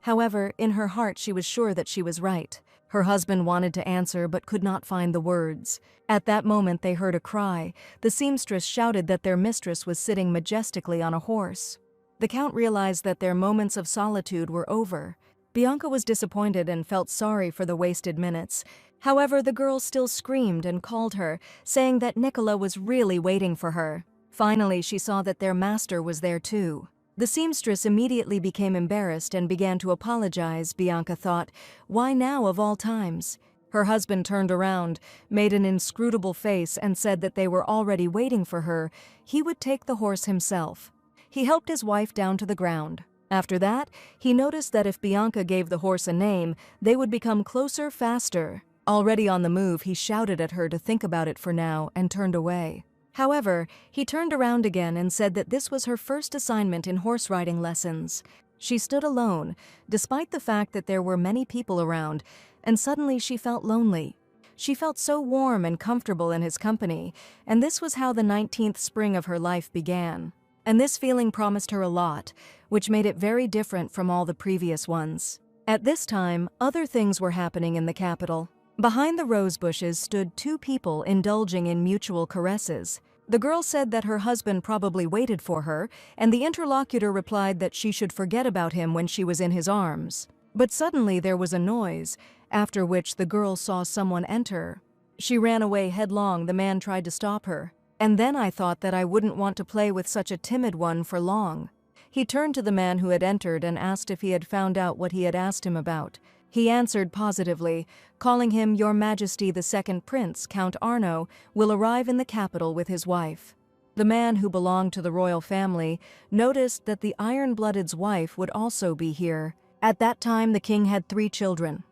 However, in her heart she was sure that she was right. Her husband wanted to answer but could not find the words. At that moment they heard a cry. The seamstress shouted that their mistress was sitting majestically on a horse. The Count realized that their moments of solitude were over. Bianca was disappointed and felt sorry for the wasted minutes. However, the girl still screamed and called her, saying that Nicola was really waiting for her. Finally, she saw that their master was there too. The seamstress immediately became embarrassed and began to apologize. Bianca thought, why now of all times? Her husband turned around, made an inscrutable face, and said that they were already waiting for her. He would take the horse himself. He helped his wife down to the ground. After that, he noticed that if Bianca gave the horse a name, they would become closer faster. Already on the move, he shouted at her to think about it for now and turned away. However, he turned around again and said that this was her first assignment in horse riding lessons. She stood alone, despite the fact that there were many people around, and suddenly she felt lonely. She felt so warm and comfortable in his company, and this was how the 19th spring of her life began. And this feeling promised her a lot, which made it very different from all the previous ones. At this time, other things were happening in the capital. Behind the rose bushes stood two people indulging in mutual caresses. The girl said that her husband probably waited for her, and the interlocutor replied that she should forget about him when she was in his arms. But suddenly there was a noise, after which the girl saw someone enter. She ran away headlong. The man tried to stop her. And then I thought that I wouldn't want to play with such a timid one for long. He turned to the man who had entered and asked if he had found out what he had asked him about. He answered positively, calling him Your Majesty the Second Prince, Count Arno, will arrive in the capital with his wife. The man, who belonged to the royal family, noticed that the iron-blooded's wife would also be here. At that time the king had 3 children.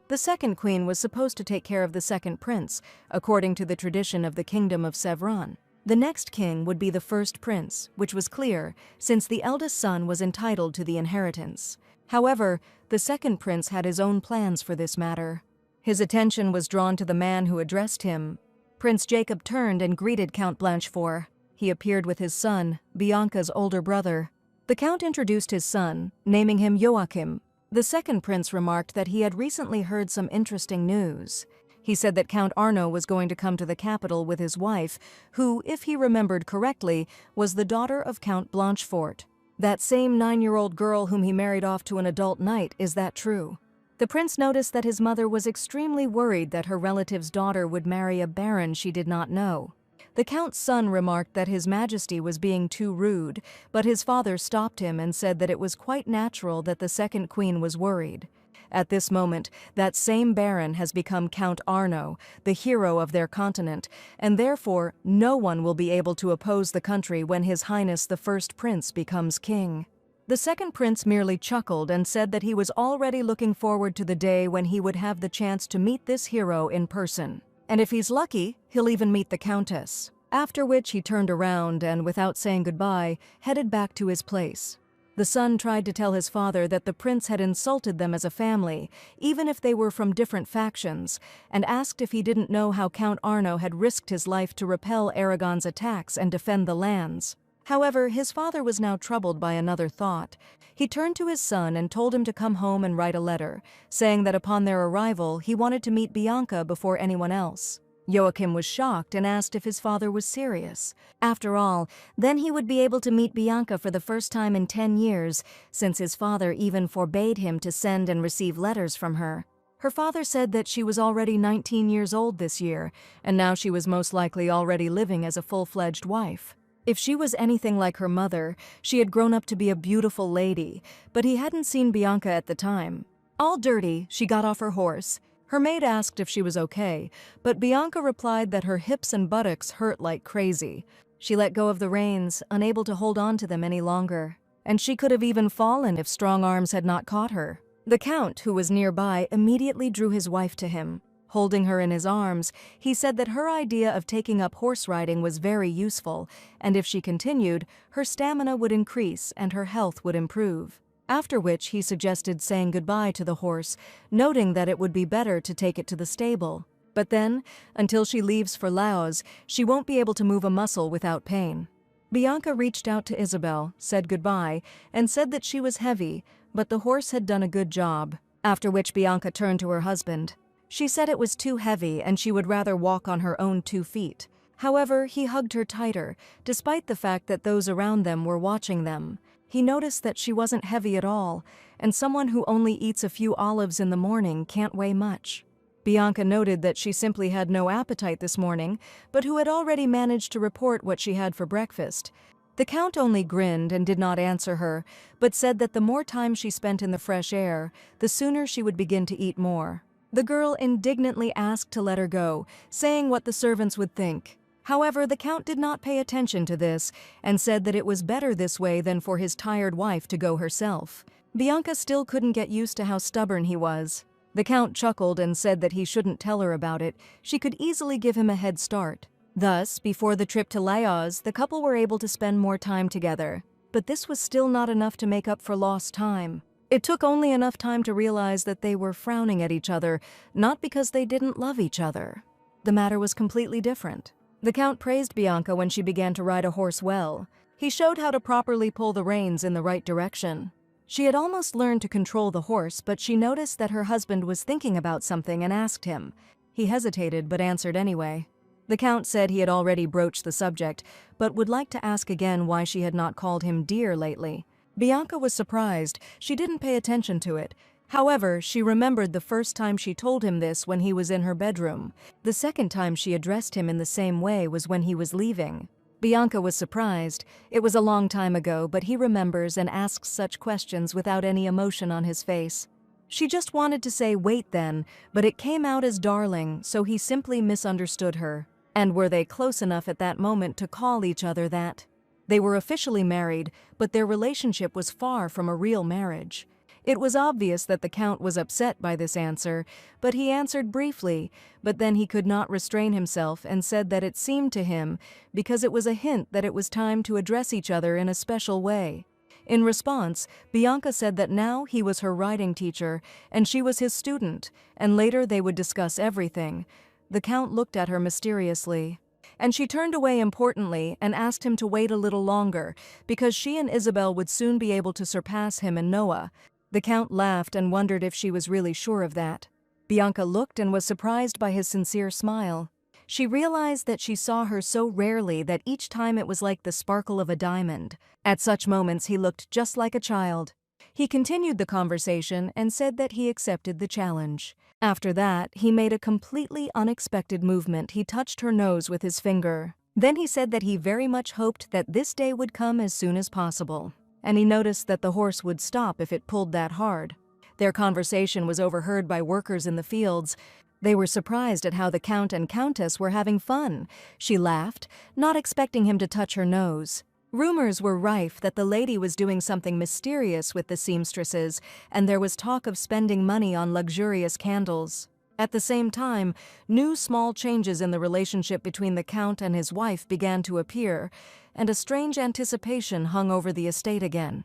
The second queen was supposed to take care of the second prince, according to the tradition of the kingdom of Sevran. The next king would be the first prince, which was clear, since the eldest son was entitled to the inheritance. However, the second prince had his own plans for this matter. His attention was drawn to the man who addressed him. Prince Jacob turned and greeted Count Blanchefort. He appeared with his son, Bianca's older brother. The count introduced his son, naming him Joachim. The second prince remarked that he had recently heard some interesting news. He said that Count Arno was going to come to the capital with his wife, who, if he remembered correctly, was the daughter of Count Blanchefort. That same 9-year-old girl whom he married off to an adult knight, is that true? The prince noticed that his mother was extremely worried that her relative's daughter would marry a baron she did not know. The count's son remarked that His Majesty was being too rude, but his father stopped him and said that it was quite natural that the second queen was worried. At this moment, that same baron has become Count Arno, the hero of their continent, and therefore no one will be able to oppose the country when His Highness the First Prince becomes king. The second prince merely chuckled and said that he was already looking forward to the day when he would have the chance to meet this hero in person. And if he's lucky, he'll even meet the countess. After which he turned around and, without saying goodbye, headed back to his place. The son tried to tell his father that the prince had insulted them as a family, even if they were from different factions, and asked if he didn't know how Count Arno had risked his life to repel Aragon's attacks and defend the lands. However, his father was now troubled by another thought. He turned to his son and told him to come home and write a letter, saying that upon their arrival he wanted to meet Bianca before anyone else. Joachim was shocked and asked if his father was serious. After all, then he would be able to meet Bianca for the first time in 10 years, since his father even forbade him to send and receive letters from her. Her father said that she was already 19 years old this year, and now she was most likely already living as a full-fledged wife. If she was anything like her mother, she had grown up to be a beautiful lady, but he hadn't seen Bianca at the time. All dirty, she got off her horse. Her maid asked if she was okay, but Bianca replied that her hips and buttocks hurt like crazy. She let go of the reins, unable to hold on to them any longer, and she could have even fallen if strong arms had not caught her. The Count, who was nearby, immediately drew his wife to him. Holding her in his arms, he said that her idea of taking up horse riding was very useful, and if she continued, her stamina would increase and her health would improve. After which he suggested saying goodbye to the horse, noting that it would be better to take it to the stable. But then, until she leaves for Laos, she won't be able to move a muscle without pain. Bianca reached out to Isabel, said goodbye, and said that she was heavy, but the horse had done a good job, after which Bianca turned to her husband. She said it was too heavy and she would rather walk on her own 2 feet. However, he hugged her tighter, despite the fact that those around them were watching them. He noticed that she wasn't heavy at all, and someone who only eats a few olives in the morning can't weigh much. Bianca noted that she simply had no appetite this morning, but who had already managed to report what she had for breakfast. The Count only grinned and did not answer her, but said that the more time she spent in the fresh air, the sooner she would begin to eat more. The girl indignantly asked to let her go, saying what the servants would think. However, the Count did not pay attention to this and said that it was better this way than for his tired wife to go herself. Bianca still couldn't get used to how stubborn he was. The Count chuckled and said that he shouldn't tell her about it. She could easily give him a head start. Thus, before the trip to Laos, the couple were able to spend more time together. But this was still not enough to make up for lost time. It took only enough time to realize that they were frowning at each other, not because they didn't love each other. The matter was completely different. The Count praised Bianca when she began to ride a horse well. He showed how to properly pull the reins in the right direction. She had almost learned to control the horse, but she noticed that her husband was thinking about something and asked him. He hesitated but answered anyway. The Count said he had already broached the subject, but would like to ask again why she had not called him dear lately. Bianca was surprised. She didn't pay attention to it. However, she remembered the first time she told him this when he was in her bedroom. The second time she addressed him in the same way was when he was leaving. Bianca was surprised. It was a long time ago, but he remembers and asks such questions without any emotion on his face. She just wanted to say wait then, but it came out as darling, so he simply misunderstood her. And were they close enough at that moment to call each other that? They were officially married, but their relationship was far from a real marriage. It was obvious that the Count was upset by this answer, but he answered briefly, but then he could not restrain himself and said that it seemed to him, because it was a hint that it was time to address each other in a special way. In response, Bianca said that now he was her riding teacher, and she was his student, and later they would discuss everything. The Count looked at her mysteriously, and she turned away importantly and asked him to wait a little longer, because she and Isabel would soon be able to surpass him and Noah. The Count laughed and wondered if she was really sure of that. Bianca looked and was surprised by his sincere smile. She realized that she saw her so rarely that each time it was like the sparkle of a diamond. At such moments he looked just like a child. He continued the conversation and said that he accepted the challenge. After that, he made a completely unexpected movement. He touched her nose with his finger. Then he said that he very much hoped that this day would come as soon as possible. And he noticed that the horse would stop if it pulled that hard. Their conversation was overheard by workers in the fields. They were surprised at how the Count and Countess were having fun. She laughed, not expecting him to touch her nose. Rumors were rife that the lady was doing something mysterious with the seamstresses, and there was talk of spending money on luxurious candles. At the same time, new small changes in the relationship between the Count and his wife began to appear, and a strange anticipation hung over the estate again.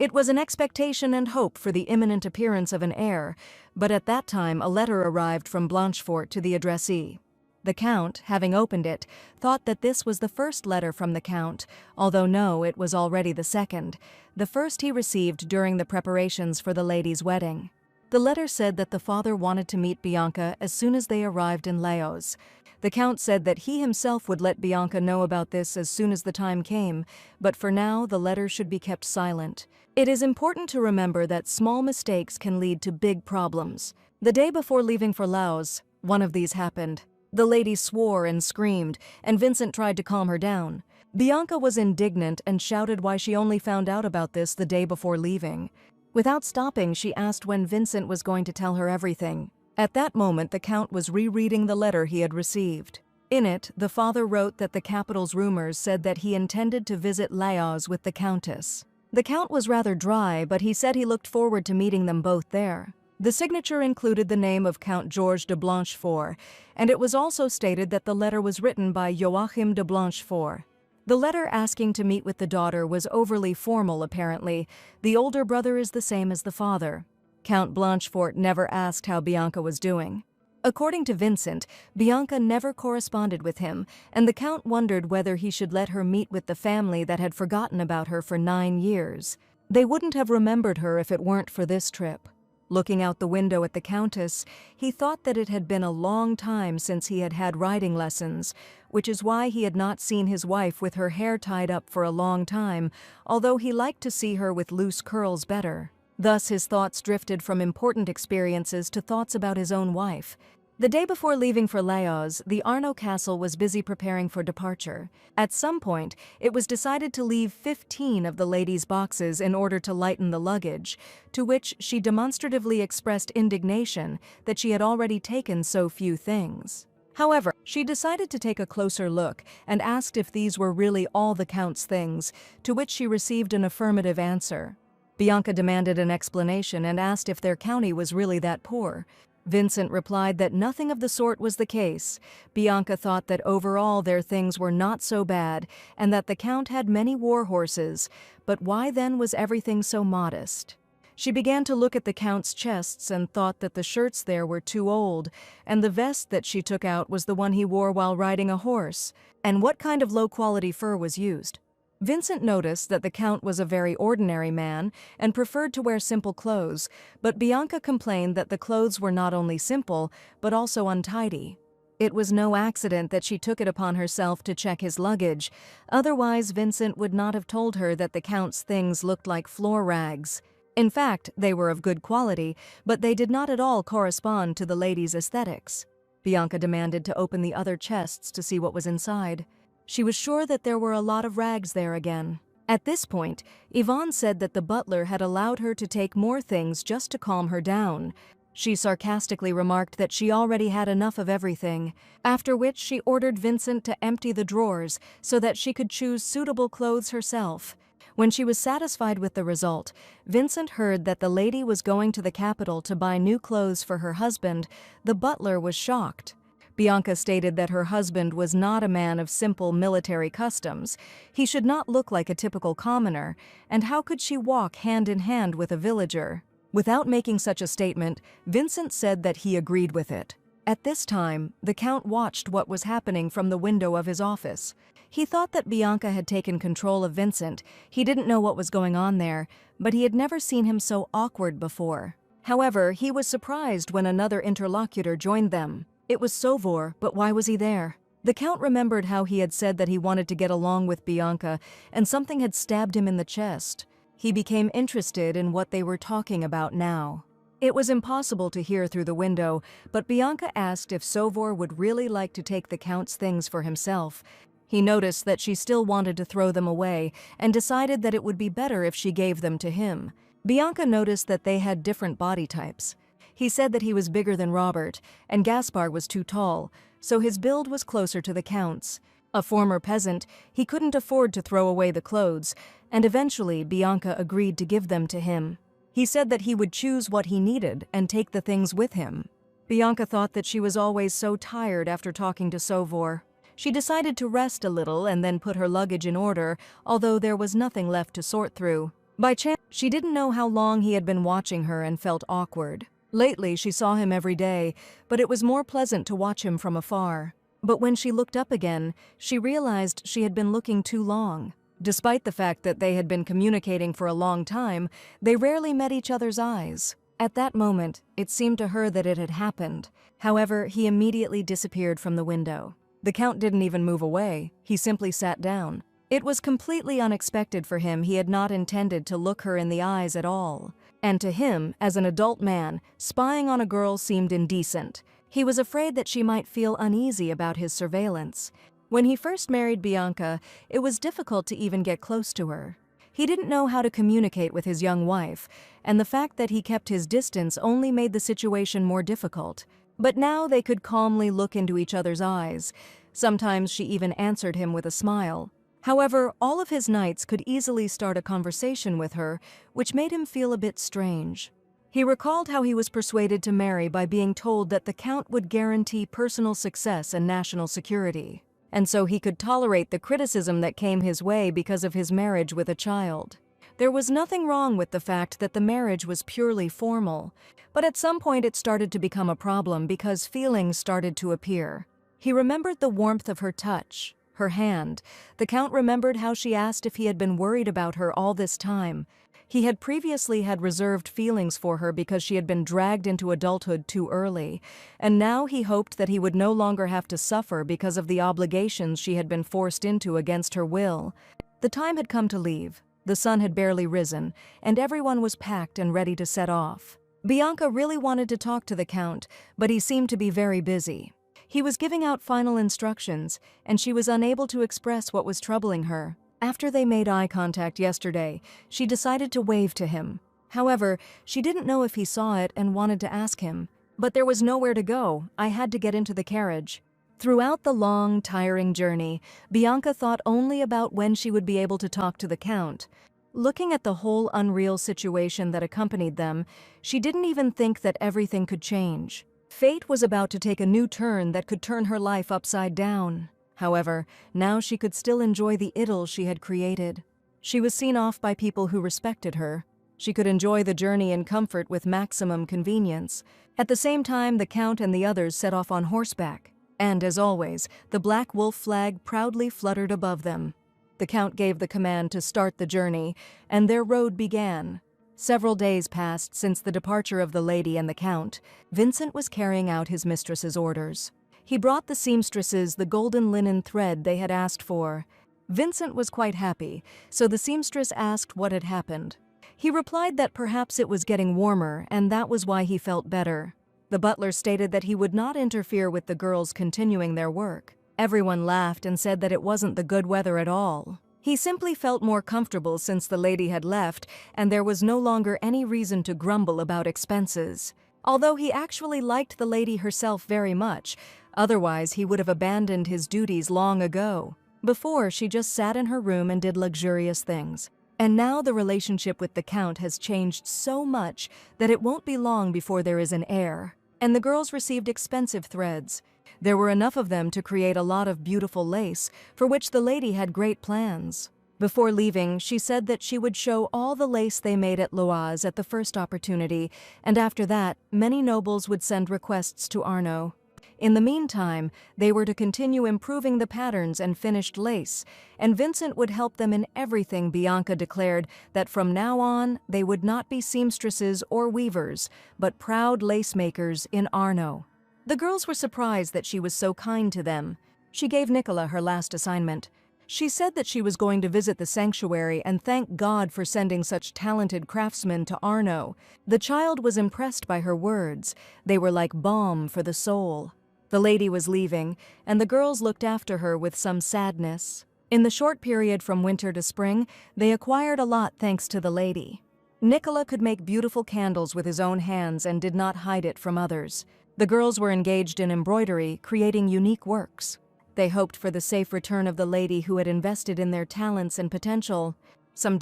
It was an expectation and hope for the imminent appearance of an heir, but at that time a letter arrived from Blanchefort to the addressee. The Count, having opened it, thought that this was the first letter from the Count, although no, it was already the second, the first he received during the preparations for the lady's wedding. The letter said that the father wanted to meet Bianca as soon as they arrived in Laos. The Count said that he himself would let Bianca know about this as soon as the time came, but for now the letter should be kept silent. It is important to remember that small mistakes can lead to big problems. The day before leaving for Laos, one of these happened. The lady swore and screamed, and Vincent tried to calm her down. Bianca was indignant and shouted why she only found out about this the day before leaving. Without stopping, she asked when Vincent was going to tell her everything. At that moment, the Count was rereading the letter he had received. In it, the father wrote that the capital's rumors said that he intended to visit Laos with the Countess. The Count was rather dry, but he said he looked forward to meeting them both there. The signature included the name of Count Georges de Blanchefort, and it was also stated that the letter was written by Joachim de Blanchefort. The letter asking to meet with the daughter was overly formal, apparently. The older brother is the same as the father. Count Blanchefort never asked how Bianca was doing. According to Vincent, Bianca never corresponded with him, and the Count wondered whether he should let her meet with the family that had forgotten about her for 9 years. They wouldn't have remembered her if it weren't for this trip. Looking out the window at the Countess, he thought that it had been a long time since he had had riding lessons, which is why he had not seen his wife with her hair tied up for a long time, although he liked to see her with loose curls better. Thus his thoughts drifted from important experiences to thoughts about his own wife. The day before leaving for Laos, the Arnaud Castle was busy preparing for departure. At some point, it was decided to leave 15 of the lady's boxes in order to lighten the luggage, to which she demonstratively expressed indignation that she had already taken so few things. However, she decided to take a closer look and asked if these were really all the Count's things, to which she received an affirmative answer. Bianca demanded an explanation and asked if their county was really that poor. Vincent replied that nothing of the sort was the case. Bianca thought that overall their things were not so bad and that the Count had many war horses, but why then was everything so modest? She began to look at the Count's chests and thought that the shirts there were too old, and the vest that she took out was the one he wore while riding a horse. And what kind of low-quality fur was used? Vincent noticed that the Count was a very ordinary man and preferred to wear simple clothes, but Bianca complained that the clothes were not only simple, but also untidy. It was no accident that she took it upon herself to check his luggage, otherwise Vincent would not have told her that the Count's things looked like floor rags. In fact, they were of good quality, but they did not at all correspond to the lady's aesthetics. Bianca demanded to open the other chests to see what was inside. She was sure that there were a lot of rags there again. At this point, Yvonne said that the butler had allowed her to take more things just to calm her down. She sarcastically remarked that she already had enough of everything, after which she ordered Vincent to empty the drawers so that she could choose suitable clothes herself. When she was satisfied with the result, Vincent heard that the lady was going to the capital to buy new clothes for her husband. The butler was shocked. Bianca stated that her husband was not a man of simple military customs. He should not look like a typical commoner, and how could she walk hand in hand with a villager? Without making such a statement, Vincent said that he agreed with it. At this time, the Count watched what was happening from the window of his office. He thought that Bianca had taken control of Vincent. He didn't know what was going on there, but he had never seen him so awkward before. However, he was surprised when another interlocutor joined them. It was Sauveur, but why was he there? The Count remembered how he had said that he wanted to get along with Bianca, and something had stabbed him in the chest. He became interested in what they were talking about now. It was impossible to hear through the window, but Bianca asked if Sauveur would really like to take the Count's things for himself. He noticed that she still wanted to throw them away, and decided that it would be better if she gave them to him. Bianca noticed that they had different body types. He said that he was bigger than Robert, and Gaspard was too tall, so his build was closer to the Count's. A former peasant, he couldn't afford to throw away the clothes, and eventually Bianca agreed to give them to him. He said that he would choose what he needed and take the things with him. Bianca thought that she was always so tired after talking to Sauveur. She decided to rest a little and then put her luggage in order, although there was nothing left to sort through. By chance, She didn't know how long he had been watching her and felt awkward. Lately, she saw him every day, but it was more pleasant to watch him from afar. But when she looked up again, she realized she had been looking too long. Despite the fact that they had been communicating for a long time, they rarely met each other's eyes. At that moment, it seemed to her that it had happened. However, he immediately disappeared from the window. The Count didn't even move away, he simply sat down. It was completely unexpected for him. He had not intended to look her in the eyes at all. And to him, as an adult man, spying on a girl seemed indecent. He was afraid that she might feel uneasy about his surveillance. When he first married Bianca, it was difficult to even get close to her. He didn't know how to communicate with his young wife, and the fact that he kept his distance only made the situation more difficult. But now they could calmly look into each other's eyes. Sometimes she even answered him with a smile. However, all of his nights could easily start a conversation with her, which made him feel a bit strange. He recalled how he was persuaded to marry by being told that the Count would guarantee personal success and national security, and so he could tolerate the criticism that came his way because of his marriage with a child. There was nothing wrong with the fact that the marriage was purely formal, but at some point it started to become a problem because feelings started to appear. He remembered the warmth of her touch, her hand. The Count remembered how she asked if he had been worried about her all this time. He had previously had reserved feelings for her because she had been dragged into adulthood too early, and now he hoped that he would no longer have to suffer because of the obligations she had been forced into against her will. The time had come to leave. The sun had barely risen, and everyone was packed and ready to set off. Bianca really wanted to talk to the Count, but he seemed to be very busy. He was giving out final instructions, and she was unable to express what was troubling her. After they made eye contact yesterday, she decided to wave to him. However, she didn't know if he saw it and wanted to ask him. But there was nowhere to go. I had to get into the carriage. Throughout the long, tiring journey, Bianca thought only about when she would be able to talk to the Count. Looking at the whole unreal situation that accompanied them, she didn't even think that everything could change. Fate was about to take a new turn that could turn her life upside down. However, now she could still enjoy the idyll she had created. She was seen off by people who respected her. She could enjoy the journey in comfort with maximum convenience. At the same time, the Count and the others set off on horseback. And, as always, the black wolf flag proudly fluttered above them. The Count gave the command to start the journey, and their road began. Several days passed since the departure of the lady and the Count. Vincent was carrying out his mistress's orders. He brought the seamstresses the golden linen thread they had asked for. Vincent was quite happy, so the seamstress asked what had happened. He replied that perhaps it was getting warmer, and that was why he felt better. The butler stated that he would not interfere with the girls continuing their work. Everyone laughed and said that it wasn't the good weather at all. He simply felt more comfortable since the lady had left, and there was no longer any reason to grumble about expenses. Although he actually liked the lady herself very much, otherwise he would have abandoned his duties long ago. Before, she just sat in her room and did luxurious things. And now the relationship with the Count has changed so much that it won't be long before there is an heir. And the girls received expensive threads. There were enough of them to create a lot of beautiful lace, for which the lady had great plans. Before leaving, she said that she would show all the lace they made at Loaz at the first opportunity, and after that, many nobles would send requests to Arno. In the meantime, they were to continue improving the patterns and finished lace, and Vincent would help them in everything. Bianca declared that from now on, they would not be seamstresses or weavers, but proud lace makers in Arno. The girls were surprised that she was so kind to them. She gave Nicola her last assignment. She said that she was going to visit the sanctuary and thank God for sending such talented craftsmen to Arno. The child was impressed by her words. They were like balm for the soul. The lady was leaving, and the girls looked after her with some sadness. In the short period from winter to spring, they acquired a lot thanks to the lady. Nicola could make beautiful candles with his own hands and did not hide it from others. The girls were engaged in embroidery, creating unique works. They hoped for the safe return of the lady who had invested in their talents and potential.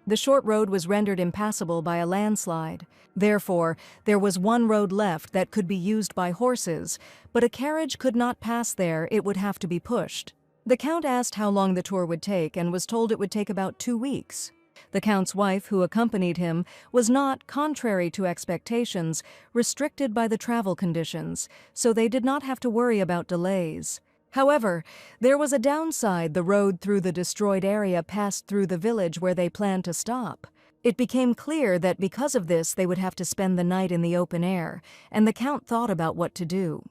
The short road was rendered impassable by a landslide. Therefore, there was one road left that could be used by horses, but a carriage could not pass there. It would have to be pushed. The Count asked how long the tour would take and was told it would take about 2 weeks. The Count's wife, who accompanied him, was not, contrary to expectations, restricted by the travel conditions, so they did not have to worry about delays. However, there was a downside. The road through the destroyed area passed through the village where they planned to stop. It became clear that because of this they would have to spend the night in the open air, and the Count thought about what to do.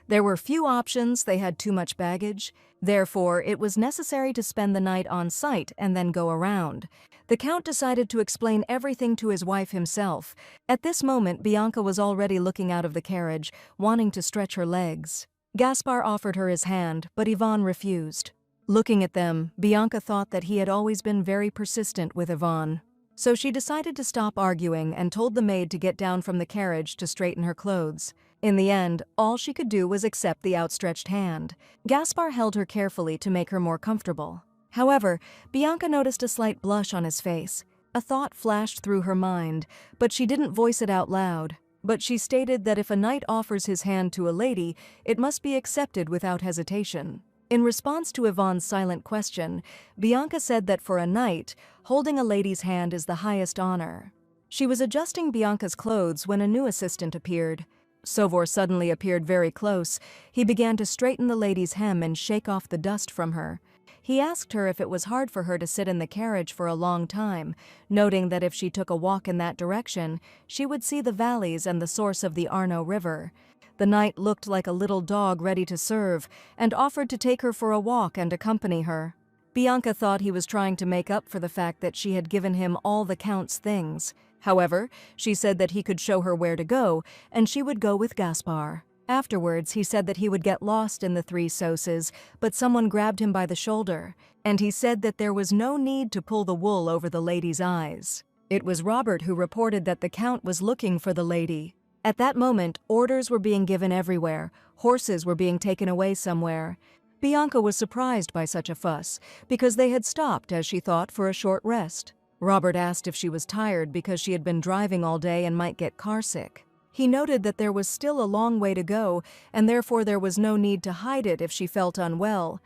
There were few options, they had too much baggage. Therefore, it was necessary to spend the night on site and then go around. The Count decided to explain everything to his wife himself. At this moment, Bianca was already looking out of the carriage, wanting to stretch her legs. Gaspar offered her his hand, but Yvonne refused. Looking at them, Bianca thought that he had always been very persistent with Yvonne. So she decided to stop arguing and told the maid to get down from the carriage to straighten her clothes. In the end, all she could do was accept the outstretched hand. Gaspar held her carefully to make her more comfortable. However, Bianca noticed a slight blush on his face. A thought flashed through her mind, but she didn't voice it out loud. But she stated that if a knight offers his hand to a lady, it must be accepted without hesitation. In response to Yvonne's silent question, Bianca said that for a knight, holding a lady's hand is the highest honor. She was adjusting Bianca's clothes when a new assistant appeared. Sovor suddenly appeared very close. He began to straighten the lady's hem and shake off the dust from her. He asked her if it was hard for her to sit in the carriage for a long time, noting that if she took a walk in that direction, she would see the valleys and the source of the Arno River. The knight looked like a little dog ready to serve, and offered to take her for a walk and accompany her. Bianca thought he was trying to make up for the fact that she had given him all the Count's things. However, she said that he could show her where to go, and she would go with Gaspar. Afterwards, he said that he would get lost in the three Soses, but someone grabbed him by the shoulder, and he said that there was no need to pull the wool over the lady's eyes. It was Robert who reported that the Count was looking for the lady. At that moment, orders were being given everywhere. Horses were being taken away somewhere. Bianca was surprised by such a fuss, because they had stopped, as she thought, for a short rest. Robert asked if she was tired because she had been driving all day and might get carsick. He noted that there was still a long way to go, and therefore there was no need to hide it if she felt unwell.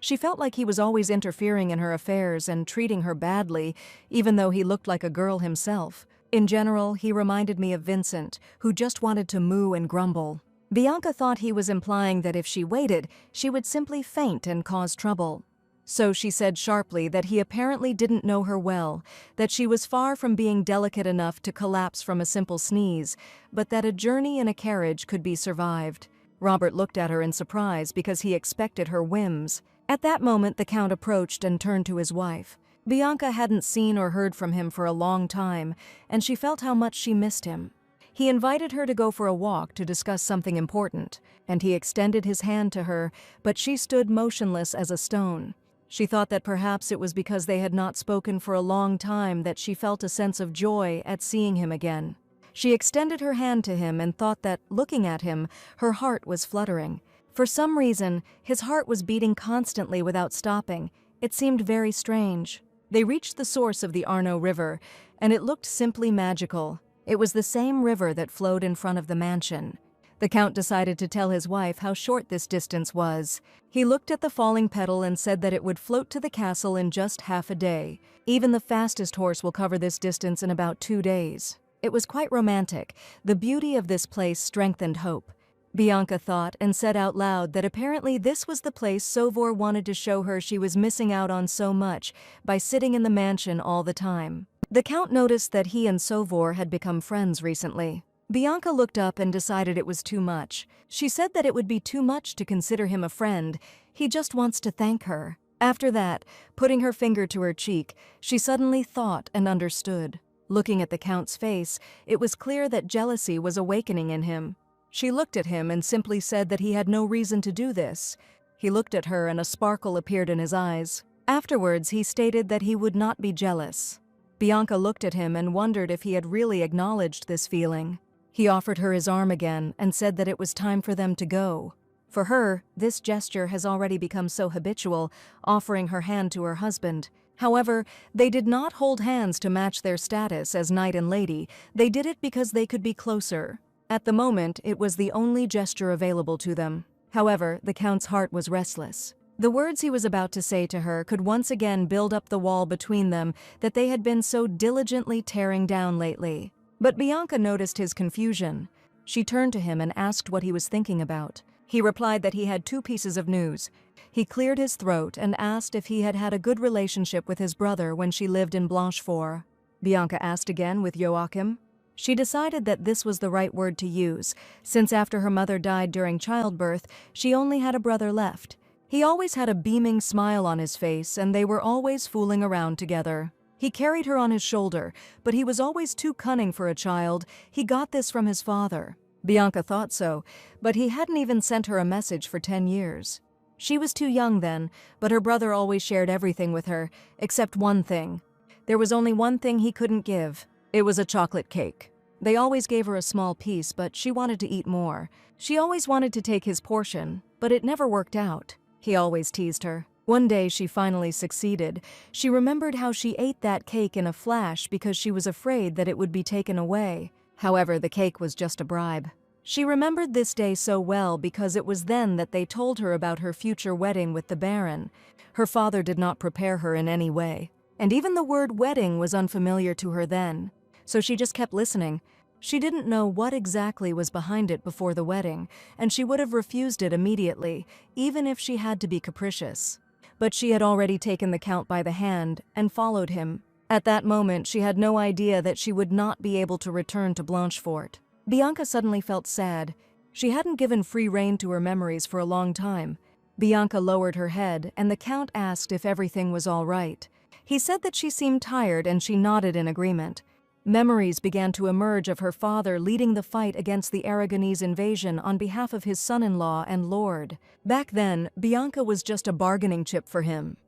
She felt like he was always interfering in her affairs and treating her badly, even though he looked like a girl himself. In general, he reminded me of Vincent, who just wanted to moo and grumble. Bianca thought he was implying that if she waited, she would simply faint and cause trouble. So she said sharply that he apparently didn't know her well, that she was far from being delicate enough to collapse from a simple sneeze, but that a journey in a carriage could be survived. Robert looked at her in surprise because he expected her whims. At that moment, the Count approached and turned to his wife. Bianca hadn't seen or heard from him for a long time, and she felt how much she missed him. He invited her to go for a walk to discuss something important, and he extended his hand to her, but she stood motionless as a stone. She thought that perhaps it was because they had not spoken for a long time that she felt a sense of joy at seeing him again. She extended her hand to him and thought that, looking at him, her heart was fluttering. For some reason, his heart was beating constantly without stopping. It seemed very strange. They reached the source of the Arno River, and it looked simply magical. It was the same river that flowed in front of the mansion. The Count decided to tell his wife how short this distance was. He looked at the falling petal and said that it would float to the castle in just half a day. Even the fastest horse will cover this distance in about 2 days. It was quite romantic. The beauty of this place strengthened hope. Bianca thought and said out loud that apparently this was the place Sovor wanted to show her she was missing out on so much by sitting in the mansion all the time. The Count noticed that he and Sovor had become friends recently. Bianca looked up and decided it was too much. She said that it would be too much to consider him a friend. He just wants to thank her. After that, putting her finger to her cheek, she suddenly thought and understood. Looking at the Count's face, it was clear that jealousy was awakening in him. She looked at him and simply said that he had no reason to do this. He looked at her and a sparkle appeared in his eyes. Afterwards, he stated that he would not be jealous. Bianca looked at him and wondered if he had really acknowledged this feeling. He offered her his arm again and said that it was time for them to go. For her, this gesture has already become so habitual, offering her hand to her husband. However, they did not hold hands to match their status as knight and lady. They did it because they could be closer. At the moment, it was the only gesture available to them. However, the Count's heart was restless. The words he was about to say to her could once again build up the wall between them that they had been so diligently tearing down lately. But Bianca noticed his confusion. She turned to him and asked what he was thinking about. He replied that he had 2 pieces of news. He cleared his throat and asked if he had had a good relationship with his brother when she lived in Blanchefort. Bianca asked again with Joachim. She decided that this was the right word to use, since after her mother died during childbirth, she only had a brother left. He always had a beaming smile on his face, and they were always fooling around together. He carried her on his shoulder, but he was always too cunning for a child. He got this from his father. Bianca thought so, but he hadn't even sent her a message for 10 years. She was too young then, but her brother always shared everything with her, except one thing. There was only one thing he couldn't give. It was a chocolate cake. They always gave her a small piece, but she wanted to eat more. She always wanted to take his portion, but it never worked out. He always teased her. One day she finally succeeded. She remembered how she ate that cake in a flash because she was afraid that it would be taken away. However, the cake was just a bribe. She remembered this day so well because it was then that they told her about her future wedding with the Baron. Her father did not prepare her in any way, and even the word wedding was unfamiliar to her then. So she just kept listening. She didn't know what exactly was behind it before the wedding, and she would have refused it immediately, even if she had to be capricious. But she had already taken the Count by the hand and followed him. At that moment, she had no idea that she would not be able to return to Blanchefort. Bianca suddenly felt sad. She hadn't given free rein to her memories for a long time. Bianca lowered her head, and the Count asked if everything was all right. He said that she seemed tired, and she nodded in agreement. Memories began to emerge of her father leading the fight against the Aragonese invasion on behalf of his son-in-law and lord. Back then, Bianca was just a bargaining chip for him.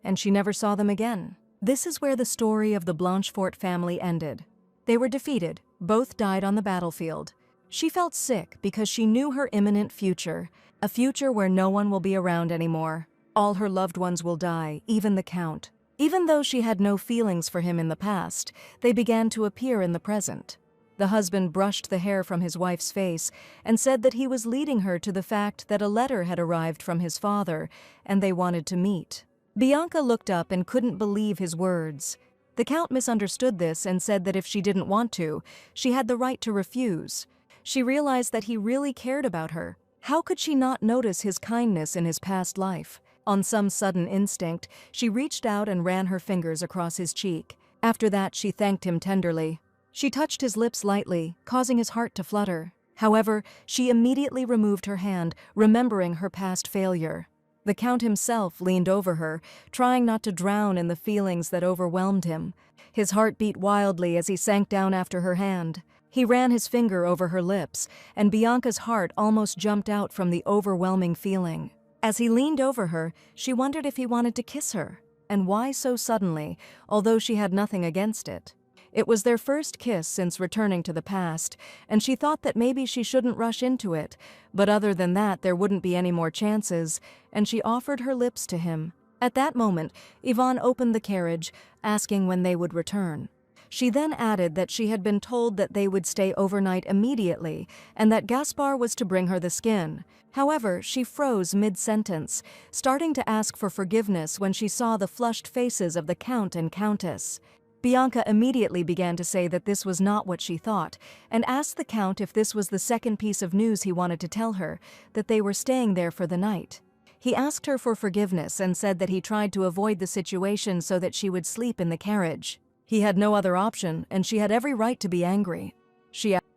And she never saw them again. This is where the story of the Blanchefort family ended. They were defeated. Both died on the battlefield. She felt sick because she knew her imminent future, a future where no one will be around anymore. All her loved ones will die, even the Count. Even though she had no feelings for him in the past, they began to appear in the present. The husband brushed the hair from his wife's face and said that he was leading her to the fact that a letter had arrived from his father, and they wanted to meet. Bianca looked up and couldn't believe his words. The Count misunderstood this and said that if she didn't want to, she had the right to refuse. She realized that he really cared about her. How could she not notice his kindness in his past life? On some sudden instinct, she reached out and ran her fingers across his cheek. After that, she thanked him tenderly. She touched his lips lightly, causing his heart to flutter. However, she immediately removed her hand, remembering her past failure. The Count himself leaned over her, trying not to drown in the feelings that overwhelmed him. His heart beat wildly as he sank down after her hand. He ran his finger over her lips, and Bianca's heart almost jumped out from the overwhelming feeling. As he leaned over her, she wondered if he wanted to kiss her, and why so suddenly, although she had nothing against it. It was their first kiss since returning to the past, and she thought that maybe she shouldn't rush into it, but other than that there wouldn't be any more chances, and she offered her lips to him. At that moment, Yvonne opened the carriage, asking when they would return. She then added that she had been told that they would stay overnight immediately, and that Gaspar was to bring her the skin. However, she froze mid-sentence, starting to ask for forgiveness when she saw the flushed faces of the Count and Countess. Bianca immediately began to say that this was not what she thought, and asked the Count if this was the second piece of news he wanted to tell her, that they were staying there for the night. He asked her for forgiveness and said that he tried to avoid the situation so that she would sleep in the carriage. He had no other option, and she had every right to be angry.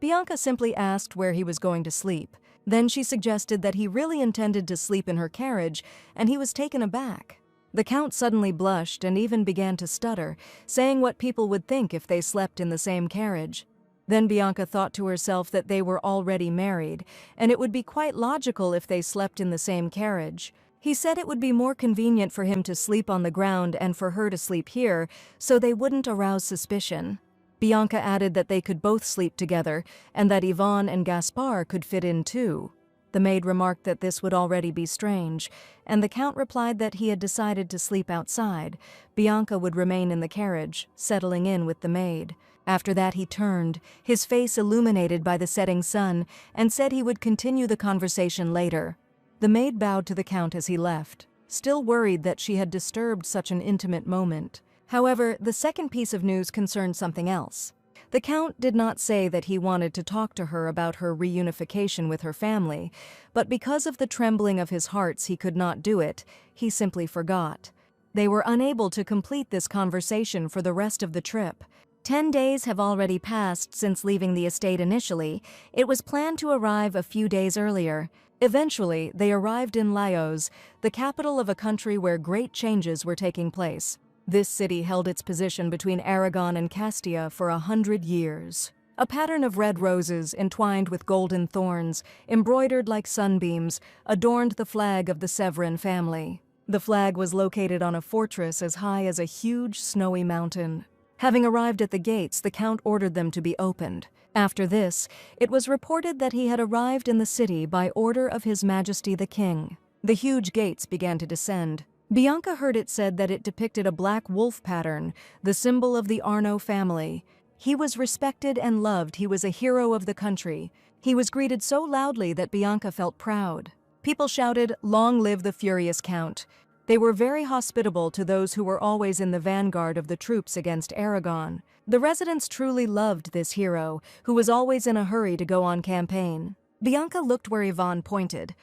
Bianca simply asked where he was going to sleep. Then she suggested that he really intended to sleep in her carriage, and he was taken aback. The Count suddenly blushed and even began to stutter, saying what people would think if they slept in the same carriage. Then Bianca thought to herself that they were already married, and it would be quite logical if they slept in the same carriage. He said it would be more convenient for him to sleep on the ground and for her to sleep here, so they wouldn't arouse suspicion. Bianca added that they could both sleep together, and that Yvonne and Gaspar could fit in too. The maid remarked that this would already be strange, and the Count replied that he had decided to sleep outside. Bianca would remain in the carriage, settling in with the maid. After that he turned, his face illuminated by the setting sun, and said he would continue the conversation later. The maid bowed to the Count as he left. still worried that she had disturbed such an intimate moment. However, the second piece of news concerned something else. The Count did not say that he wanted to talk to her about her reunification with her family, but because of the trembling of his hearts he could not do it, he simply forgot. They were unable to complete this conversation for the rest of the trip. 10 days have already passed since leaving the estate initially. It was planned to arrive a few days earlier. Eventually, they arrived in Laos, the capital of a country where great changes were taking place. This city held its position between Aragon and Castilla for 100 years. A pattern of red roses entwined with golden thorns, embroidered like sunbeams, adorned the flag of the Severin family. The flag was located on a fortress as high as a huge snowy mountain. Having arrived at the gates, the Count ordered them to be opened. After this, it was reported that he had arrived in the city by order of His Majesty the King. The huge gates began to descend. Bianca heard it said that it depicted a black wolf pattern, the symbol of the Arnaud family. He was respected and loved. He was a hero of the country. He was greeted so loudly that Bianca felt proud. People shouted, "Long live the furious Count." They were very hospitable to those who were always in the vanguard of the troops against Aragon. The residents truly loved this hero, who was always in a hurry to go on campaign. Bianca looked where Yvonne pointed.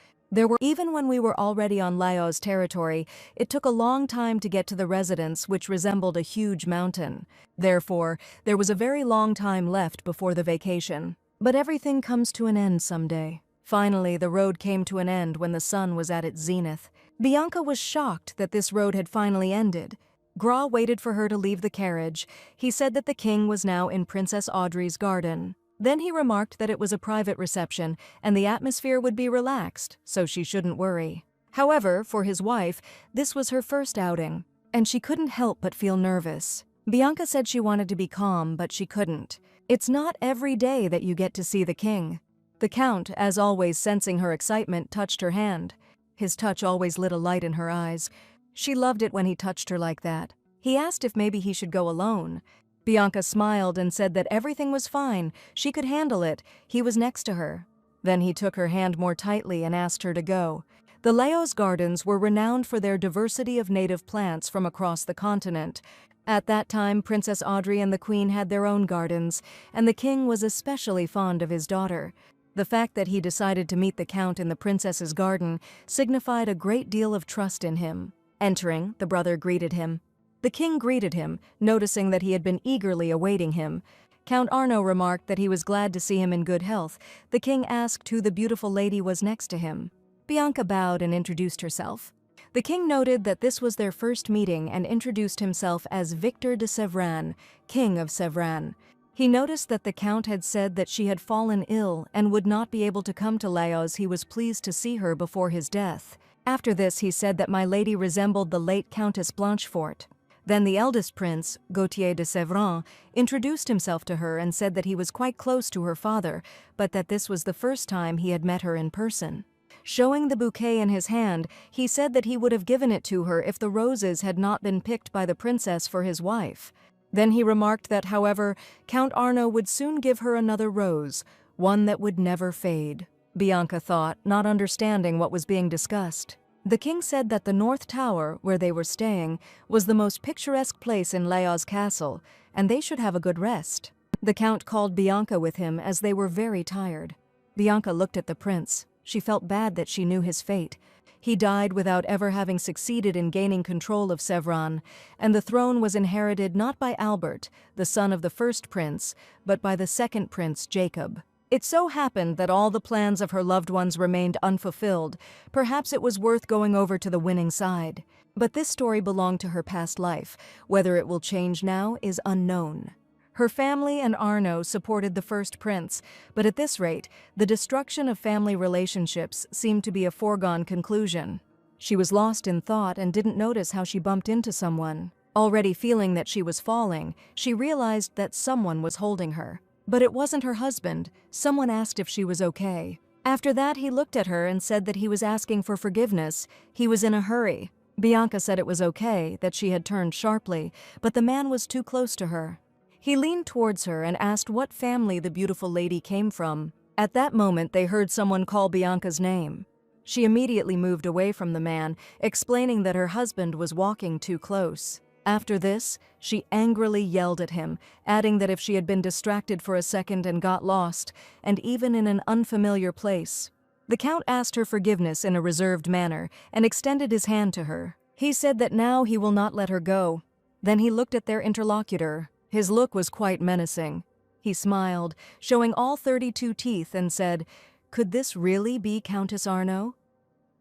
Even when we were already on Laos territory, it took a long time to get to the residence, which resembled a huge mountain. Therefore, there was a very long time left before the vacation. But everything comes to an end someday. Finally, the road came to an end when the sun was at its zenith. Bianca was shocked that this road had finally ended. Gras waited for her to leave the carriage. He said that the king was now in Princess Audrey's garden. Then he remarked that it was a private reception and the atmosphere would be relaxed, so she shouldn't worry. However, for his wife, this was her first outing, and she couldn't help but feel nervous. Bianca said she wanted to be calm, but she couldn't. It's not every day that you get to see the king. The Count, as always sensing her excitement, touched her hand. His touch always lit a light in her eyes. She loved it when he touched her like that. He asked if maybe he should go alone. Bianca smiled and said that everything was fine, she could handle it, he was next to her. Then he took her hand more tightly and asked her to go. The Laos Gardens were renowned for their diversity of native plants from across the continent. At that time, Princess Audrey and the Queen had their own gardens, and the king was especially fond of his daughter. The fact that he decided to meet the Count in the princess's garden signified a great deal of trust in him. Entering, the brother greeted him. The king greeted him, noticing that he had been eagerly awaiting him. Count Arnaud remarked that he was glad to see him in good health. The king asked who the beautiful lady was next to him. Bianca bowed and introduced herself. The king noted that this was their first meeting and introduced himself as Victor de Sevran, King of Sevran. He noticed that the Count had said that she had fallen ill and would not be able to come to Laos. He was pleased to see her before his death. After this, he said that my lady resembled the late Countess Blanchefort. Then the eldest prince, Gauthier de Sevran, introduced himself to her and said that he was quite close to her father, but that this was the first time he had met her in person. Showing the bouquet in his hand, he said that he would have given it to her if the roses had not been picked by the princess for his wife. Then he remarked that, however, Count Arnaud would soon give her another rose, one that would never fade. Bianca thought, not understanding what was being discussed. The king said that the North Tower, where they were staying, was the most picturesque place in Laos castle, and they should have a good rest. The Count called Bianca with him as they were very tired. Bianca looked at the prince. She felt bad that she knew his fate. He died without ever having succeeded in gaining control of Sevran, and the throne was inherited not by Albert, the son of the first prince, but by the second prince, Jacob. It so happened that all the plans of her loved ones remained unfulfilled. Perhaps it was worth going over to the winning side. But this story belonged to her past life. Whether it will change now is unknown. Her family and Arnaud supported the first prince, but at this rate, the destruction of family relationships seemed to be a foregone conclusion. She was lost in thought and didn't notice how she bumped into someone. Already feeling that she was falling, she realized that someone was holding her. But it wasn't her husband. Someone asked if she was okay. After that, he looked at her and said that he was asking for forgiveness. He was in a hurry. Bianca said it was okay, that she had turned sharply, but the man was too close to her. He leaned towards her and asked what family the beautiful lady came from. At that moment, they heard someone call Bianca's name. She immediately moved away from the man, explaining that her husband was walking too close. After this, she angrily yelled at him, adding that if she had been distracted for a second and got lost, and even in an unfamiliar place. The Count asked her forgiveness in a reserved manner and extended his hand to her. He said that now he will not let her go. Then he looked at their interlocutor. His look was quite menacing. He smiled, showing all 32 teeth, and said, "Could this really be Countess Arno?"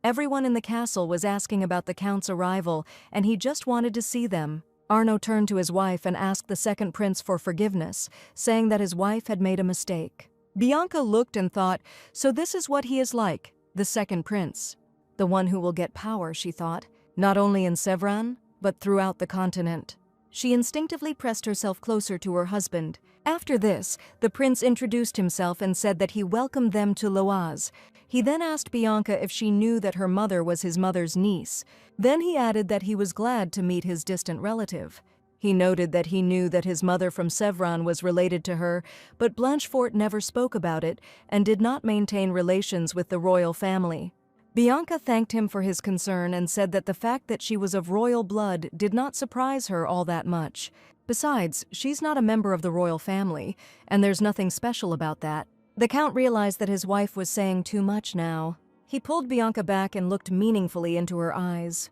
Everyone in the castle was asking about the Count's arrival, and he just wanted to see them. Arno turned to his wife and asked the second prince for forgiveness, saying that his wife had made a mistake. Bianca looked and thought, so this is what he is like, the second prince. The one who will get power, she thought, not only in Sevran, but throughout the continent. She instinctively pressed herself closer to her husband. After this, the prince introduced himself and said that he welcomed them to Loaz. He then asked Bianca if she knew that her mother was his mother's niece. Then he added that he was glad to meet his distant relative. He noted that he knew that his mother from Sevran was related to her, but Blanchefort never spoke about it and did not maintain relations with the royal family. Bianca thanked him for his concern and said that the fact that she was of royal blood did not surprise her all that much. Besides, she's not a member of the royal family, and there's nothing special about that. The Count realized that his wife was saying too much now. He pulled Bianca back and looked meaningfully into her eyes.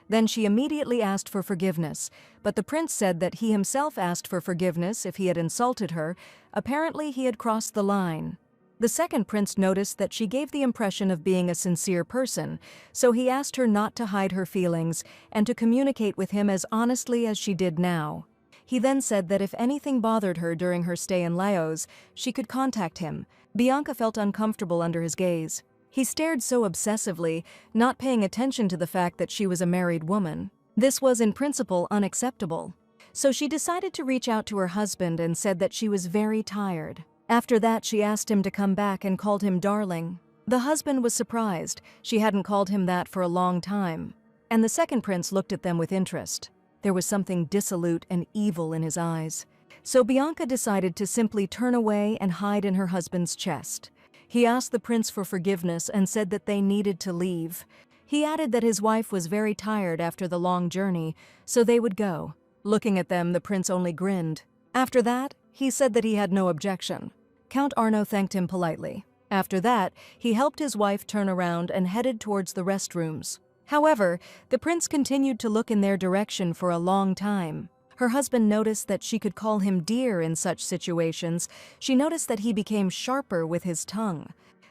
Then she immediately asked for forgiveness, but the prince said that he himself asked for forgiveness if he had insulted her. Apparently he had crossed the line. The second prince noticed that she gave the impression of being a sincere person, so he asked her not to hide her feelings and to communicate with him as honestly as she did now. He then said that if anything bothered her during her stay in Laos, she could contact him. Bianca felt uncomfortable under his gaze. He stared so obsessively, not paying attention to the fact that she was a married woman. This was in principle unacceptable. So she decided to reach out to her husband and said that she was very tired. After that, she asked him to come back and called him darling. The husband was surprised. She hadn't called him that for a long time. And the second prince looked at them with interest. There was something dissolute and evil in his eyes. So Bianca decided to simply turn away and hide in her husband's chest. He asked the prince for forgiveness and said that they needed to leave. He added that his wife was very tired after the long journey, so they would go. Looking at them, the prince only grinned. After that, he said that he had no objection. Count Arno thanked him politely. After that, he helped his wife turn around and headed towards the restrooms. However, the prince continued to look in their direction for a long time. Her husband noticed that she could call him dear in such situations. She noticed that he became sharper with his tongue.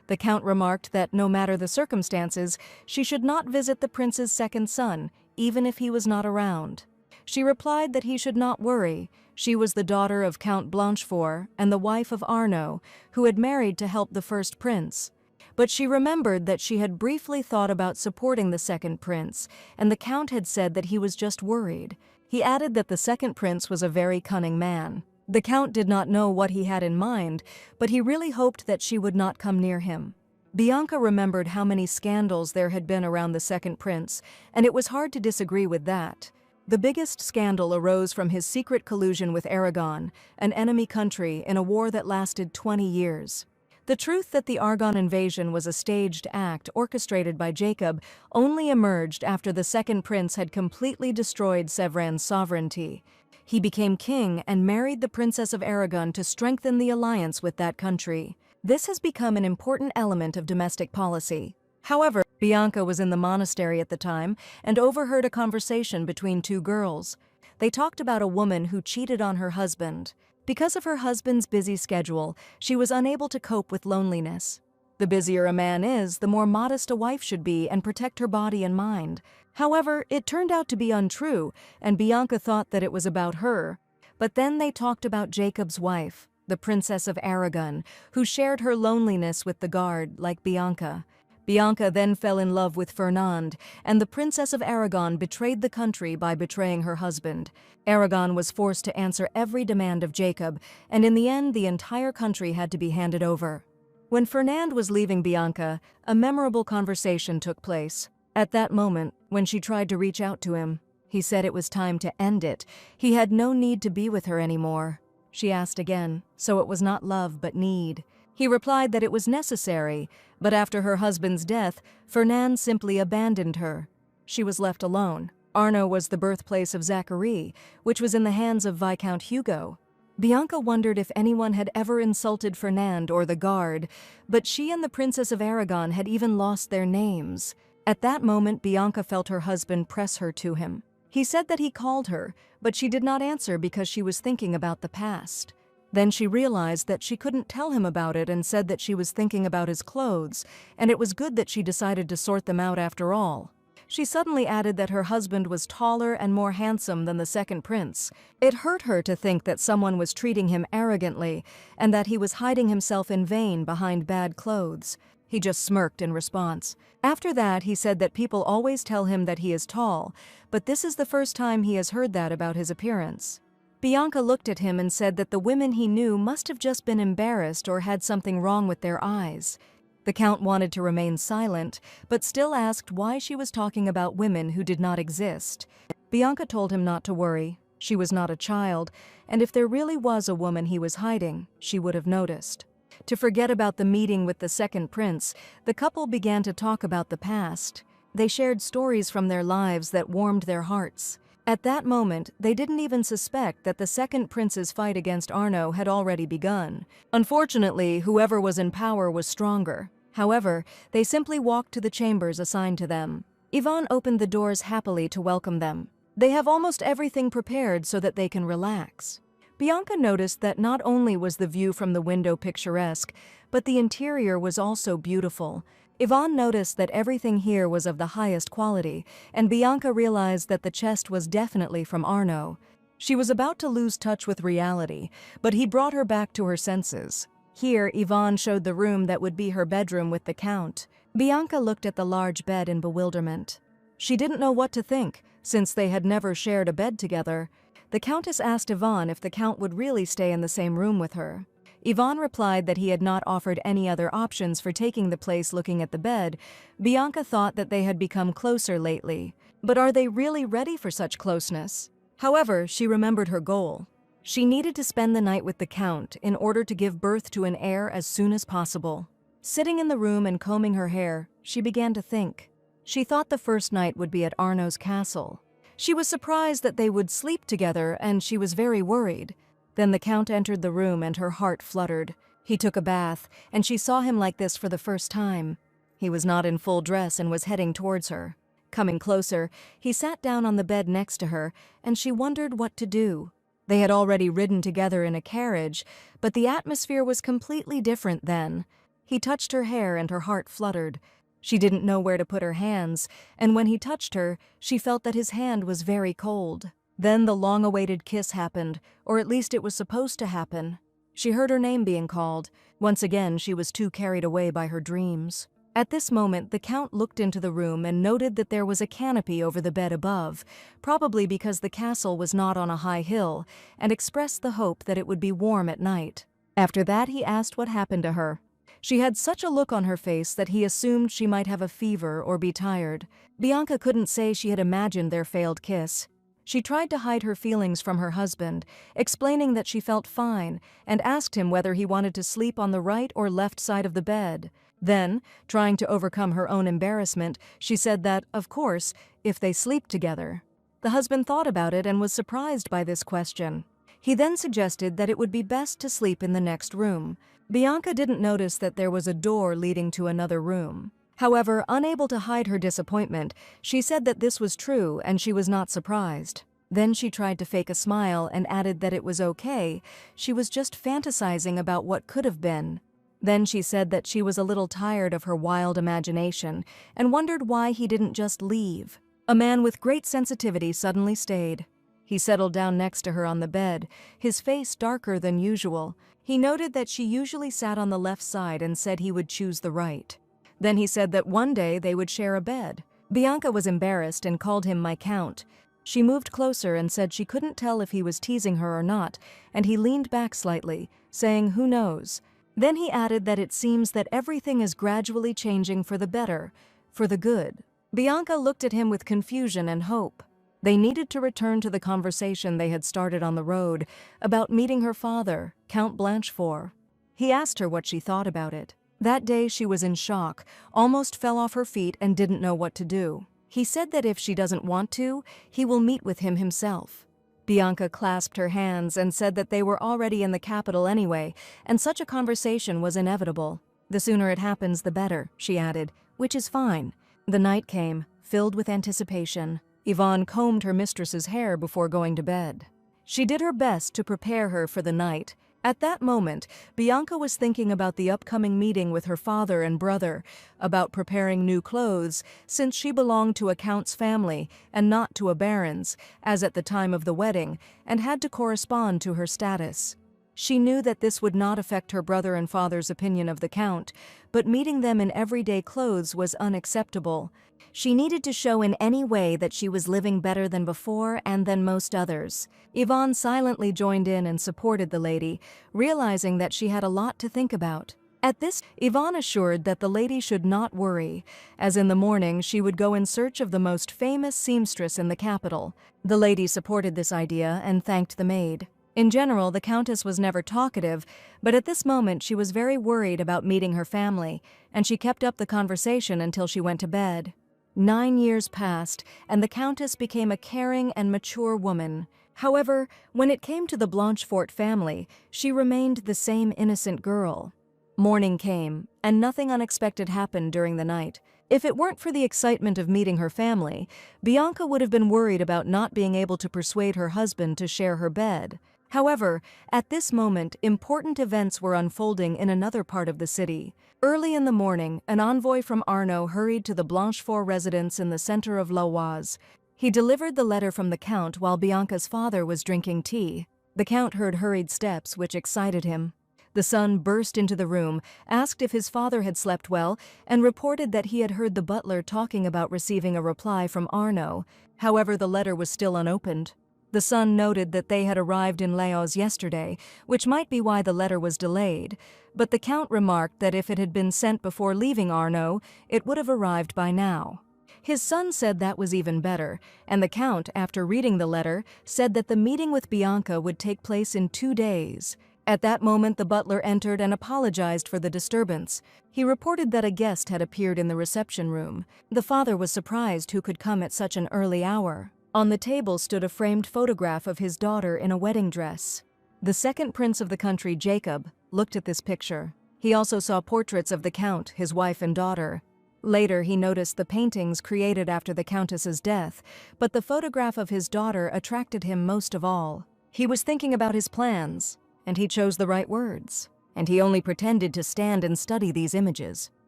The Count remarked that no matter the circumstances, she should not visit the prince's second son, even if he was not around. She replied that he should not worry. She was the daughter of Count Blanchefort and the wife of Arno, who had married to help the first prince. But she remembered that she had briefly thought about supporting the second prince, and the Count had said that he was just worried. He added that the second prince was a very cunning man. The Count did not know what he had in mind, but he really hoped that she would not come near him. Bianca remembered how many scandals there had been around the second prince, and it was hard to disagree with that. The biggest scandal arose from his secret collusion with Aragon, an enemy country, in a war that lasted 20 years. The truth that the Argon invasion was a staged act orchestrated by Jacob only emerged after the second prince had completely destroyed Sevran's sovereignty. He became king and married the Princess of Aragon to strengthen the alliance with that country. This has become an important element of domestic policy. However, Bianca was in the monastery at the time and overheard a conversation between two girls. They talked about a woman who cheated on her husband. Because of her husband's busy schedule, she was unable to cope with loneliness. The busier a man is, the more modest a wife should be and protect her body and mind. However, it turned out to be untrue, and Bianca thought that it was about her. But then they talked about Jacob's wife, the Princess of Aragon, who shared her loneliness with the guard, like Bianca. Bianca then fell in love with Fernand, and the Princess of Aragon betrayed the country by betraying her husband. Aragon was forced to answer every demand of Jacob, and in the end the entire country had to be handed over. When Fernand was leaving Bianca, a memorable conversation took place. At that moment, when she tried to reach out to him, he said it was time to end it. He had no need to be with her anymore. She asked again, so it was not love but need. He replied that it was necessary, but after her husband's death, Fernand simply abandoned her. She was left alone. Arno was the birthplace of Zachary, which was in the hands of Viscount Hugo. Bianca wondered if anyone had ever insulted Fernand or the guard, but she and the Princess of Aragon had even lost their names. At that moment, Bianca felt her husband press her to him. He said that he called her, but she did not answer because she was thinking about the past. Then she realized that she couldn't tell him about it and said that she was thinking about his clothes, and it was good that she decided to sort them out after all. She suddenly added that her husband was taller and more handsome than the second prince. It hurt her to think that someone was treating him arrogantly and that he was hiding himself in vain behind bad clothes. He just smirked in response. After that, he said that people always tell him that he is tall, but this is the first time he has heard that about his appearance. Bianca looked at him and said that the women he knew must have just been embarrassed or had something wrong with their eyes. The Count wanted to remain silent, but still asked why she was talking about women who did not exist. Bianca told him not to worry. She was not a child, and if there really was a woman he was hiding, she would have noticed. To forget about the meeting with the second prince, the couple began to talk about the past. They shared stories from their lives that warmed their hearts. At that moment, they didn't even suspect that the second prince's fight against Arno had already begun. Unfortunately, whoever was in power was stronger. However, they simply walked to the chambers assigned to them. Yvonne opened the doors happily to welcome them. They have almost everything prepared so that they can relax. Bianca noticed that not only was the view from the window picturesque, but the interior was also beautiful. Yvonne noticed that everything here was of the highest quality, and Bianca realized that the chest was definitely from Arno. She was about to lose touch with reality, but he brought her back to her senses. Here, Yvonne showed the room that would be her bedroom with the Count. Bianca looked at the large bed in bewilderment. She didn't know what to think, since they had never shared a bed together. The Countess asked Yvonne if the Count would really stay in the same room with her. Yvonne replied that he had not offered any other options for taking the place. Looking at the bed, Bianca thought that they had become closer lately. But are they really ready for such closeness? However, she remembered her goal. She needed to spend the night with the Count in order to give birth to an heir as soon as possible. Sitting in the room and combing her hair, she began to think. She thought the first night would be at Arno's castle. She was surprised that they would sleep together, and she was very worried. Then the Count entered the room and her heart fluttered. He took a bath, and she saw him like this for the first time. He was not in full dress and was heading towards her. Coming closer, he sat down on the bed next to her, and she wondered what to do. They had already ridden together in a carriage, but the atmosphere was completely different then. He touched her hair and her heart fluttered. She didn't know where to put her hands, and when he touched her, she felt that his hand was very cold. Then the long-awaited kiss happened, or at least it was supposed to happen. She heard her name being called. Once again, she was too carried away by her dreams. At this moment, the Count looked into the room and noted that there was a canopy over the bed above, probably because the castle was not on a high hill, and expressed the hope that it would be warm at night. After that, he asked what happened to her. She had such a look on her face that he assumed she might have a fever or be tired. Bianca couldn't say she had imagined their failed kiss. She tried to hide her feelings from her husband, explaining that she felt fine, and asked him whether he wanted to sleep on the right or left side of the bed. Then, trying to overcome her own embarrassment, she said that, of course, if they sleep together. The husband thought about it and was surprised by this question. He then suggested that it would be best to sleep in the next room. Bianca didn't notice that there was a door leading to another room. However, unable to hide her disappointment, she said that this was true and she was not surprised. Then she tried to fake a smile and added that it was okay, she was just fantasizing about what could have been. Then she said that she was a little tired of her wild imagination and wondered why he didn't just leave. A man with great sensitivity suddenly stayed. He settled down next to her on the bed, his face darker than usual. He noted that she usually sat on the left side and said he would choose the right. Then he said that one day they would share a bed. Bianca was embarrassed and called him my Count. She moved closer and said she couldn't tell if he was teasing her or not, and he leaned back slightly, saying, "Who knows?" Then he added that it seems that everything is gradually changing for the better, for the good. Bianca looked at him with confusion and hope. They needed to return to the conversation they had started on the road about meeting her father, Count Blanchefort. He asked her what she thought about it. That day she was in shock, almost fell off her feet and didn't know what to do. He said that if she doesn't want to, he will meet with him himself. Bianca clasped her hands and said that they were already in the capital anyway, and such a conversation was inevitable. The sooner it happens, the better, she added, which is fine. The night came, filled with anticipation. Yvonne combed her mistress's hair before going to bed. She did her best to prepare her for the night. At that moment, Bianca was thinking about the upcoming meeting with her father and brother, about preparing new clothes, since she belonged to a count's family and not to a baron's, as at the time of the wedding, and had to correspond to her status. She knew that this would not affect her brother and father's opinion of the count, but meeting them in everyday clothes was unacceptable. She needed to show in any way that she was living better than before and than most others. Yvonne silently joined in and supported the lady, realizing that she had a lot to think about. At this, Yvonne assured that the lady should not worry, as in the morning she would go in search of the most famous seamstress in the capital. The lady supported this idea and thanked the maid. In general, the Countess was never talkative, but at this moment she was very worried about meeting her family, and she kept up the conversation until she went to bed. 9 years passed, and the Countess became a caring and mature woman. However, when it came to the Blanchefort family, she remained the same innocent girl. Morning came, and nothing unexpected happened during the night. If it weren't for the excitement of meeting her family, Bianca would have been worried about not being able to persuade her husband to share her bed. However, at this moment, important events were unfolding in another part of the city. Early in the morning, an envoy from Arnaud hurried to the Blanchefort residence in the center of L'Oise. He delivered the letter from the Count while Bianca's father was drinking tea. The Count heard hurried steps, which excited him. The son burst into the room, asked if his father had slept well, and reported that he had heard the butler talking about receiving a reply from Arnaud. However, the letter was still unopened. The son noted that they had arrived in Laos yesterday, which might be why the letter was delayed, but the Count remarked that if it had been sent before leaving Arnaud, it would have arrived by now. His son said that was even better, and the Count, after reading the letter, said that the meeting with Bianca would take place in 2 days. At that moment, the butler entered and apologized for the disturbance. He reported that a guest had appeared in the reception room. The father was surprised who could come at such an early hour. On the table stood a framed photograph of his daughter in a wedding dress. The second prince of the country, Jacob, looked at this picture. He also saw portraits of the Count, his wife and daughter. Later, he noticed the paintings created after the Countess's death, but the photograph of his daughter attracted him most of all. He was thinking about his plans, and he chose the right words, and he only pretended to stand and study these images.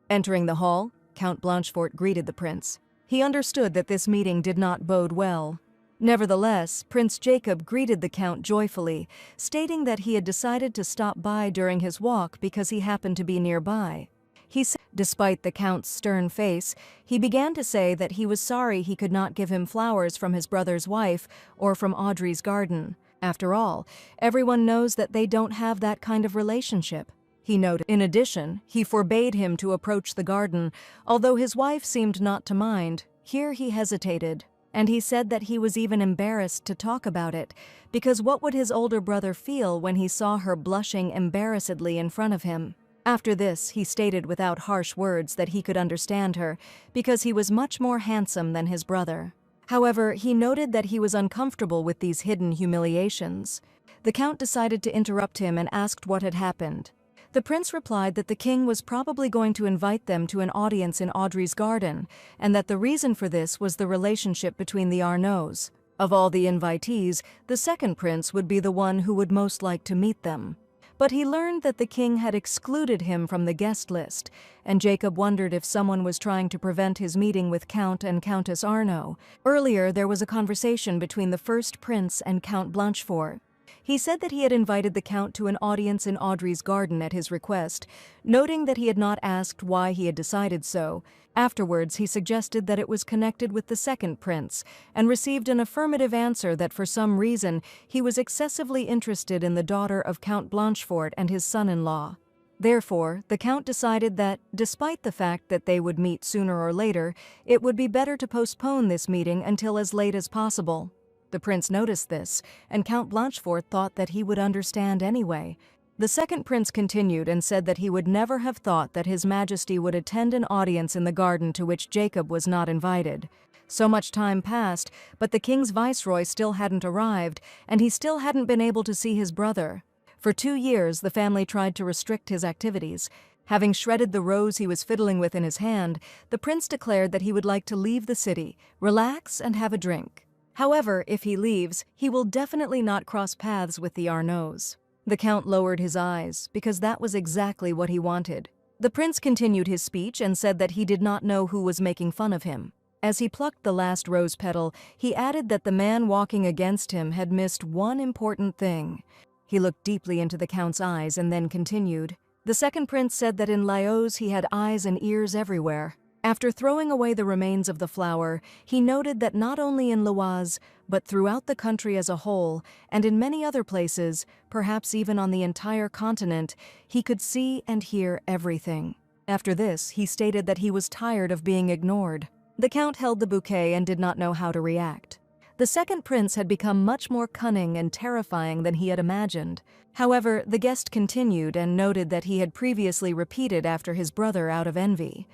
Entering the hall, Count Blanchefort greeted the prince. He understood that this meeting did not bode well. Nevertheless, Prince Jacob greeted the Count joyfully, stating that he had decided to stop by during his walk because he happened to be nearby. He said, despite the Count's stern face, he began to say that he was sorry he could not give him flowers from his brother's wife or from Audrey's garden. After all, everyone knows that they don't have that kind of relationship, he noted. In addition, he forbade him to approach the garden, although his wife seemed not to mind. Here he hesitated, and he said that he was even embarrassed to talk about it, because what would his older brother feel when he saw her blushing embarrassedly in front of him? After this, he stated without harsh words that he could understand her, because he was much more handsome than his brother. However, he noted that he was uncomfortable with these hidden humiliations. The Count decided to interrupt him and asked what had happened. The prince replied that the king was probably going to invite them to an audience in Audrey's garden, and that the reason for this was the relationship between the Arnauds. Of all the invitees, the second prince would be the one who would most like to meet them. But he learned that the king had excluded him from the guest list, and Jacob wondered if someone was trying to prevent his meeting with Count and Countess Arnaud. Earlier, there was a conversation between the first prince and Count Blanchefort. He said that he had invited the Count to an audience in Audrey's garden at his request, noting that he had not asked why he had decided so. Afterwards, he suggested that it was connected with the second prince, and received an affirmative answer that for some reason he was excessively interested in the daughter of Count Blanchefort and his son-in-law. Therefore, the Count decided that, despite the fact that they would meet sooner or later, it would be better to postpone this meeting until as late as possible. The prince noticed this, and Count Blanchefort thought that he would understand anyway. The second prince continued and said that he would never have thought that His Majesty would attend an audience in the garden to which Jacob was not invited. So much time passed, but the king's viceroy still hadn't arrived, and he still hadn't been able to see his brother. For 2 years, the family tried to restrict his activities. Having shredded the rose he was fiddling with in his hand, the prince declared that he would like to leave the city, relax, and have a drink. However, if he leaves, he will definitely not cross paths with the Arnauds. The count lowered his eyes, because that was exactly what he wanted. The prince continued his speech and said that he did not know who was making fun of him. As he plucked the last rose petal, he added that the man walking against him had missed one important thing. He looked deeply into the count's eyes and then continued. The second prince said that in Laos he had eyes and ears everywhere. After throwing away the remains of the flower, he noted that not only in Laos, but throughout the country as a whole, and in many other places, perhaps even on the entire continent, he could see and hear everything. After this, he stated that he was tired of being ignored. The count held the bouquet and did not know how to react. The second prince had become much more cunning and terrifying than he had imagined. However, the guest continued and noted that he had previously repeated after his brother out of envy.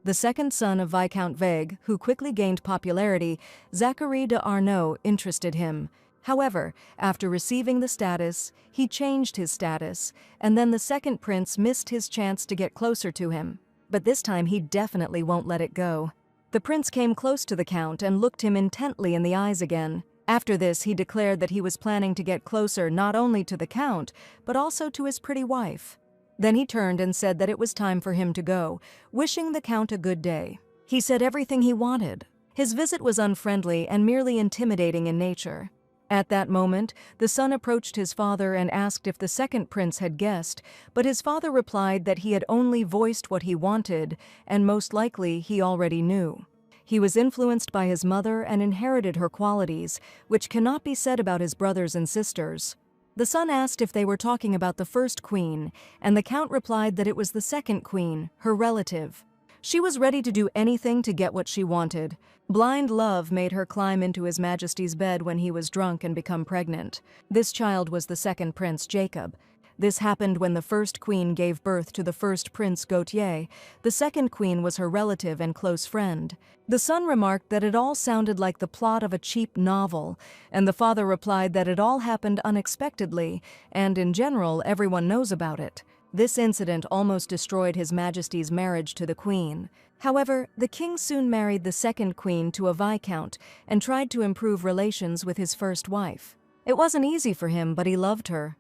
The second son of Viscount Vague, who quickly gained popularity, Zachary de Arnaud, interested him. However, after receiving the status, he changed his status, and then the second prince missed his chance to get closer to him. But this time he definitely won't let it go. The prince came close to the count and looked him intently in the eyes again. After this, he declared that he was planning to get closer not only to the count, but also to his pretty wife. Then he turned and said that it was time for him to go, wishing the count a good day. He said everything he wanted. His visit was unfriendly and merely intimidating in nature. At that moment, the son approached his father and asked if the second prince had guessed, but his father replied that he had only voiced what he wanted, and most likely he already knew. He was influenced by his mother and inherited her qualities, which cannot be said about his brothers and sisters. The son asked if they were talking about the first queen, and the count replied that it was the second queen, her relative. She was ready to do anything to get what she wanted. Blind love made her climb into His Majesty's bed when he was drunk and become pregnant. This child was the second prince, Jacob. This happened when the first queen gave birth to the first prince, Gautier. The second queen was her relative and close friend. The son remarked that it all sounded like the plot of a cheap novel, and the father replied that it all happened unexpectedly, and in general, everyone knows about it. This incident almost destroyed His Majesty's marriage to the queen. However, the king soon married the second queen to a viscount and tried to improve relations with his first wife. It wasn't easy for him, but he loved her.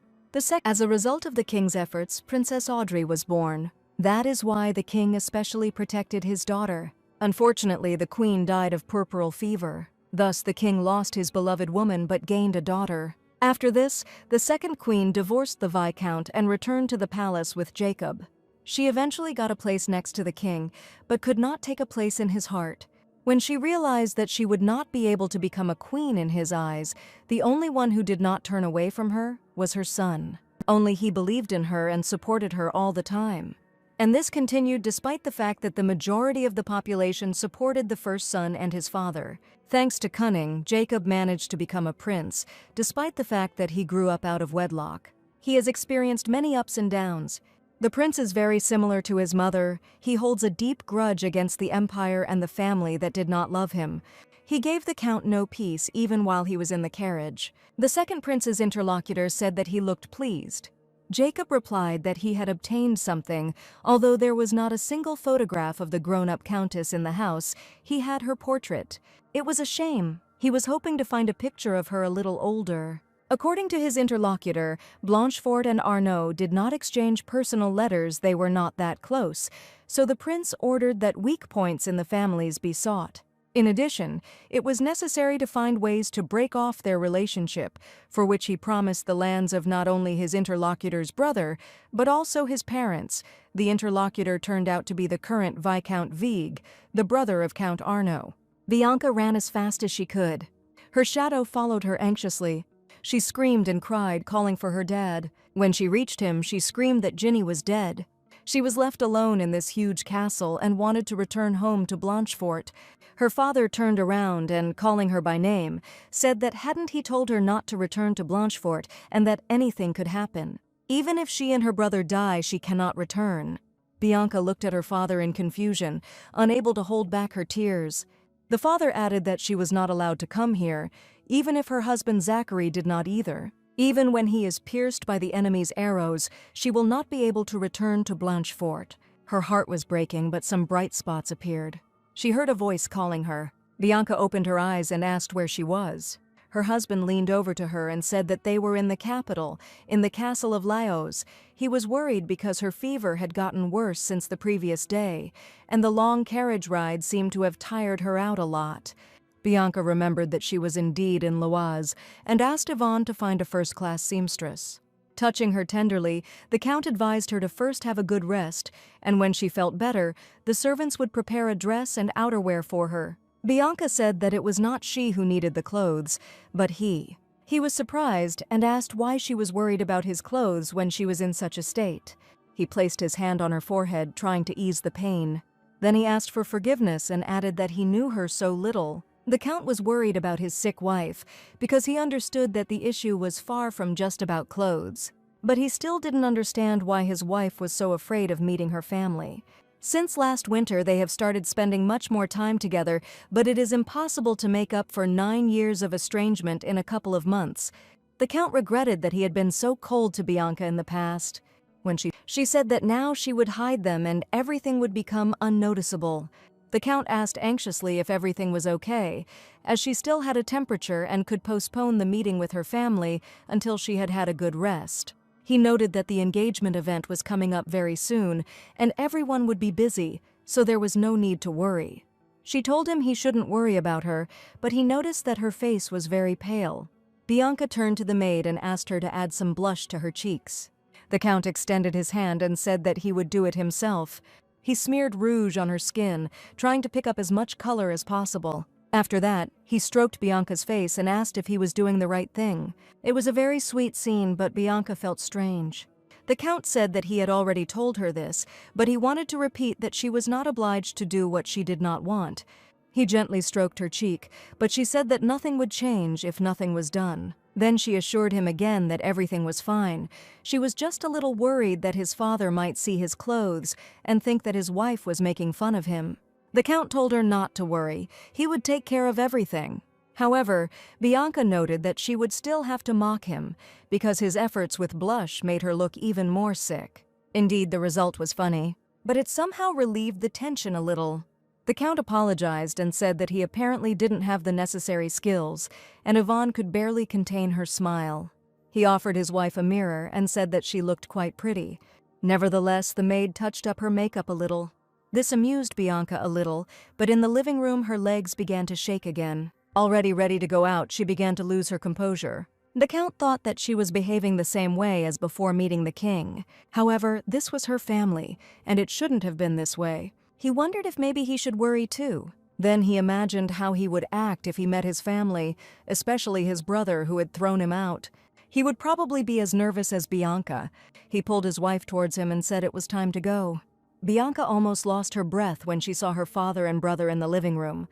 As a result of the king's efforts, Princess Audrey was born. That is why the king especially protected his daughter. Unfortunately, the queen died of puerperal fever. Thus, the king lost his beloved woman but gained a daughter. After this, the second queen divorced the viscount and returned to the palace with Jacob. She eventually got a place next to the king, but could not take a place in his heart. When she realized that she would not be able to become a queen in his eyes, the only one who did not turn away from her was her son. Only he believed in her and supported her all the time. And this continued despite the fact that the majority of the population supported the first son and his father. Thanks to cunning, Jacob managed to become a prince, despite the fact that he grew up out of wedlock. He has experienced many ups and downs. The prince is very similar to his mother. He holds a deep grudge against the empire and the family that did not love him. He gave the count no peace even while he was in the carriage. The second prince's interlocutor said that he looked pleased. Jacob replied that he had obtained something. Although there was not a single photograph of the grown-up countess in the house, he had her portrait. It was a shame. He was hoping to find a picture of her a little older. According to his interlocutor, Blanchefort and Arnaud did not exchange personal letters. They were not that close, so the prince ordered that weak points in the families be sought. In addition, it was necessary to find ways to break off their relationship, for which he promised the lands of not only his interlocutor's brother, but also his parents. The interlocutor turned out to be the current Viscount Vague, the brother of Count Arnaud. Bianca ran as fast as she could. Her shadow followed her anxiously. She screamed and cried, calling for her dad. When she reached him, she screamed that Ginny was dead. She was left alone in this huge castle and wanted to return home to Blanchefort. Her father turned around and, calling her by name, said that hadn't he told her not to return to Blanchefort and that anything could happen. Even if she and her brother die, she cannot return. Bianca looked at her father in confusion, unable to hold back her tears. The father added that she was not allowed to come here, even if her husband Zachary did not either. Even when he is pierced by the enemy's arrows, she will not be able to return to Blanchefort. Her heart was breaking, but some bright spots appeared. She heard a voice calling her. Bianca opened her eyes and asked where she was. Her husband leaned over to her and said that they were in the capital, in the castle of Laos. He was worried because her fever had gotten worse since the previous day, and the long carriage ride seemed to have tired her out a lot. Bianca remembered that she was indeed in Loise and asked Yvonne to find a first-class seamstress. Touching her tenderly, the Count advised her to first have a good rest, and when she felt better, the servants would prepare a dress and outerwear for her. Bianca said that it was not she who needed the clothes, but he. He was surprised and asked why she was worried about his clothes when she was in such a state. He placed his hand on her forehead, trying to ease the pain. Then he asked for forgiveness and added that he knew her so little. The Count was worried about his sick wife because he understood that the issue was far from just about clothes. But he still didn't understand why his wife was so afraid of meeting her family. Since last winter, they have started spending much more time together, but it is impossible to make up for 9 years of estrangement in a couple of months. The Count regretted that he had been so cold to Bianca in the past. When she said that now she would hide them and everything would become unnoticeable. The Count asked anxiously if everything was okay, as she still had a temperature and could postpone the meeting with her family until she had had a good rest. He noted that the engagement event was coming up very soon, and everyone would be busy, so there was no need to worry. She told him he shouldn't worry about her, but he noticed that her face was very pale. Bianca turned to the maid and asked her to add some blush to her cheeks. The Count extended his hand and said that he would do it himself. He smeared rouge on her skin, trying to pick up as much color as possible. After that, he stroked Bianca's face and asked if he was doing the right thing. It was a very sweet scene, but Bianca felt strange. The Count said that he had already told her this, but he wanted to repeat that she was not obliged to do what she did not want. He gently stroked her cheek, but she said that nothing would change if nothing was done. Then she assured him again that everything was fine. She was just a little worried that his father might see his clothes and think that his wife was making fun of him. The Count told her not to worry. He would take care of everything. However, Bianca noted that she would still have to mock him, because his efforts with blush made her look even more sick. Indeed, the result was funny, but it somehow relieved the tension a little. The Count apologized and said that he apparently didn't have the necessary skills, and Yvonne could barely contain her smile. He offered his wife a mirror and said that she looked quite pretty. Nevertheless, the maid touched up her makeup a little. This amused Bianca a little, but in the living room her legs began to shake again. Already ready to go out, she began to lose her composure. The Count thought that she was behaving the same way as before meeting the king. However, this was her family, and it shouldn't have been this way. He wondered if maybe he should worry too. Then he imagined how he would act if he met his family, especially his brother who had thrown him out. He would probably be as nervous as Bianca. He pulled his wife towards him and said it was time to go. Bianca almost lost her breath when she saw her father and brother in the living room.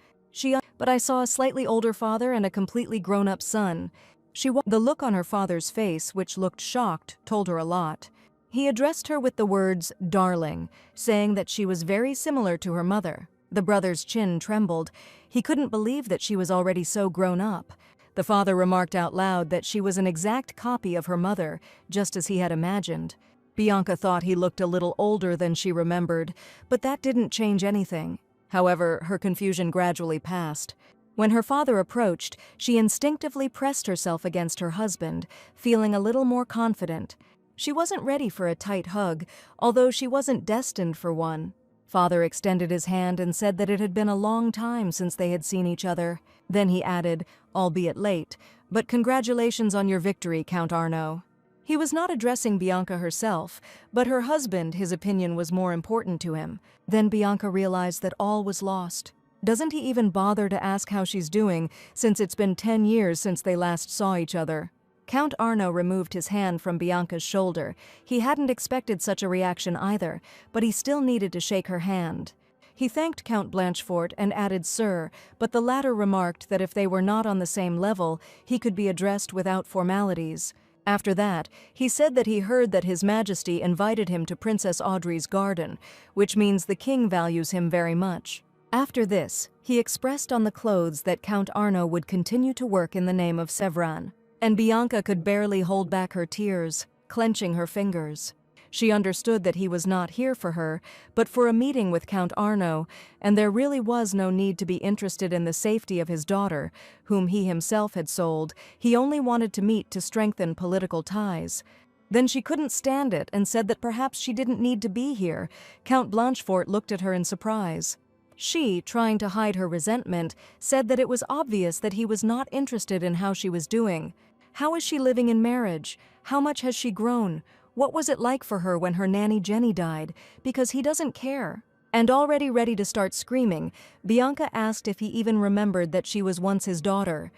But I saw a slightly older father and a completely grown-up son. The look on her father's face, which looked shocked, told her a lot. He addressed her with the words, "darling," saying that she was very similar to her mother. The brother's chin trembled. He couldn't believe that she was already so grown up. The father remarked out loud that she was an exact copy of her mother, just as he had imagined. Bianca thought he looked a little older than she remembered, but that didn't change anything. However, her confusion gradually passed. When her father approached, she instinctively pressed herself against her husband, feeling a little more confident. She wasn't ready for a tight hug, although she wasn't destined for one. Father extended his hand and said that it had been a long time since they had seen each other. Then he added, albeit late, "But congratulations on your victory, Count Arno." He was not addressing Bianca herself, but her husband, his opinion was more important to him. Then Bianca realized that all was lost. Doesn't he even bother to ask how she's doing, since it's been 10 years since they last saw each other? Count Arno removed his hand from Bianca's shoulder. He hadn't expected such a reaction either, but he still needed to shake her hand. He thanked Count Blanchefort and added "Sir," but the latter remarked that if they were not on the same level, he could be addressed without formalities. After that, he said that he heard that His Majesty invited him to Princess Audrey's garden, which means the king values him very much. After this, he expressed on the clothes that Count Arno would continue to work in the name of Sevran, and Bianca could barely hold back her tears, clenching her fingers. She understood that he was not here for her, but for a meeting with Count Arno, and there really was no need to be interested in the safety of his daughter, whom he himself had sold. He only wanted to meet to strengthen political ties. Then she couldn't stand it and said that perhaps she didn't need to be here. Count Blanchefort looked at her in surprise. She, trying to hide her resentment, said that it was obvious that he was not interested in how she was doing. How is she living in marriage? How much has she grown? What was it like for her when her nanny Jenny died? Because he doesn't care. And already ready to start screaming, Bianca asked if he even remembered that she was once his daughter.